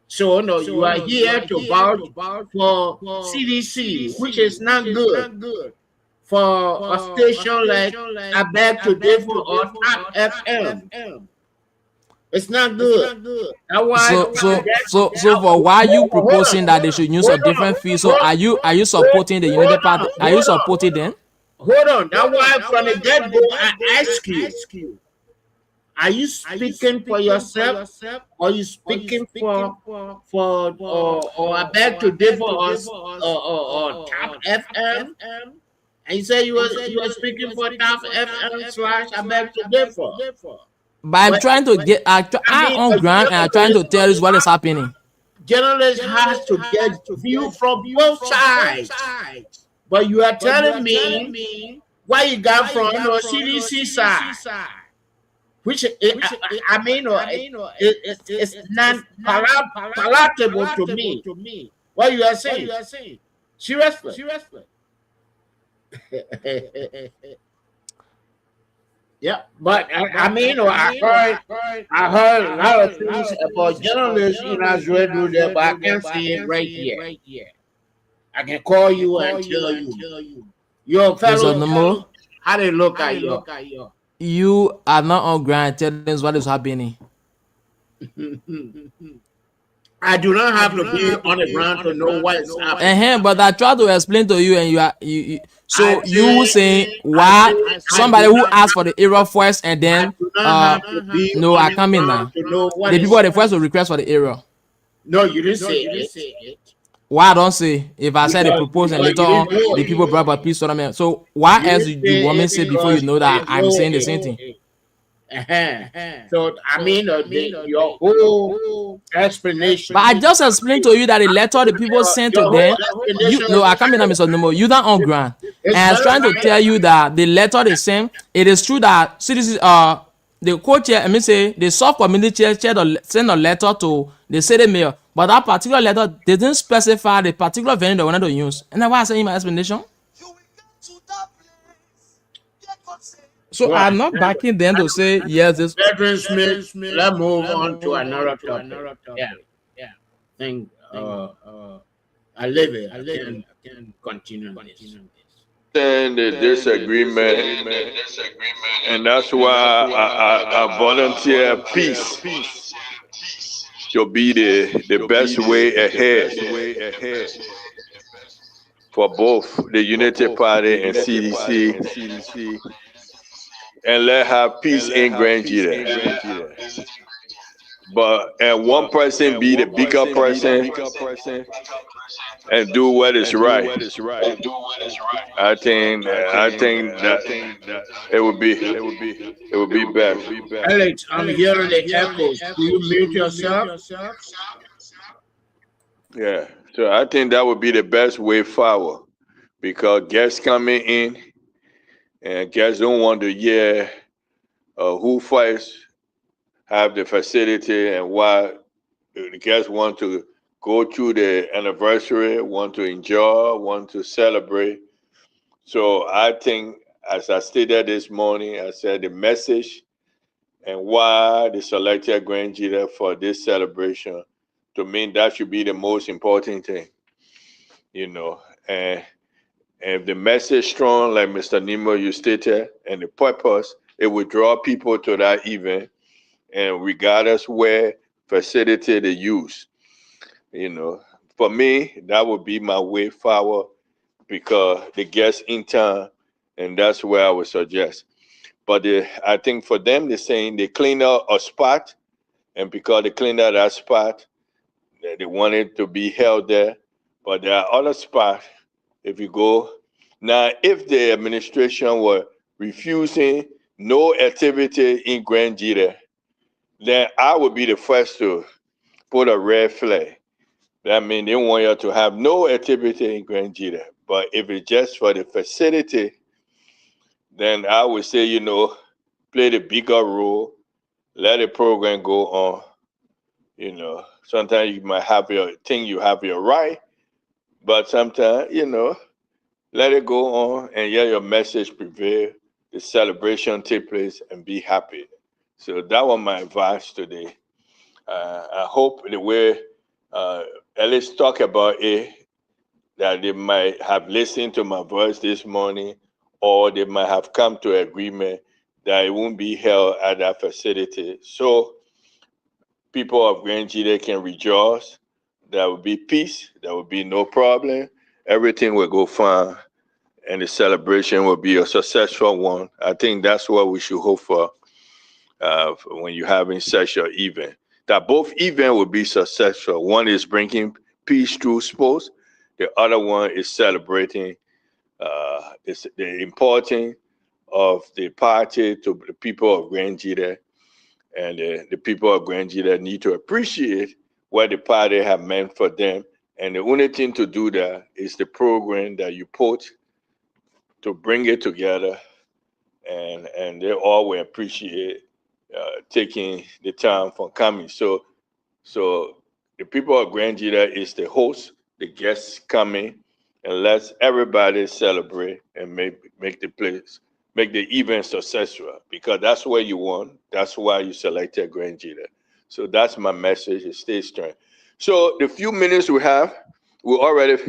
So no, you are here to vouch for CDC, which is not good for a station like I Beg to Differ or Top FM. It's not good. So for why you proposing that they should use a different fee? So are you supporting the unity party? Are you supporting them? Hold on. That's why from the get-go I ask you, are you speaking for yourself or are you speaking for I Beg to Differ or Top FM? And you say you were speaking for Top FM / I Beg to Differ. But I'm trying to get I'm on ground and I'm trying to tell you what is happening. Journalists has to get view from both sides. But you are telling me why you got from CDC side, which it's not palatable to me. What you are saying? Seriously. Yeah, but I mean, I heard a lot of things about journalists in Israel there, but I can't say it right here. I can call you and tell you. Your fellow, Nomo, how they look at you? you are not on ground telling us what is happening. I do not have to be on the ground to know what is happening. But I try to explain to you, and you so you saying why somebody who asked for the error first, and then no, I come in now. The people are the first to request for the error. No, you didn't say it. Why I don't say if I said the proposal and later on the people brought up peace tournament. So why else do you want me to say before you know that I'm saying the same thing? So I mean, your whole explanation. But I just explained to you that the letter the people sent to them. I can't be that Mr. Nomo. You not on ground. And I was trying to tell you that the letter they sent. It is true that citizens the co-chair, the sub-committee chair send a letter to the city mayor, but that particular letter didn't specify the particular venue they wanted to use. And that's why I say in my explanation. So well, I'm not backing them to say yes. This. Let's move on to another topic. Yeah. Think I live it. I can continue. And the disagreement, and that's why I volunteer peace to be the best way ahead for both the Unity Party and CDC, and let have peace in Grand Jita. But and one person be the bigger person and do what is right. I think that it would be better. Alex, I'm hearing the echoes. Do you mute yourself? Yeah. So I think that would be the best way forward, because guests coming in and guests don't want to hear who fights have the facility and why the guests want to go through the anniversary, want to enjoy, want to celebrate. So I think, as I stated this morning, I said the message and why they selected Grand Jita for this celebration, to me, that should be the most important thing, and if the message strong, like Mr. Nemo, you stated, and the purpose, it would draw people to that event, and regardless where facility they use. For me, that would be my way forward, because the guests in town, and that's where I would suggest. But I think for them, they're saying they clean up a spot, and because they cleaned out that spot, they want it to be held there. But there are other spots, if you go. Now, if the administration were refusing no activity in Grand Jita, then I would be the first to put a red flag. That means they want you to have no activity in Grand Jita. But if it's just for the facility, then I would say, play the bigger role, let the program go on. Sometimes you might have you have your right, but sometimes, let it go on and let your message prevail, the celebration take place, and be happy. So that was my advice today. I hope the way at least talk about it, that they might have listened to my voice this morning, or they might have come to agreement that it won't be held at that facility. So people of Grand Jita can rejoice. There will be peace. There will be no problem. Everything will go fine, and the celebration will be a successful one. I think that's what we should hope for when you're having such an event. That both events will be successful. One is bringing peace through sports. The other one is celebrating the importance of the party to the people of Grand Jita. And the people of Grand Jita need to appreciate what the party have meant for them. And the only thing to do that is the program that you put to bring it together. And they all will appreciate taking the time for coming. So the people of Grand Jita is the host, the guests coming, and let everybody celebrate and make the place make the event successful, because that's where you won. That's why you selected Grand Jita. So that's my message. Stay strong. So the few minutes we have, we're already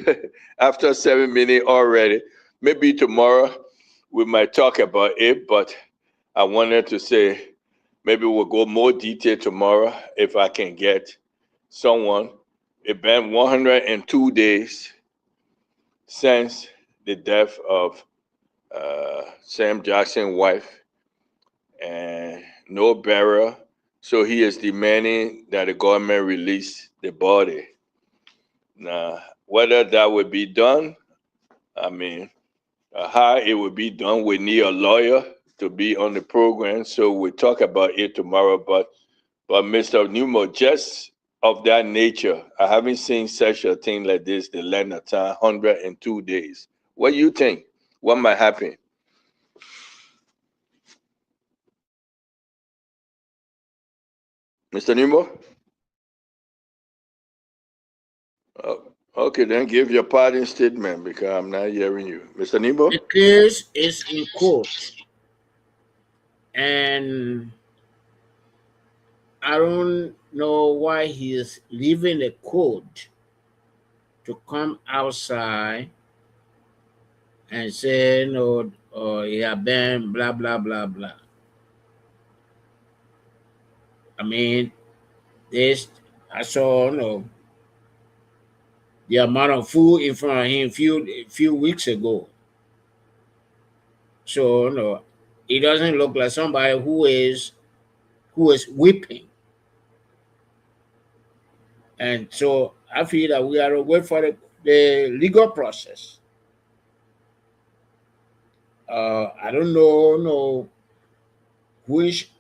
after 7 minutes already. Maybe tomorrow we might talk about it, but I wanted to say maybe we'll go more detail tomorrow if I can get someone. It's been 102 days since the death of Sam Jackson's wife, and no burial. So he is demanding that the government release the body. Now, whether that would be done, I mean, how it would be done, we need a lawyer to be on the program. So we'll talk about it tomorrow. But Mr. Newmo, just of that nature, I haven't seen such a thing like this, the land of time, 102 days. What do you think? What might happen? Mr. Newmo? Oh, okay, then give your parting statement because I'm not hearing you. Mr. Newmo? The case is in court. And I don't know why he is leaving the court to come outside and say, no, he had been blah, blah, blah, blah. I mean, this, I saw, the amount of food in front of him few weeks ago. So, he doesn't look like somebody who is weeping. And so I feel that we are to wait for the legal process. I don't know which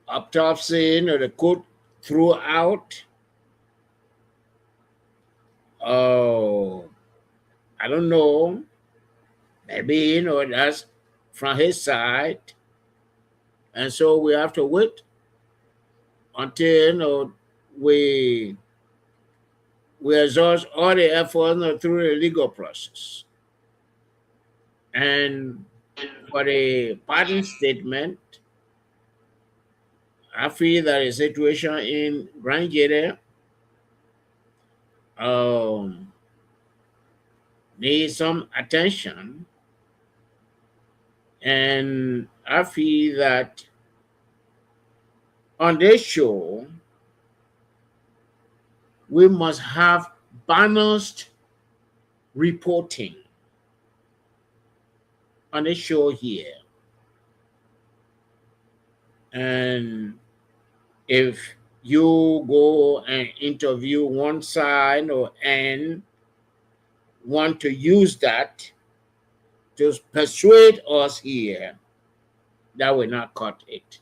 autopsy the court threw out. I don't know. Maybe that's from his side, and so we have to wait until we exhaust all the efforts through the legal process. And for the parting statement, I feel that the situation in Grand Jita needs some attention. And I feel that on this show, we must have balanced reporting on the show here. And if you go and interview one side and want to use that to persuade us here, that will not cut it.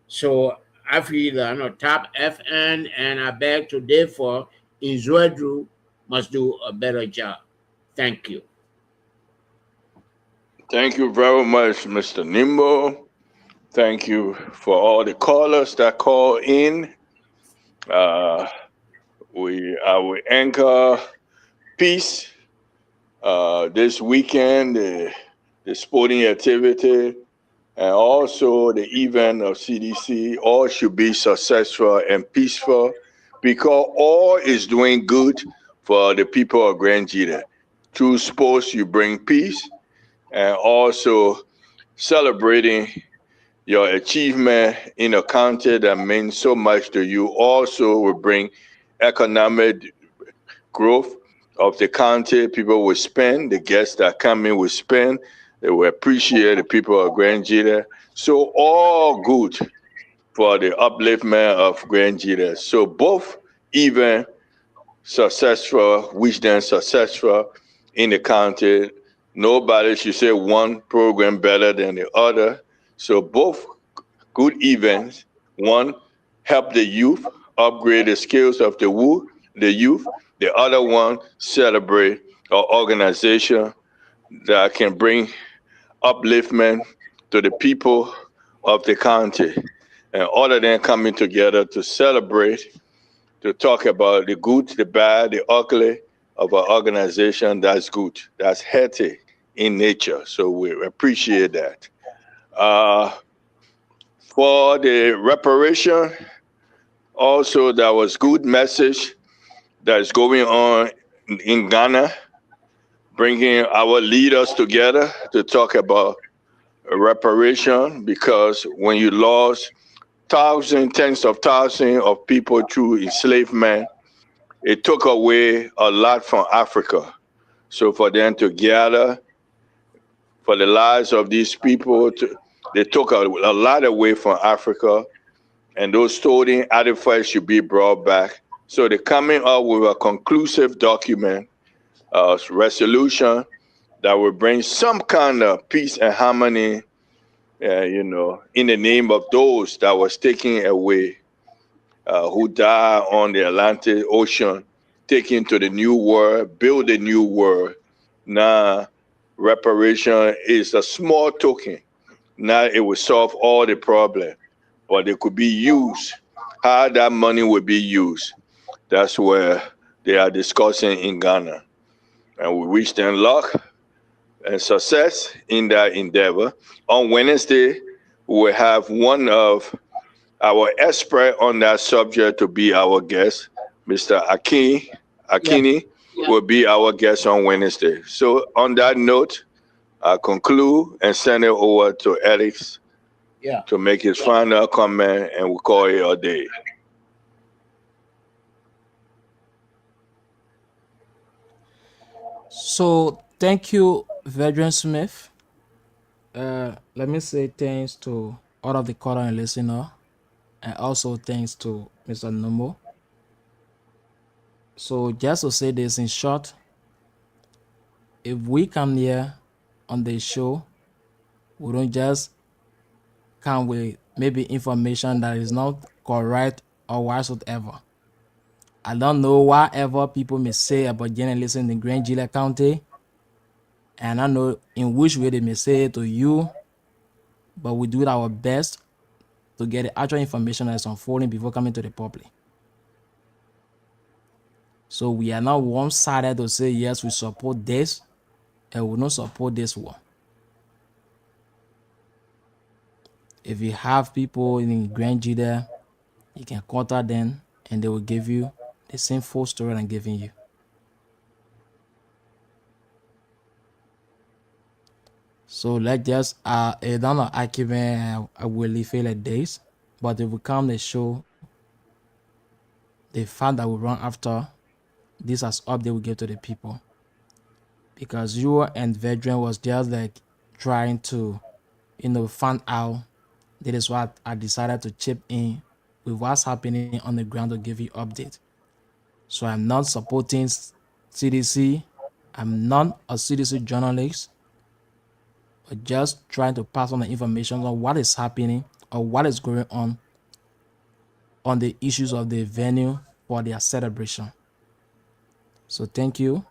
So I feel that Top FN and I beg to therefore Nzwedru must do a better job. Thank you. Thank you very much, Mr. Nimbo. Thank you for all the callers that call in. We will anchor peace this weekend, the sporting activity, and also the event of CDC. All should be successful and peaceful because all is doing good for the people of Grand Jita. Through sports, you bring peace, and also celebrating your achievement in a country that means so much to you also will bring economic growth of the country. People will spend, the guests that come in will spend, they will appreciate the people of Grand Jita. So all good for the upliftment of Grand Jita. So both even successful, wish them successful in the country. Nobody should say one program better than the other. So both good events. One, help the youth, upgrade the skills of the youth. The other one, celebrate an organization that can bring upliftment to the people of the country. And all of them coming together to celebrate, to talk about the good, the bad, the ugly of an organization that's good, that's healthy in nature. So we appreciate that. For the reparation, also there was good message that is going on in Ghana, bringing our leaders together to talk about reparation, because when you lost thousands, tens of thousands of people through enslavement, it took away a lot from Africa. So for them to gather for the lives of these people, they took a lot away from Africa, and those stolen artifacts should be brought back. So they're coming up with a conclusive document, resolution that will bring some kind of peace and harmony, in the name of those that was taken away, who died on the Atlantic Ocean, taken to the new world, build a new world. Now, reparation is a small token. Now it will solve all the problem, but it could be used. How that money will be used, that's where they are discussing in Ghana. And we wish them luck and success in that endeavor. On Wednesday, we will have one of our experts on that subject to be our guest. Mr. Akini will be our guest on Wednesday. So on that note, I conclude and send it over to Alex to make his final comment, and we'll call it a day. So thank you, Vedran Smith. Let me say thanks to all of the caller and listener, and also thanks to Mr. Nomo. So just to say this in short, if we come here on the show, we don't just come with maybe information that is not correct or whatsoever. I don't know whatever people may say about journalism in Grand Gila County, and I know in which way they may say it to you, but we do our best to get the actual information that's unfolding before coming to the public. So we are not one-sided to say, yes, we support this, and we don't support this one. If you have people in Grand Gila, you can contact them, and they will give you the same full story I'm giving you. So let's just, it's not an argument I will feel like this, but if we come to show the fact that we run after, this as update we give to the people. Because you and Vedran was just like trying to, find out. That is why I decided to chip in with what's happening on the ground to give you update. So I'm not supporting CDC. I'm not a CDC journalist, but just trying to pass on the information on what is happening or what is going on the issues of the venue for their celebration. So thank you.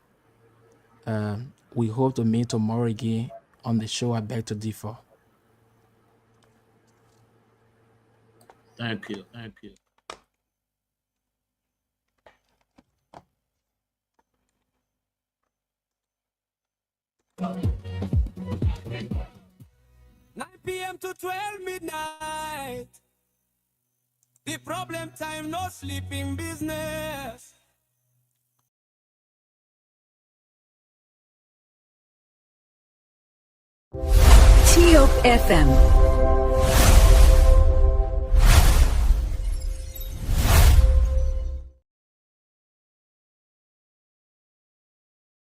We hope to meet tomorrow again on the show I Beg to Differ. Thank you. Thank you. PM to 12 midnight. The problem time, no sleeping business. TOP FM